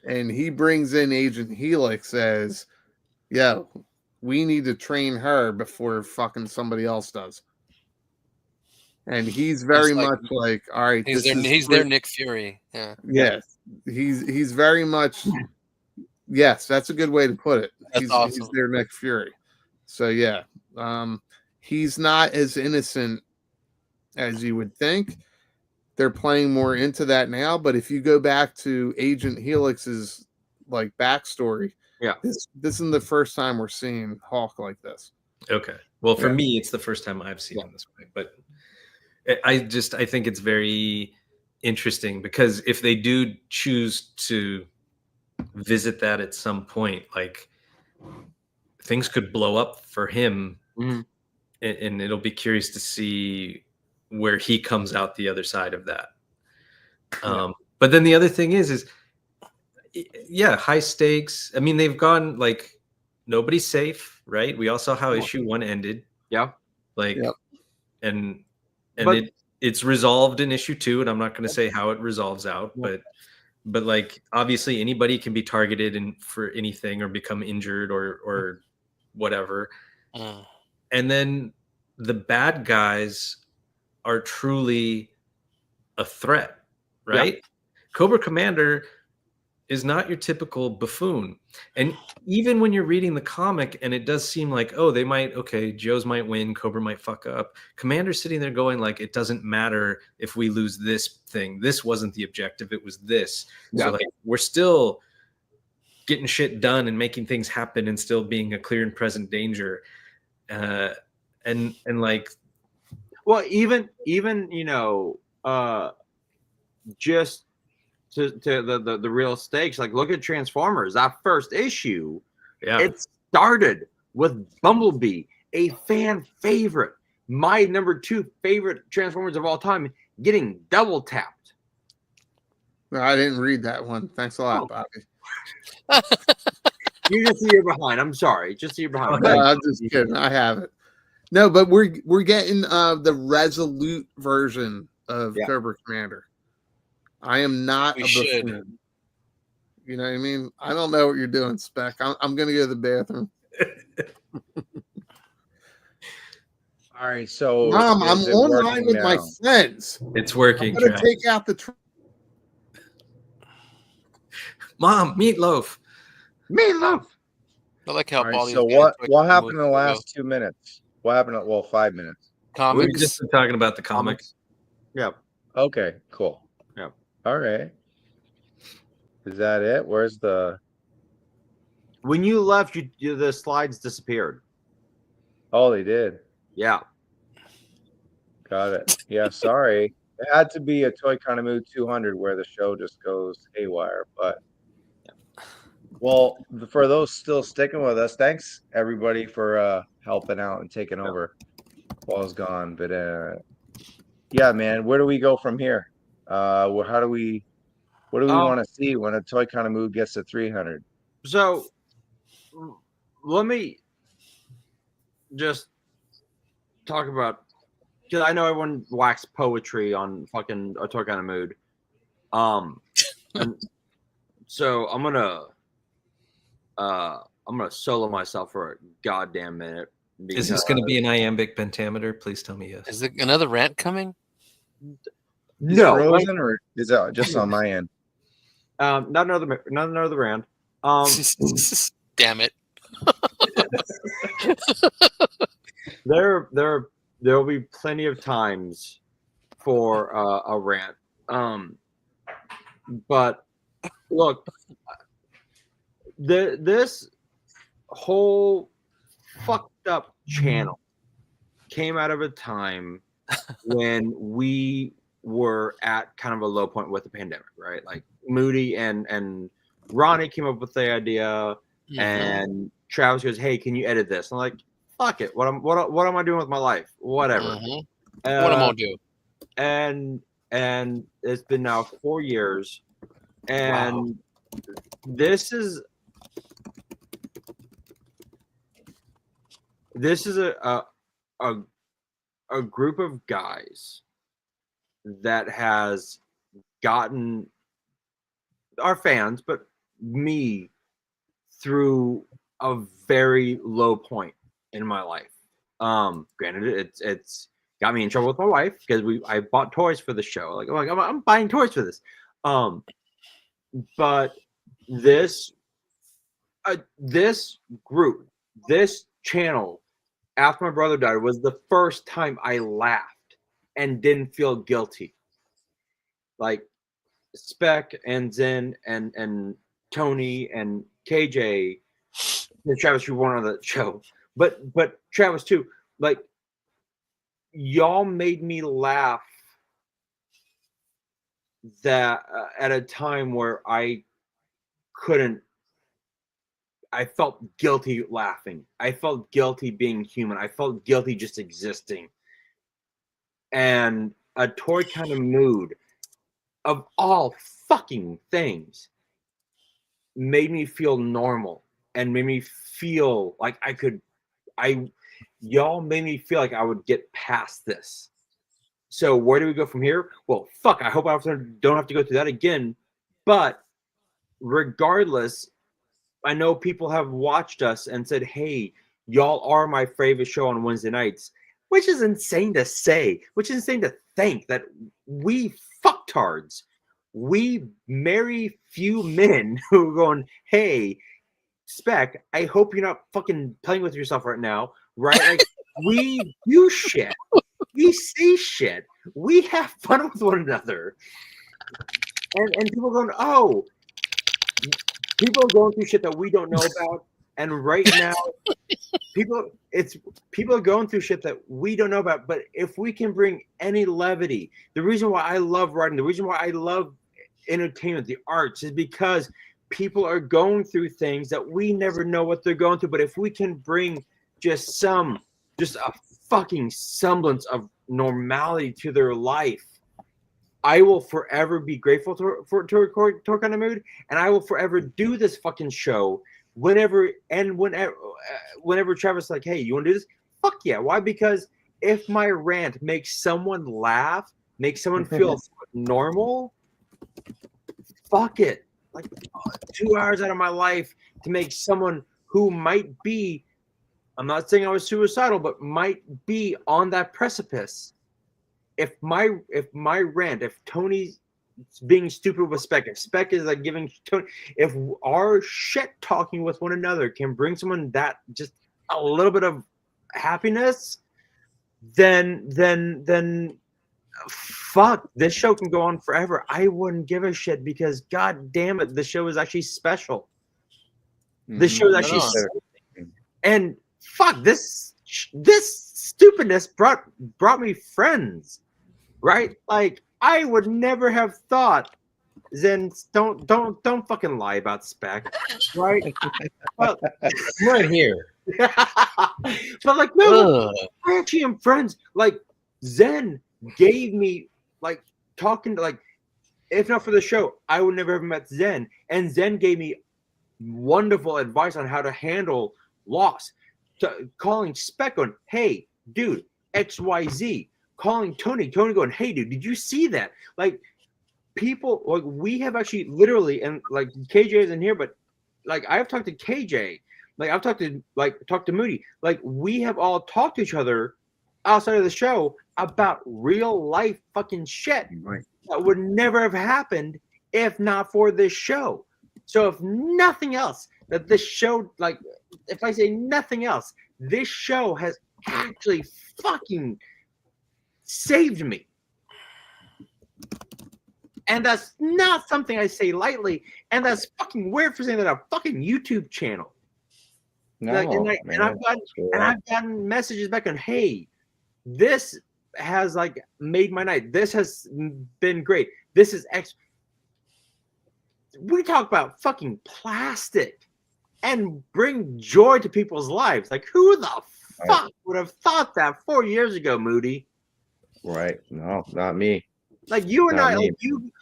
And he brings in Agent Helix as, we need to train her before fucking somebody else does. And he's very much like, all right, he's their Nick Fury. Yeah. Yes. He's very much, yes, that's a good way to put it. That's awesome. He's their Nick Fury. So yeah. He's not as innocent as you would think. They're playing more into that now, but if you go back to Agent Helix's like backstory, this isn't the first time we're seeing Hawk like this. Okay. Well, for me, it's the first time I've seen him this way, but I think it's very interesting because if they do choose to visit that at some point, like things could blow up for him, and it'll be curious to see where he comes out the other side of that. But then the other thing is high stakes. I mean, they've gone like nobody's safe, right? We all saw how issue 1 ended. Yeah. And it's resolved in issue 2, and I'm not going to say how it resolves out, but like obviously anybody can be targeted for anything or become injured or whatever. And then the bad guys are truly a threat, right? Cobra Commander is not your typical buffoon. And even when you're reading the comic and it does seem like, Joe's might win, Cobra might fuck up. Commander's sitting there going like, it doesn't matter if we lose this thing. This wasn't the objective. It was this. So like, we're still getting shit done and making things happen and still being a clear and present danger. And like, well, even just to the real stakes, like look at Transformers. That first issue, it started with Bumblebee, a fan favorite, my number 2 favorite Transformers of all time, getting double tapped. No, I didn't read that one. Thanks a lot, Bobby. You're just a year behind. I'm sorry, just a year behind. No, I'm just kidding. I have it. No, but we're getting the Resolute version of Cobra Commander. I am not a buffoon. You know what I mean? I don't know what you're doing, Spec. I'm going to go to the bathroom. All right, so Mom, I'm online with my friends. It's working. I'm going to take out the. Mom, meatloaf. I like how. All right, so what happened in the last 2 minutes? What happened? 5 minutes. Comics. We've just been talking about the comics. Yep. Okay, cool. Yep. All right. Is that it? Where's the? When you left, the slides disappeared. Oh, they did. Yeah. Got it. Yeah, sorry. It had to be a Toy Kind of Mood 200 where the show just goes haywire. But well, for those still sticking with us, thanks everybody for helping out and taking over while I was gone. But yeah, man, where do we go from here? What do we want to see when a Toy Kind of Mood gets to 300? So let me just talk about, because I know everyone waxed poetry on fucking a Toy Kind of Mood. So I'm gonna solo myself for a goddamn minute. Is this going to be an iambic pentameter? Please tell me yes. Is there another rant coming? No, frozen, or is that just on my end? Not another round. Damn it. There will be plenty of times for a rant. But look, this whole fucked up channel came out of a time when we were at kind of a low point with the pandemic, right? Like Moody and Ronnie came up with the idea, and Travis goes, "Hey, can you edit this?" I'm like, "Fuck it. What am I doing with my life? Whatever." What am I gonna do? and it's been now 4 years, and this is a group of guys that has gotten our fans, but me, through a very low point in my life. Granted, it's got me in trouble with my wife because I bought toys for the show. Like I'm buying toys for this. But this group, this channel, after my brother died, was the first time I laughed and didn't feel guilty. Like Spec and Zen and Tony and KJ and Travis, who weren't on the show, but Travis too. Like, y'all made me laugh that at a time where I felt guilty laughing. I felt guilty being human. I felt guilty just existing. And a toy kind of mood, of all fucking things, made me feel normal and made me feel like y'all made me feel like I would get past this. So where do we go from here? Well, fuck, I hope I don't have to go through that again. But regardless, I know people have watched us and said, hey, y'all are my favorite show on Wednesday nights, which is insane to say, which is insane to think that we fucktards, we marry few men who are going, hey, Spec, I hope you're not fucking playing with yourself right now, right? Like, we do shit. We say shit. We have fun with one another. And people are going, oh, people are going through shit that we don't know about. And right now, people are going through shit that we don't know about. But if we can bring any levity, the reason why I love writing, the reason why I love entertainment, the arts, is because people are going through things that we never know what they're going through. But if we can bring just a fucking semblance of normality to their life, I will forever be grateful to record Torque on the Mood, and I will forever do this fucking show whenever Travis is like, hey, you want to do this? Fuck yeah. Why? Because if my rant makes someone laugh, makes someone feel normal, fuck it. Like 2 hours out of my life to make someone who might be, I'm not saying I was suicidal, but might be on that precipice. If my rant, if Tony's being stupid with Spec, if Spec is like giving Tony, if our shit talking with one another can bring someone that just a little bit of happiness, then fuck, this show can go on forever. I wouldn't give a shit because god damn it, this show is actually special. This show is actually special. And fuck, this stupidness brought me friends, right? Like, I would never have thought. Zen, don't fucking lie about Spec, right? Well, right here. But like, no, I actually am friends. Like, Zen gave me, like, talking to, like, if not for the show, I would never have met Zen. And Zen gave me wonderful advice on how to handle loss. Calling Spec going, hey, dude, XYZ. Calling Tony going, hey, dude, did you see that? Like, people, like, we have actually literally, and like KJ isn't here, but like, I've talked to KJ, like, I've talked to Moody, like, we have all talked to each other outside of the show about real life fucking shit that would never have happened if not for this show. So if nothing else, that this show, like, if I say nothing else, this show has actually fucking saved me. And that's not something I say lightly, and that's fucking weird for saying that on a fucking YouTube channel. No, like, and I've gotten messages back on, hey, this has like made my night. This has been great. This is we talk about fucking plastic and bring joy to people's lives. Like, who the fuck would have thought that 4 years ago, Moody? Right. No, not me. Like you and Not I, me. like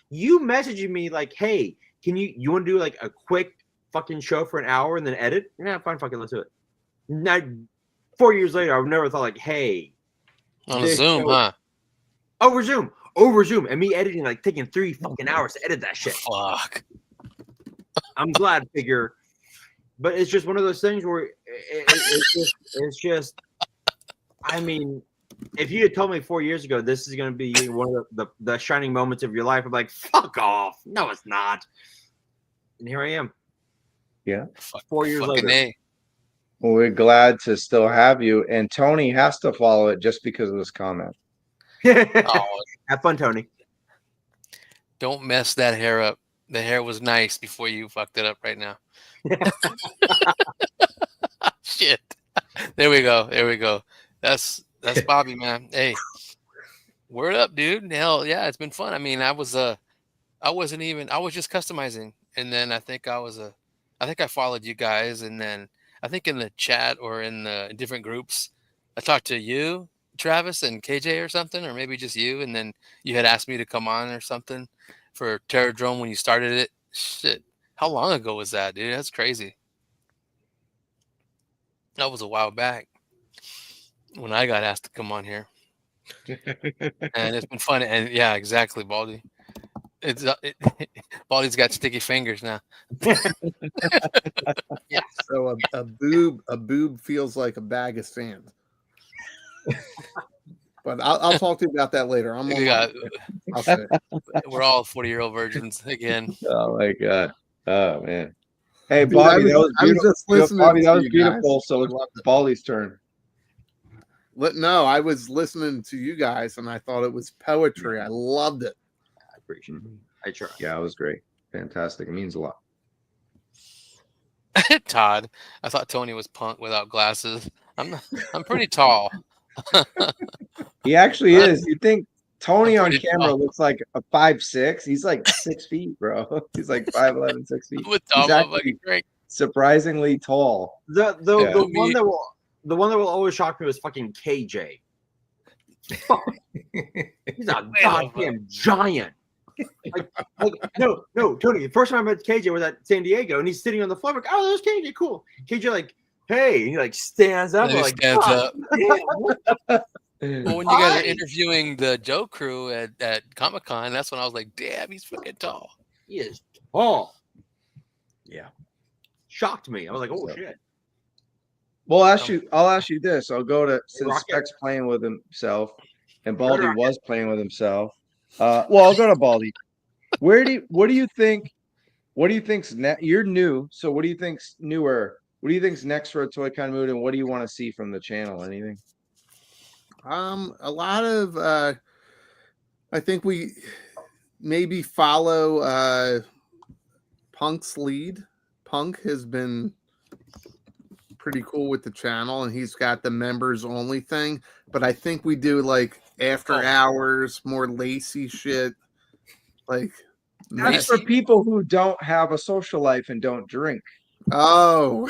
you messaging me like, hey, can you want to do like a quick fucking show for an hour and then edit? Yeah, fine, fucking let's do it. Now, 4 years later, I would never thought like, hey, On Zoom, huh? Over Zoom, and me editing like taking 3 fucking hours to edit that shit. Fuck. I'm glad, figure, but it's just one of those things where it's just. I mean, if you had told me 4 years ago this is going to be one of the shining moments of your life, I'm like, fuck off. No, it's not. And here I am. Yeah. 4 years later. A. Well, we're glad to still have you. And Tony has to follow it just because of this comment. Oh, have fun, Tony. Don't mess that hair up. The hair was nice before you fucked it up right now. Shit. There we go. That's Bobby, man. Hey, word up, dude. Hell yeah, it's been fun. I mean, I was just customizing, and then I think I followed you guys, and then I think in the chat or in the different groups, I talked to you, Travis, and KJ or something, or maybe just you, and then you had asked me to come on or something for Terradrome when you started it. Shit, how long ago was that, dude? That's crazy. That was a while back when I got asked to come on here, and it's been fun. And yeah, exactly, Baldy. Baldy's got sticky fingers now. Yeah. So a boob feels like a bag of sand. But I'll talk to you about that later. I'll say. We're all 40-year-old virgins again. Oh my God. Oh man. Hey, Dude, Bobby, that was beautiful. just listening Bobby, to that was you beautiful. guys. So it's Baldy's turn. No, I was listening to you guys and I thought it was poetry. I loved it. I appreciate it. I try. Yeah, it was great. Fantastic. It means a lot. Todd, I thought Tony was punk without glasses. I'm pretty tall. He actually is. You think Tony on pretty camera tall. looks like a 5'6"? He's like 6 feet, bro. He's like 5'11", 6 feet. With He's Tom, actually great. surprisingly tall. The Yeah. one that will always shock me was fucking KJ. Fuck. He's a goddamn giant. Like, no, Tony. The first time I met KJ was at San Diego, and he's sitting on the floor. I'm like, oh, there's KJ. Cool. KJ, like, hey, and he like stands up. And he Like, stands up. up. Well, when you guys are interviewing the Joe crew at Comic-Con, that's when I was like, damn, he's fucking tall. He is tall. Yeah. Shocked me. I was like, oh shit. Well, I'll ask you this. I'll go to since Rocket. Specs playing with himself and Baldy was playing with himself. Well, I'll go to Baldy. What do you think? What do you think's next? You're new, so what do you think's newer? What do you think's next for a Toy Con Mood, and what do you want to see from the channel? Anything? A lot of I think we maybe follow Punk's lead. Punk has been pretty cool with the channel, and he's got the members only thing. But I think we do like after hours, more lacy shit. Like That's for people who don't have a social life and don't drink. Oh.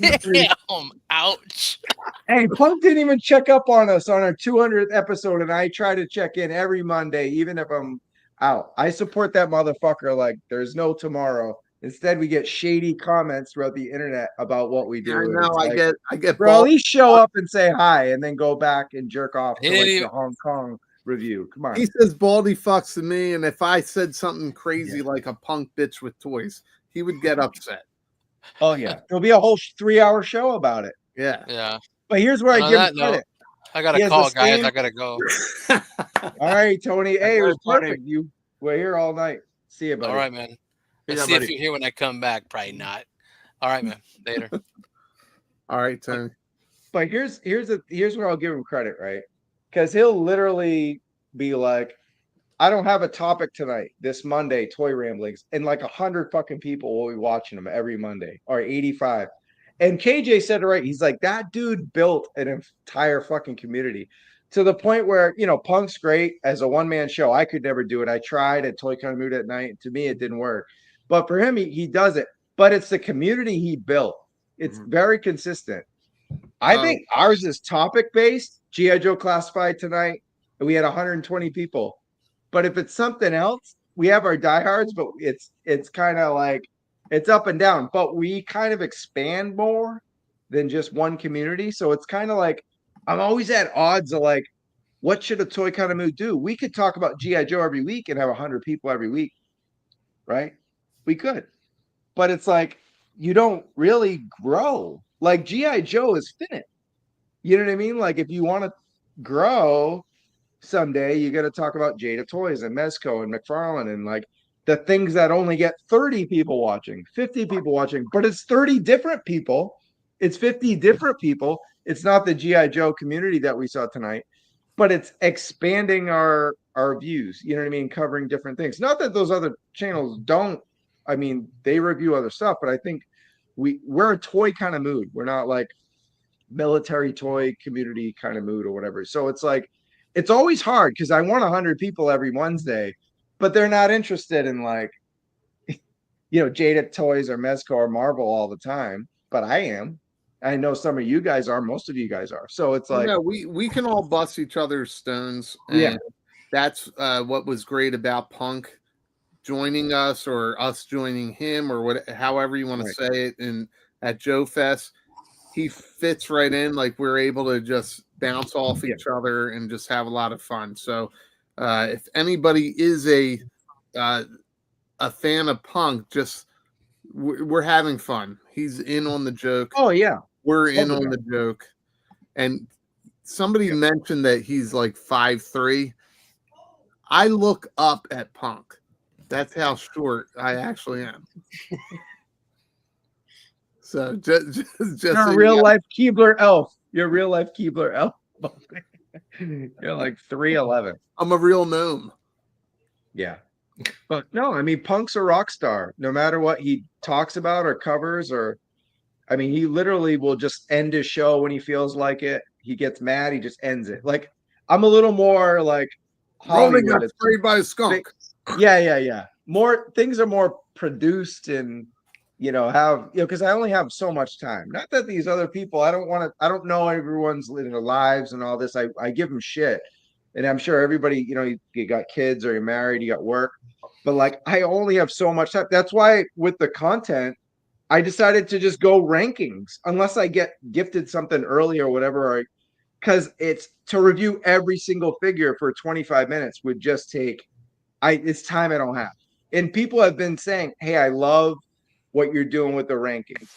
Damn, ouch. Hey, Punk didn't even check up on us on our 200th episode, and I try to check in every Monday, even if I'm out. I support that motherfucker like there's no tomorrow. Instead, we get shady comments throughout the internet about what we do. I know. I get. Bro, at least show up and say hi, and then go back and jerk off to like He- the Hong Kong review. Come on. He says Baldy fucks to me, and if I said something crazy like a punk bitch with toys, he would get upset. Oh yeah, there'll be a whole 3-hour show about it. Yeah. Yeah. But here's where I On give that him credit. I got He to has call, the guys. same- I got to go. All right, Tony. Hey, it was Buddy. perfect. We're here all night. See you, buddy. All right, man. Let's Yeah, see if buddy. you're here when I come back. Probably not. All right, man. Later. All right, Tony. But here's where I'll give him credit, right? Because he'll literally be like, I don't have a topic tonight, this Monday, Toy Ramblings, and like 100 fucking people will be watching him every Monday, or 85. And KJ said it right. He's like, that dude built an entire fucking community to the point where, you know, Punk's great as a one-man show. I could never do it. I tried at Toy Con Mood at night. To me, it didn't work. But for him, he does it. But it's the community he built. It's very consistent. I think ours is topic-based, GIJoe Classified tonight, and we had 120 people. But if it's something else, we have our diehards, but it's kind of like it's up and down. But we kind of expand more than just one community. So it's kind of like I'm always at odds of like, what should a Toy Kind of Mood do? We could talk about GIJoe every week and have 100 people every week, right? We could. But it's like you don't really grow. Like GIJoe is finite. You know what I mean? Like if you want to grow someday, you got to talk about Jada Toys and Mezco and McFarlane and like the things that only get 30 people watching, 50 people watching, but it's 30 different people. It's 50 different people. It's not the GIJoe community that we saw tonight, but it's expanding our views. You know what I mean? Covering different things. Not that those other channels don't. I mean, they review other stuff, but I think we're a toy kind of mood. We're not like military toy community kind of mood or whatever. So it's like it's always hard because I want 100 people every Wednesday, but they're not interested in like Jada Toys or Mezco or Marvel all the time. But I am. I know some of you guys are. Most of you guys are. So it's like we can all bust each other's stones. And that's what was great about Punk joining us or us joining him or however you want to say it. And at Joe Fest, he fits right in. Like we're able to just bounce off each other and just have a lot of fun. So if anybody is a fan of Punk, just we're having fun. He's in on the joke. Oh yeah, we're in on the joke. And somebody mentioned that he's like 5'3". I look up at Punk. That's how short I actually am. So just you're a real life Keebler elf. You're a real life Keebler elf. You're like 3'11". I'm a real gnome. Yeah. But no, I mean Punk's a rock star. No matter what he talks about or covers I mean, he literally will just end his show when he feels like it. He gets mad, he just ends it. Like I'm a little more like Roman got sprayed by a skunk. Yeah. More things are more produced and because I only have so much time. Not that these other people, I don't know everyone's living their lives and all this. I give them shit. And I'm sure everybody, you got kids or you're married, you got work. But like I only have so much time. That's why with the content, I decided to just go rankings unless I get gifted something early or whatever, because it's to review every single figure for 25 minutes would just take it's time I don't have. And people have been saying, hey, I love what you're doing with the rankings.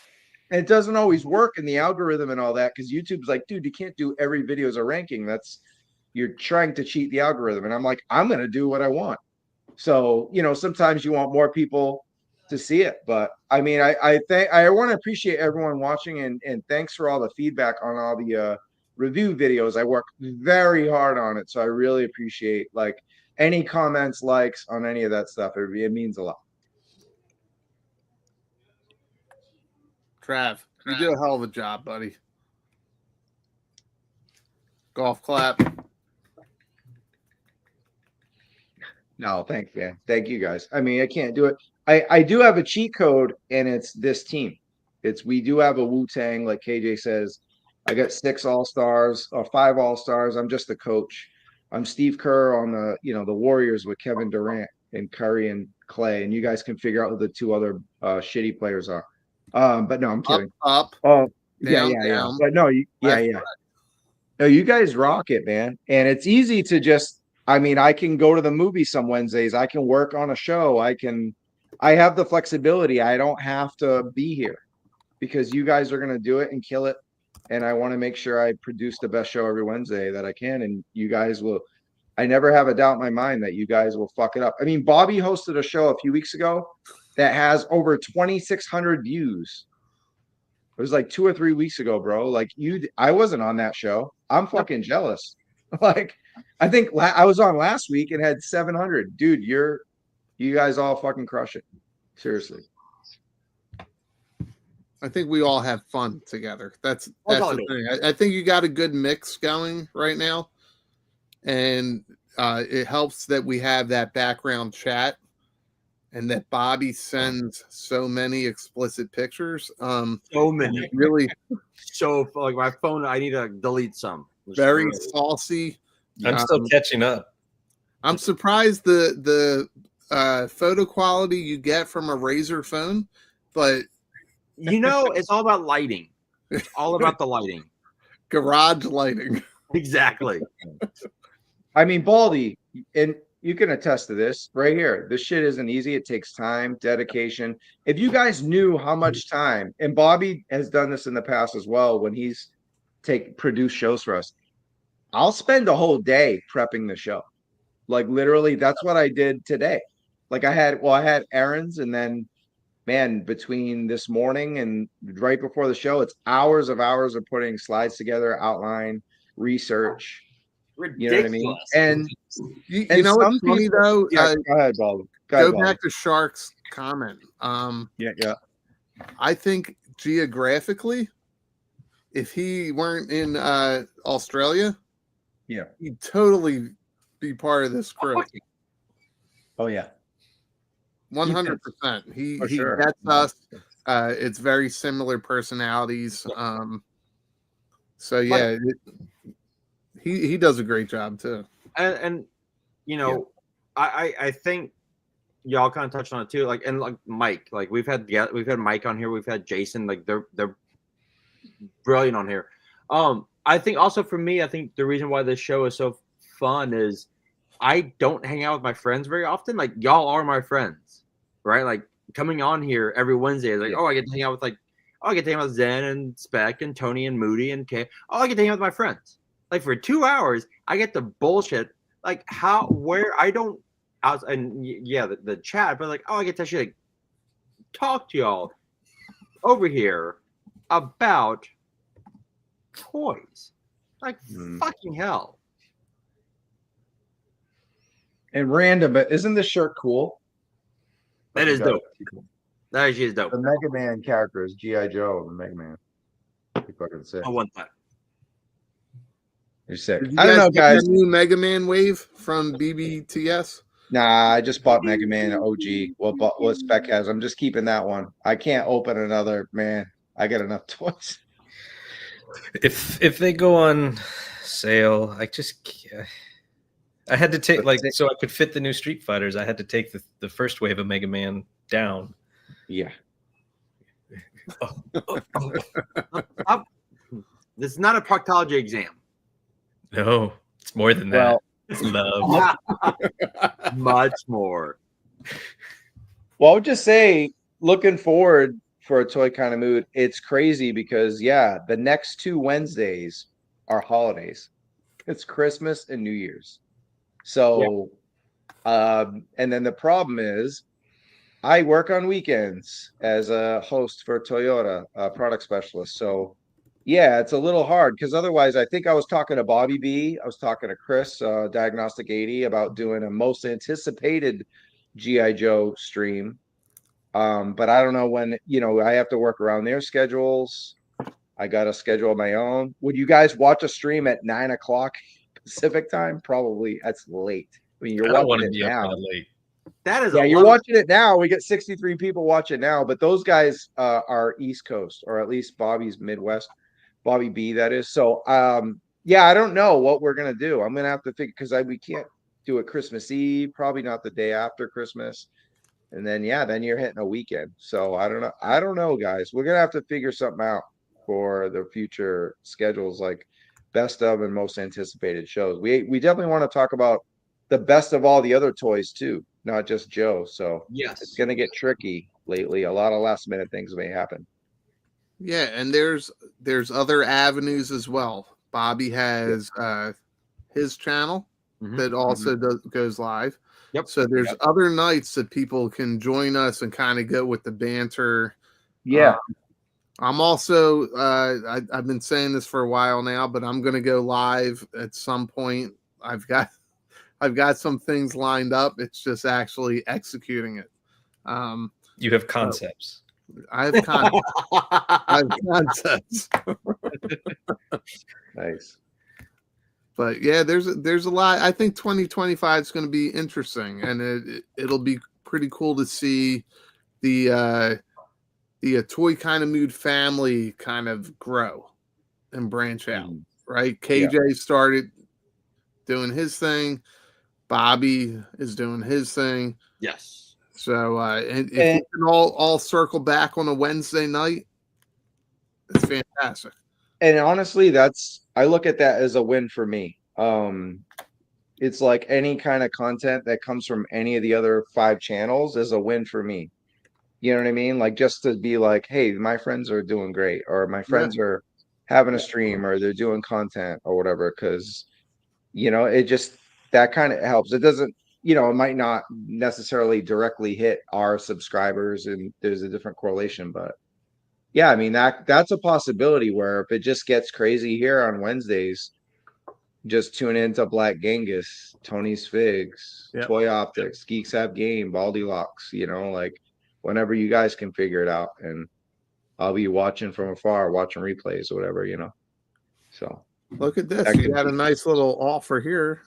And it doesn't always work in the algorithm and all that because YouTube's like, dude, you can't do every video as a ranking. You're trying to cheat the algorithm. And I'm like, I'm going to do what I want. So, sometimes you want more people to see it. But I mean, I want to appreciate everyone watching and thanks for all the feedback on all the review videos. I work very hard on it. So I really appreciate like any comments, likes on any of that stuff. It means a lot. Trav, you did a hell of a job, buddy. Golf clap. No, thank you. Thank you guys. I mean, I can't do it. I do have a cheat code and it's this team. We do have a Wu-Tang, like KJ says. I got 6 all-stars or 5 all-stars. I'm just the coach. I'm Steve Kerr on the Warriors with Kevin Durant and Curry and Clay. And you guys can figure out who the 2 other shitty players are. But no, I'm kidding. Up. Oh, down, yeah. down. But no, No, you guys rock it, man. And it's easy to just, I mean, I can go to the movie some Wednesdays. I can work on a show. I have the flexibility. I don't have to be here because you guys are going to do it and kill it. And I want to make sure I produce the best show every Wednesday that I can. And you guys will, I never have a doubt in my mind that you guys will fuck it up. I mean, Bobby hosted a show a few weeks ago that has over 2,600 views. It was like 2 or 3 weeks ago, bro. Like I wasn't on that show. I'm fucking jealous. Like, I think I was on last week and had 700. Dude, you guys all fucking crush it. Seriously. I think we all have fun together. That's the thing. I think you got a good mix going right now. And it helps that we have that background chat and that Bobby sends so many explicit pictures. So many. Really. So like my phone, I need to delete some. very saucy. I'm still catching up. I'm surprised the photo quality you get from a Razr phone, but it's all about lighting. It's all about the lighting. Garage lighting. Exactly. I mean, Baldy, and you can attest to this right here. This shit isn't easy. It takes time, dedication. If you guys knew how much time, and Bobby has done this in the past as well when he's produced shows for us, I'll spend a whole day prepping the show. Like literally, that's what I did today. Like I had errands, and then man, between this morning and right before the show, it's hours of putting slides together, outline, research. Ridiculous. You know what I mean? And you know what's funny though? Yeah, go ahead, Bob. Go back to Shark's comment. Yeah. I think geographically, if he weren't in Australia, yeah, he'd totally be part of this crew. Oh yeah, 100%. He sure. gets us. It's very similar personalities. So yeah, he does a great job too. And I think y'all kind of touched on it too. Like Mike, like we've had Mike on here, we've had Jason. Like they're brilliant on here. I think also for me, I think the reason why this show is so fun is I don't hang out with my friends very often. Like y'all are my friends, right? Like coming on here every Wednesday is like, I get to hang out with I get to hang out with Zen and Spec and Tony and Moody and Kay. I get to hang out with my friends. Like for 2 hours, I get to bullshit. Like the chat, but I get to actually talk to y'all over here about toys. Like fucking hell. And random, but isn't this shirt cool? That is dope. That is dope. The Mega Man character is GIJoe, the Mega Man. Fucking sick. I want that. You're sick. Did you I don't know, guys. The new Mega Man wave from BBTS. Nah, I just bought Mega Man OG. What Spec has. I'm just keeping that one. I can't open another, man. I got enough toys. If they go on sale, I had to take so I could fit the new Street Fighters. I had to take the first wave of Mega Man down. Yeah. This is not a proctology exam. No, it's more than that. It's love. Much more. Well, I would just say, looking forward for a Toy Kind of Mood, it's crazy because, the next 2 Wednesdays are holidays. It's Christmas and New Year's. So, and then the problem is, I work on weekends as a host for Toyota, a product specialist. So, it's a little hard because otherwise, I think I was talking to Bobby B. I was talking to Chris, Diagnostic 80, about doing a most anticipated GIJoe stream. But I don't know when, I have to work around their schedules. I got to schedule my own. Would you guys watch a stream at 9:00 Pacific time? Probably. That's late. I mean, you're watching it now. Late. That is you're watching it now. We get 63 people watching now, but those guys are East Coast, or at least Bobby's Midwest. Bobby B, that is. So, I don't know what we're gonna do. I'm gonna have to figure because we can't do it Christmas Eve, probably not the day after Christmas, and then then you're hitting a weekend. So I don't know, guys. We're gonna have to figure something out for the future schedules, like best of and most anticipated shows. We definitely want to talk about the best of all the other toys too, not just Joe. So it's gonna get tricky lately. A lot of last minute things may happen. Yeah, and there's other avenues as well. Bobby has his channel that also goes live. Yep. So there's other nights that people can join us and kind of go with the banter. Yeah. I'm also I've been saying this for a while now, but I'm going to go live at some point. I've got some things lined up. It's just actually executing it. You have concepts. I have concepts. Nice. But there's a lot. I think 2025 is going to be interesting, and it'll be pretty cool to see the Toy Kind of Mood family kind of grow and branch out. right? KJ started doing his thing. Bobby is doing his thing. Yes. So and if we can all circle back on a Wednesday night, it's fantastic. And honestly, I look at that as a win for me. It's like any kind of content that comes from any of the other 5 channels is a win for me. You know what I mean? Like, just to be like, hey, my friends are doing great, or my friends are having a stream, or they're doing content or whatever. Because, it just, that kind of helps. It doesn't, it might not necessarily directly hit our subscribers, and there's a different correlation, but yeah, I mean, that's a possibility where if it just gets crazy here on Wednesdays, just tune into Black Genghis, Tony's Figs, Toy Optics, Geeks Have Game, Baldy Locks, like whenever you guys can figure it out. And I'll be watching from afar, watching replays or whatever, So look at this. You got a nice little offer here.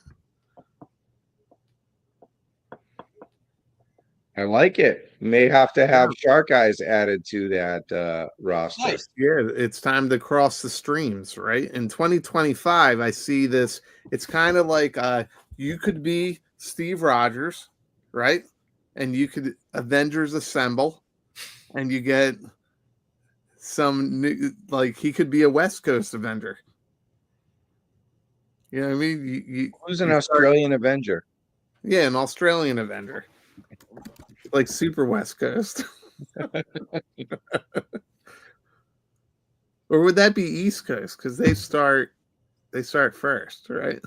I like it. May have to have Shark Eyes added to that roster. Nice. Yeah, it's time to cross the streams, right? In 2025, I see this. It's kind of like you could be Steve Rogers, right? And you could Avengers Assemble, and you get some new, like he could be a West Coast Avenger. You know what I mean? Who's an Australian Avenger? Yeah, an Australian Avenger. Like super West Coast. Or would that be East Coast? Because they start first, right?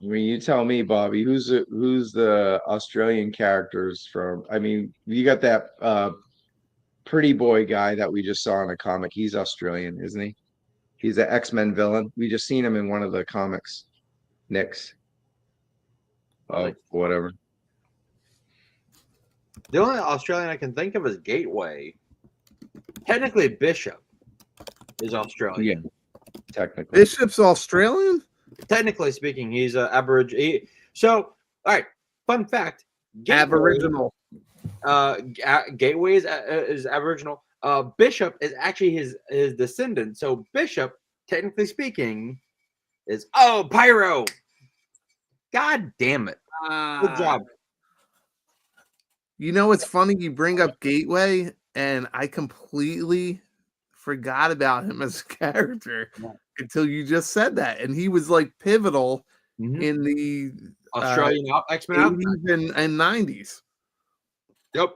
I mean, you tell me, Bobby, who's the Australian characters from? I mean, you got that pretty boy guy that we just saw in a comic. He's Australian, isn't he? He's the X-Men villain. We just seen him in one of the comics. Nick's. Oh, whatever. The only Australian I can think of is GIJoe. Technically, Bishop is Australian. Yeah, technically. Bishop's Australian? Technically speaking, he's an Aboriginal. So, all right, fun fact. Aboriginal. GIJoe is Aboriginal. Bishop is actually his descendant. So Bishop, technically speaking, is Pyro. God damn it! Good job. You know, it's funny you bring up GIJoe, and I completely forgot about him as a character until you just said that, and he was like pivotal in the Australian X-Men 80s and 90s. Yep.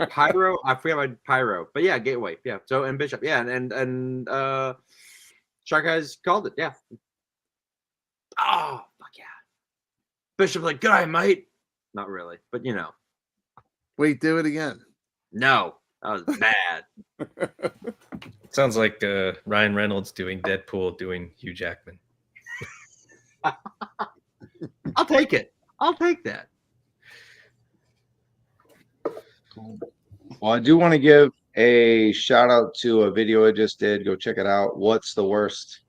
Pyro, I forget about Pyro, but yeah, GIJoe, yeah. So and Bishop, yeah, and Shark Eyes called it, yeah. Oh fuck yeah! Bishop's like, good eye, mate. Not really, but Wait, do it again. No, that was bad. Sounds like Ryan Reynolds doing Deadpool doing Hugh Jackman. I'll take it. I'll take that. Well, I do want to give a shout out to a video I just did. Go check it out. What's the worst?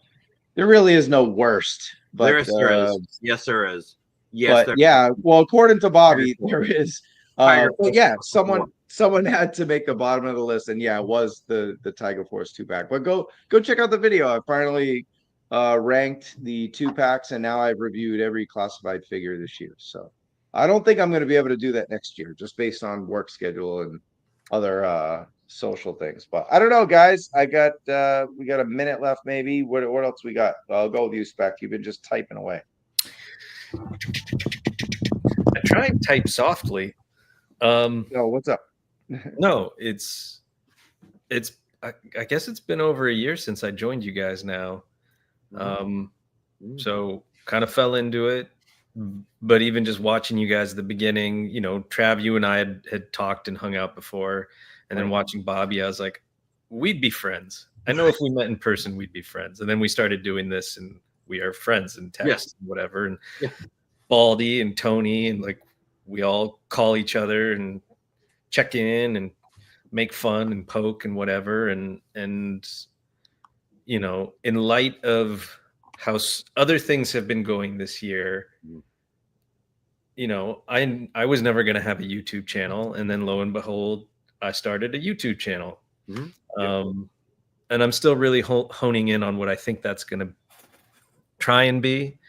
There really is no worst, but there is. Yes, there is. Yes, but yeah. Well, according to Bobby, there is. But yeah, someone had to make the bottom of the list, and yeah, it was the Tiger Force 2-pack. But go check out the video. I finally ranked the 2-packs, and now I've reviewed every classified figure this year. So I don't think I'm going to be able to do that next year, just based on work schedule and other social things. But I don't know, guys. We got a minute left, maybe. What else we got? I'll go with you, Spec. You've been just typing away. I try and type softly. No, what's up? No, it's I guess it's been over a year since I joined you guys now. So kind of fell into it. But even just watching you guys at the beginning, Trav, you and I had talked and hung out before, and then watching Bobby, I was like, we'd be friends. I know if we met in person, we'd be friends. And then we started doing this, and we are friends in text and whatever. And Baldy and Tony, and like we all call each other and check in and make fun and poke and whatever. And in light of how other things have been going this year, I was never going to have a YouTube channel, and then lo and behold, I started a YouTube channel. I'm still really honing in on what I think that's going to try and be.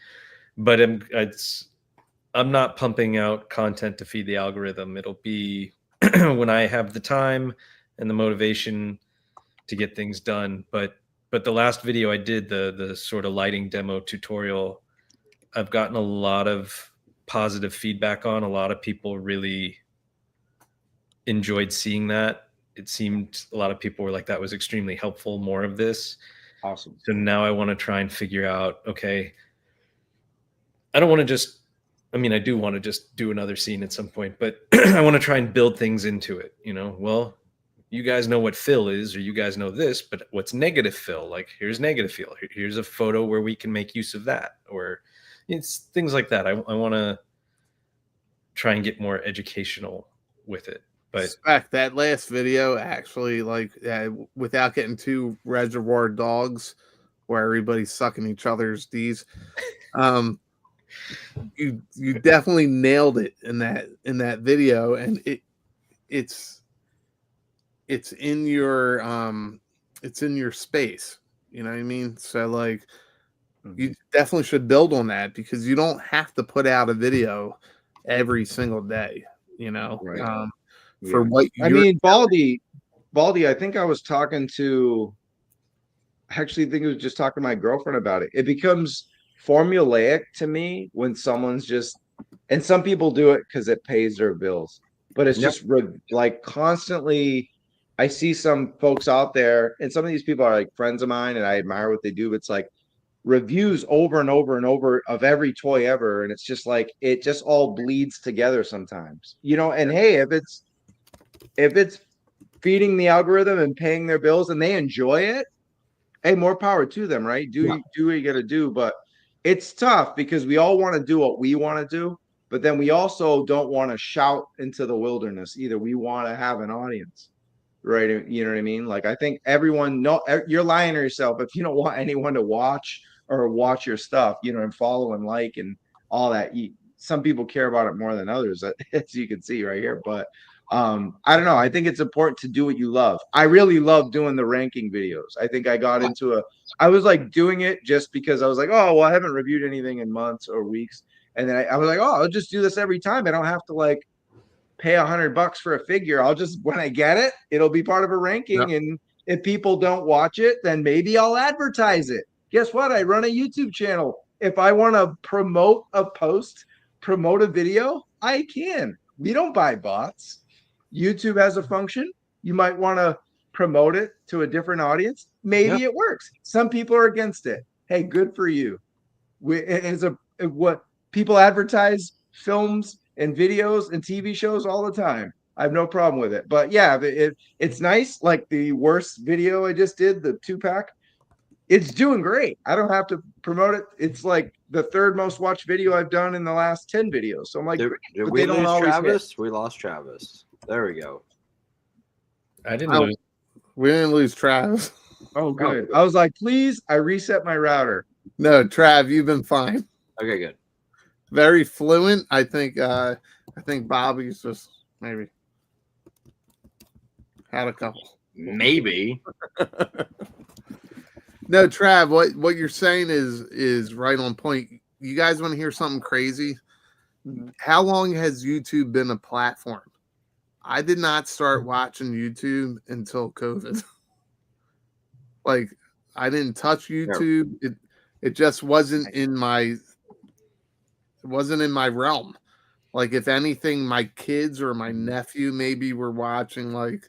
But I'm not pumping out content to feed the algorithm. It'll be when I have the time and the motivation to get things done. But the last video I did, the sort of lighting demo tutorial, I've gotten a lot of positive feedback on. A lot of people really enjoyed seeing that. It seemed a lot of people were like, that was extremely helpful, more of this. Awesome. So now I want to try and figure out, okay, I don't want to just, I mean, I do want to just do another scene at some point, but I want to try and build things into it. You know, well, you guys know what fill is, or you guys know this, but what's negative fill? Like, here's negative fill. Here's a photo where we can make use of that, or it's things like that. I want to try and get more educational with it. But that last video, actually, like, without getting too Reservoir Dogs, where everybody's sucking each other's D's, you definitely nailed it in that video, and it's in your space. You know what I mean? So like, you definitely should build on that, because you don't have to put out a video every single day. You know, Right. For what I mean, Baldy, I think I was talking to, actually think it was just talking to my girlfriend about it. It becomes formulaic to me when someone's just, and some people do it because it pays their bills, but it's just like constantly. I see some folks out there, and some of these people are like friends of mine, and I admire what they do. But it's like reviews over and over and over of every toy ever, and it's just like it just all bleeds together sometimes, you know. And hey, if it's feeding the algorithm and paying their bills and they enjoy it, hey, more power to them, right? Do what you got to do. But it's tough because we all want to do what we want to do, but then we also don't want to shout into the wilderness either. We want to have an audience, right? You know what I mean? Like, I think everyone you're lying to yourself if you don't want anyone to watch your stuff, you know, and follow and like and all that. Some people care about it more than others, as you can see right here. But I don't know. I think it's important to do what you love. I really love doing the ranking videos. I think I got into I was like doing it just because I was like, oh, well, I haven't reviewed anything in months or weeks. And then I was like, oh, I'll just do this every time. I don't have to like pay $100 for a figure. I'll just, when I get it, it'll be part of a ranking. Yep. And if people don't watch it, then maybe I'll advertise it. Guess what? I run a YouTube channel. If I want to promote a post, promote a video, I can. We don't buy bots. YouTube has a function. You might want to promote it to a different audience. Maybe it works. Some people are against it. Hey, good for you. What people advertise films and videos and TV shows all the time. I have no problem with it. But yeah, it's nice. Like the worst video I just did, the 2-pack, it's doing great. I don't have to promote it. It's like the third most watched video I've done in the last 10 videos. So I'm like, did we lose Travis? We lost Travis. There we go. I didn't lose. We didn't lose Travis. Oh, good. I was like, please, I reset my router. No, Trav, you've been fine. Okay, good. Very fluent. I think Bobby's just maybe had a couple. Maybe. No, Trav, what you're saying is right on point. You guys want to hear something crazy? How long has YouTube been a platform? I did not start watching YouTube until COVID. Like, I didn't touch YouTube. It just wasn't in my realm. Like, if anything, my kids or my nephew maybe were watching like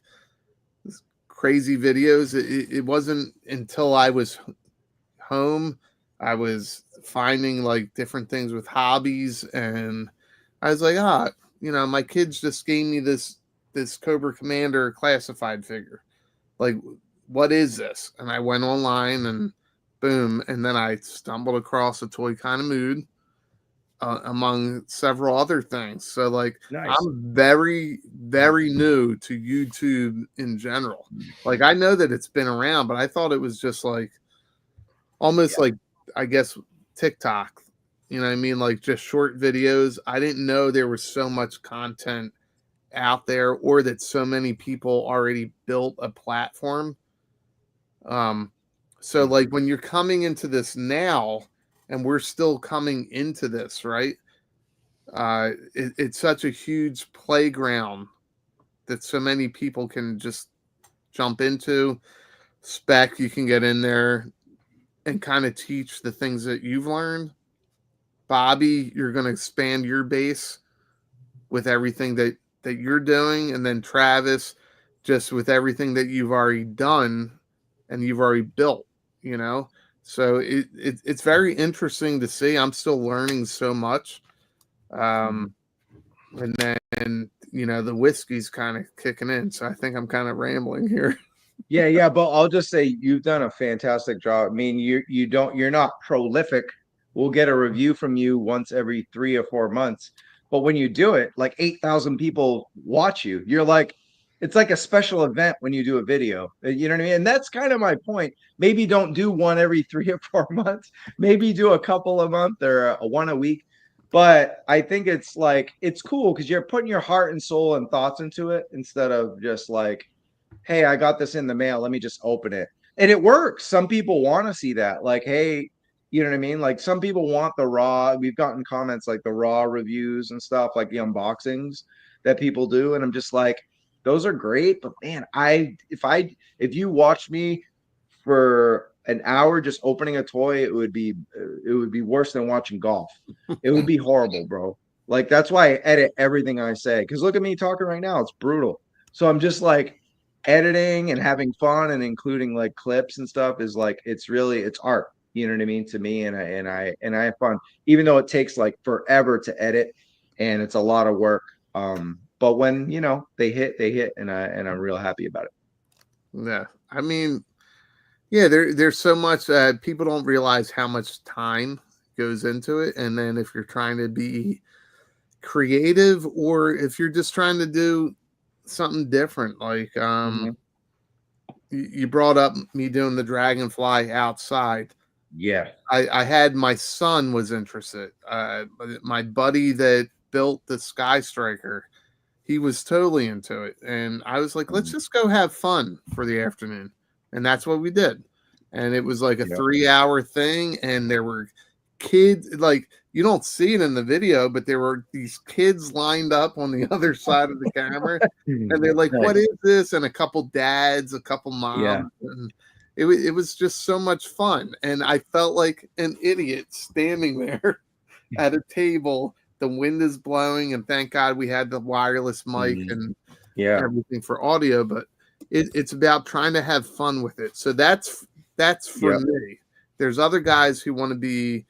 crazy videos. It wasn't until I was home, I was finding like different things with hobbies, and I was like, my kids just gave me this Cobra Commander classified figure. Like, what is this? And I went online and boom, and then I stumbled across a Toy Kind of Mood, among several other things. So like, nice. I'm very, very new to YouTube in general. Like, I know that it's been around, but I thought it was just like almost like, I guess, TikTok, you know what I mean? Like just short videos. I didn't know there was so much content out there, or that so many people already built a platform So like when you're coming into this now, and we're still coming into this, right? It's such a huge playground that so many people can just jump into. Spec, you can get in there and kind of teach the things that you've learned. Bobby, you're going to expand your base with everything that you're doing, and then Travis, just with everything that you've already done and you've already built, you know. So it's very interesting to see. I'm still learning so much, and then the whiskey's kind of kicking in. So I think I'm kind of rambling here. Yeah, but I'll just say you've done a fantastic job. I mean, you're not prolific. We'll get a review from you once every 3 or 4 months. But when you do it, like 8,000 people watch you. You're like, it's like a special event when you do a video. You know what I mean? And that's kind of my point. Maybe don't do one every 3 or 4 months. Maybe do a couple a month or one a week. But I think it's like, it's cool because you're putting your heart and soul and thoughts into it instead of just like, hey, I got this in the mail. Let me just open it. And it works. Some people want to see that. Like, hey, you know what I mean? Like some people want the raw. We've gotten comments like the raw reviews and stuff, like the unboxings that people do. And I'm just like, those are great. But man, if you watched me for an hour just opening a toy, it would be worse than watching golf. It would be horrible, bro. Like that's why I edit everything I say. Because look at me talking right now. It's brutal. So I'm just like, editing and having fun and including like clips and stuff is like it's art, you know what I mean, to me, and I have fun, even though it takes like forever to edit and it's a lot of work, but when they hit and I'm real happy about it. Yeah, I mean, yeah, there's so much people don't realize how much time goes into it, and then if you're trying to be creative or if you're just trying to do something different, like you brought up me doing the dragonfly outside. Yeah, I had my son was interested. My buddy that built the Sky Striker, he was totally into it, and I was like, let's just go have fun for the afternoon, and that's what we did. And it was like a 3-hour thing, and there were kids, like you don't see it in the video, but there were these kids lined up on the other side of the camera, and they're like, "What is this?" And a couple dads, a couple moms, and it was just so much fun. And I felt like an idiot standing there at a table. The wind is blowing, and thank God we had the wireless mic and everything for audio. But it's about trying to have fun with it. So that's for me. There's other guys who want to be,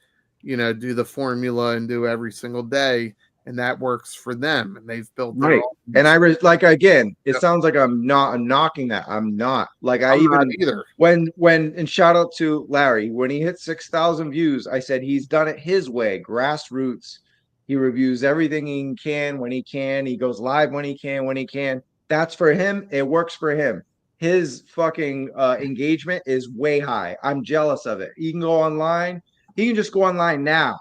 do the formula and do every single day, and that works for them, and they've built their own. And like, again, it sounds like I'm knocking that. I'm not like, I'm not either. And shout out to Larry, when he hit 6,000 views, I said he's done it his way, grassroots. He reviews everything he can when he can. He goes live when he can. That's for him. It works for him. His fucking engagement is way high. I'm jealous of it. He can go online. He can just go online now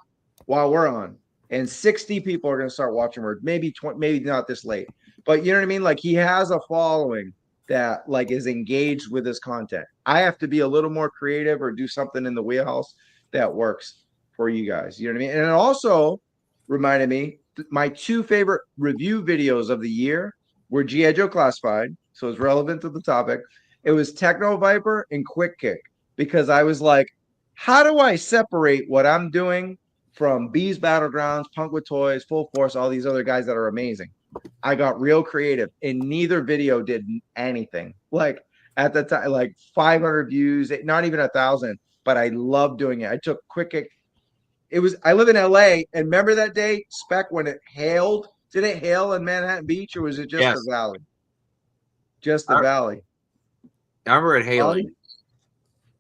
while we're on, and 60 people are going to start watching, or maybe 20, maybe not this late, but you know what I mean? Like he has a following that like is engaged with his content. I have to be a little more creative or do something in the wheelhouse that works for you guys. You know what I mean? And it also reminded me, my 2 favorite review videos of the year were GIJoe Classified, so it's relevant to the topic. It was Techno Viper and Quick Kick, because I was like, how do I separate what I'm doing from Bees Battlegrounds, Punk with Toys, Full Force, all these other guys that are amazing? I got real creative, and neither video did anything. Like at the time, like 500 views, not even 1,000, but I love doing it. I took Quick Kick. I live in LA, and remember that day, Spec, when it hailed? Did it hail in Manhattan Beach, or was it just the valley? Just the valley. I remember it hailing.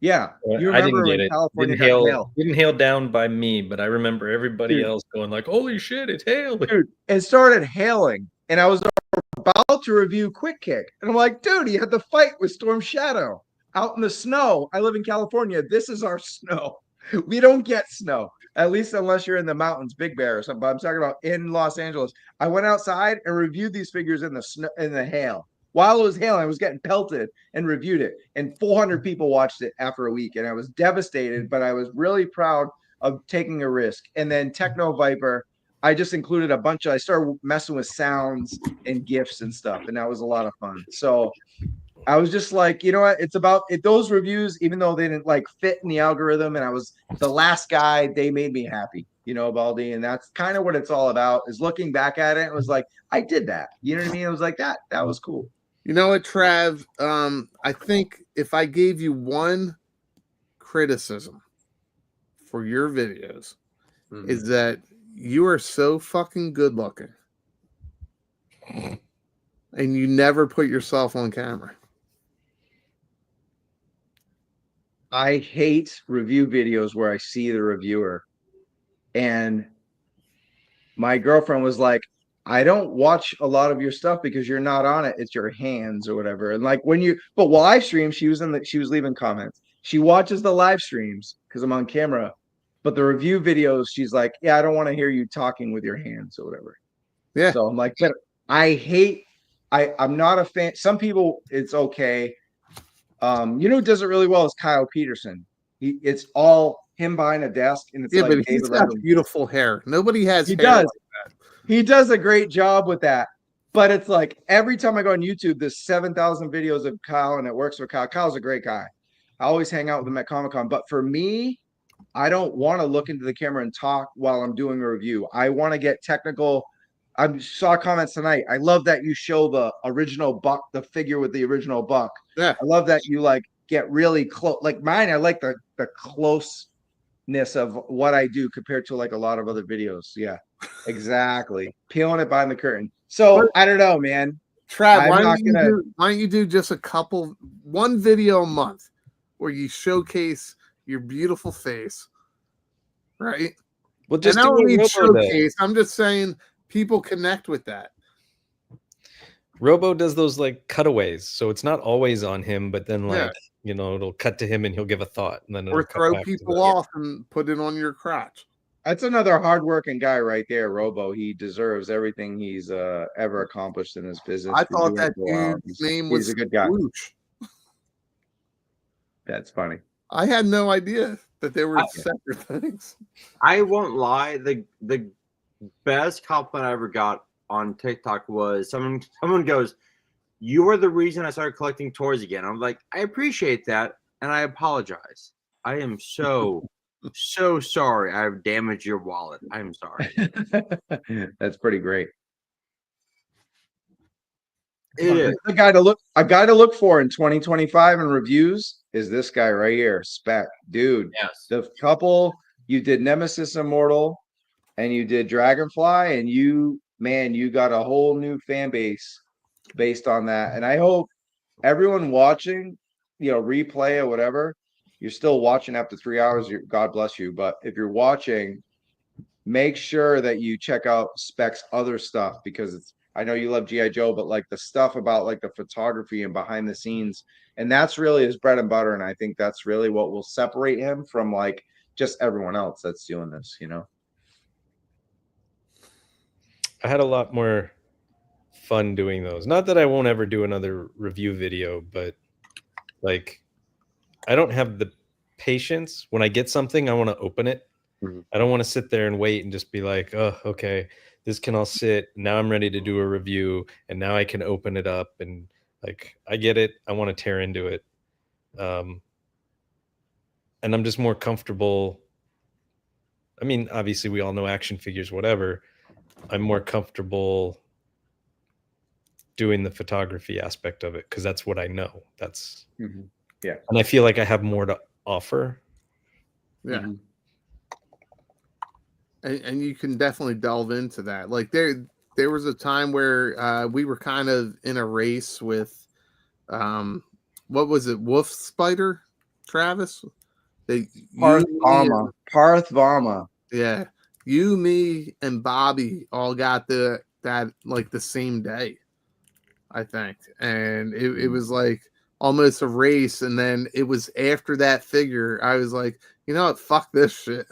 Yeah, you remember I didn't get when it. California Didn't hail down by me, but I remember everybody else going like, "Holy shit, it's hailing!" Dude, it started hailing, and I was about to review Quick Kick, and I'm like, dude, he had the fight with Storm Shadow out in the snow. I live in California. This is our snow. We don't get snow, at least unless you're in the mountains, Big Bear or something. But I'm talking about in Los Angeles. I went outside and reviewed these figures in the snow, in the hail. while it was hailing. I was getting pelted and reviewed it, and 400 people watched it after a week, and I was devastated. But I was really proud of taking a risk. And then Techno Viper, I just included a bunch of. I started messing with sounds and GIFs and stuff, and that was a lot of fun. So I was just like, you know what? It's about it. Those reviews, even though they didn't like fit in the algorithm, and I was the last guy, they made me happy, Baldy. And that's kind of what it's all about. Is looking back at it, it was like I did that. You know what I mean? It was like that. That was cool. You know what, Trav? I think if I gave you one criticism for your videos, is that you are so fucking good looking, and you never put yourself on camera. I hate review videos where I see the reviewer, and my girlfriend was like, I don't watch a lot of your stuff because you're not on it. It's your hands or whatever. And like but live stream, she was leaving comments. She watches the live streams because I'm on camera, but the review videos, she's like, yeah, I don't want to hear you talking with your hands or whatever. Yeah. So I'm like, but I'm not a fan. Some people, it's okay. Who does it really well is Kyle Peterson. It's all him behind a desk, and it's yeah, like but he's got beautiful hair. Nobody has. He hair does. Like that. He does a great job with that. But it's like every time I go on YouTube, there's 7,000 videos of Kyle, and it works for Kyle. Kyle's a great guy. I always hang out with him at Comic-Con. But for me, I don't want to look into the camera and talk while I'm doing a review. I want to get technical. I saw comments tonight. I love that you show the original buck, the figure with the original buck. Yeah. I love that you like get really close. Like mine, I like the closeness of what I do compared to like a lot of other videos. Yeah, exactly. Peeling it behind the curtain. So I don't know, man. Trav, why don't you do just one video a month where you showcase your beautiful face, right? Well, just and I don't need showcase. Though. I'm just saying people connect with that. Robo does those like cutaways, so it's not always on him, but then like it'll cut to him and he'll give a thought, and then or throw people off and put it on your crotch. That's another hardworking guy right there, Robo. He deserves everything he's ever accomplished in his business. I thought that dude's name was a good guy. Swoosh. That's funny. I had no idea that they were separate things. I won't lie. The best compliment I ever got on TikTok was someone goes, "You are the reason I started collecting toys again." I'm like, I appreciate that, and I apologize. I am so sorry. I've damaged your wallet. I'm sorry. That's pretty great. It is. A guy to look for in 2025 in reviews is this guy right here, Spec. Dude, yes. The couple you did Nemesis Immortal and you did Dragonfly, and you got a whole new fan base based on that. And I hope everyone watching, replay or whatever, you're still watching after 3 hours. God bless you. But if you're watching, make sure that you check out Spec's other stuff, because I know you love GIJoe, but like the stuff about like the photography and behind the scenes, and that's really his bread and butter. And I think that's really what will separate him from like just everyone else that's doing this, I had a lot more fun doing those. Not that I won't ever do another review video, but like I don't have the patience. When I get something, I want to open it. Mm-hmm. I don't want to sit there and wait and just be like, oh, okay, this can all sit. Now I'm ready to do a review, and now I can open it up, and like I get it. I want to tear into it. And I'm just more comfortable. I mean, obviously we all know action figures, whatever. I'm more comfortable doing the photography aspect of it because that's what I know. That's yeah. And I feel like I have more to offer. Yeah. Mm-hmm. And you can definitely delve into that. Like there was a time where we were kind of in a race with what was it, Wolf Spider, Travis? Parth Varma. Yeah. You, me, and Bobby all got that like the same day, I think. And it was like almost a race. And then it was after that figure, I was like, you know what? Fuck this shit.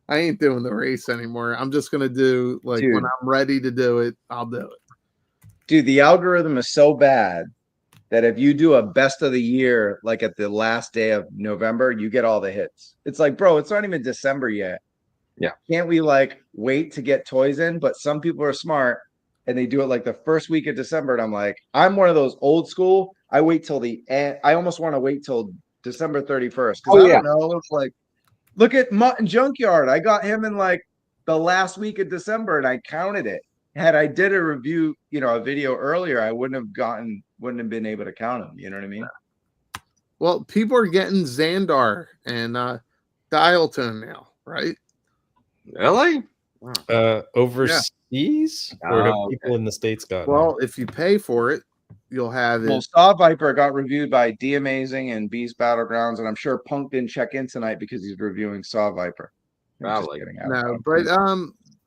I ain't doing the race anymore. I'm just going to do like when I'm ready to do it, I'll do it. Dude, the algorithm is so bad that if you do a best of the year, like at the last day of November, you get all the hits. It's like, bro, it's not even December yet. Yeah. Can't we like wait to get toys in? But some people are smart and they do it like the first week of December. And I'm like, I'm one of those old school. I wait till the end. I almost want to wait till December 31st. Because I don't know. It's like, look at Mutton Junkyard. I got him in like the last week of December and I counted it. Had I did a review, a video earlier, I wouldn't have been able to count them. You know what I mean? Well, people are getting Xandar and Dial Tone now, right? Really? Overseas? Or have people in the States got Well, if you pay for it, you'll have it. Well, Saw Viper got reviewed by D Amazing and Beast Battlegrounds, and I'm sure Punk didn't check in tonight because he's reviewing Saw Viper. Probably. No, but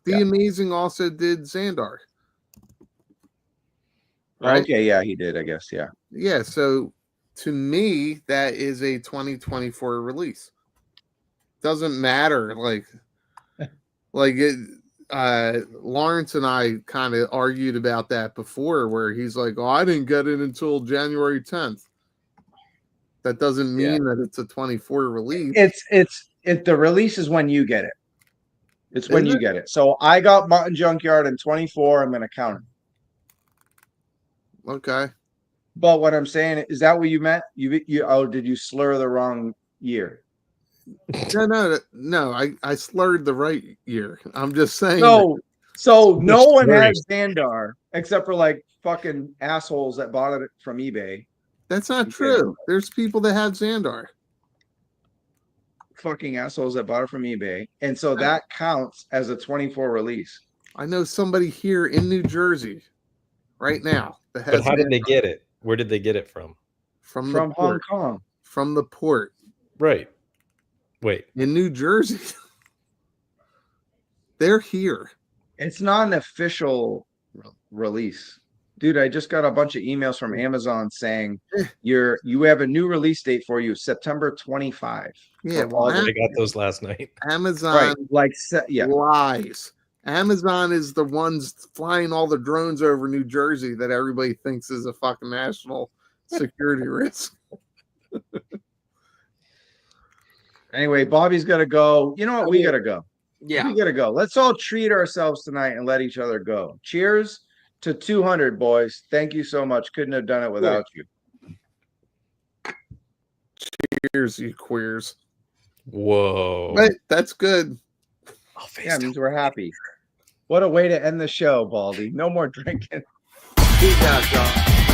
The Amazing also did Xandar. Right? Okay, yeah, he did, I guess, yeah. Yeah, so to me, that is a 2024 release. Doesn't matter, like it. Lawrence and I kind of argued about that before, where he's like, "Oh, I didn't get it until January 10th." That doesn't mean that it's a 24 release. The release is when you get it. It's when you get it. So I got Mutton Junkyard in 24. I'm going to count it. Okay. But what I'm saying is that what you meant? Did you slur the wrong year? No. I slurred the right year. I'm just saying. So no one has Xandar except for like fucking assholes that bought it from eBay. That's not true. There's people that have Xandar. Fucking assholes that bought it from eBay. And so that counts as a 24 release. I know somebody here in New Jersey right now. But how did they get it? Where did they get it from? From Hong Kong. From the port. Right. Wait. In New Jersey. They're here. It's not an official release. Dude, I just got a bunch of emails from Amazon saying you have a new release date for you, September 25. Yeah, I got those last night. Amazon right, lies. Amazon is the ones flying all the drones over New Jersey that everybody thinks is a fucking national security risk. Anyway, Bobby's got to go. You know what? We got to go. Yeah. We got to go. Let's all treat ourselves tonight and let each other go. Cheers to 200, boys. Thank you so much. Couldn't have done it without you. Cheers, you queers. Whoa. Right, that's good. Yeah, it means we're happy. What a way to end the show, Baldy. No more drinking. Peace out, y'all.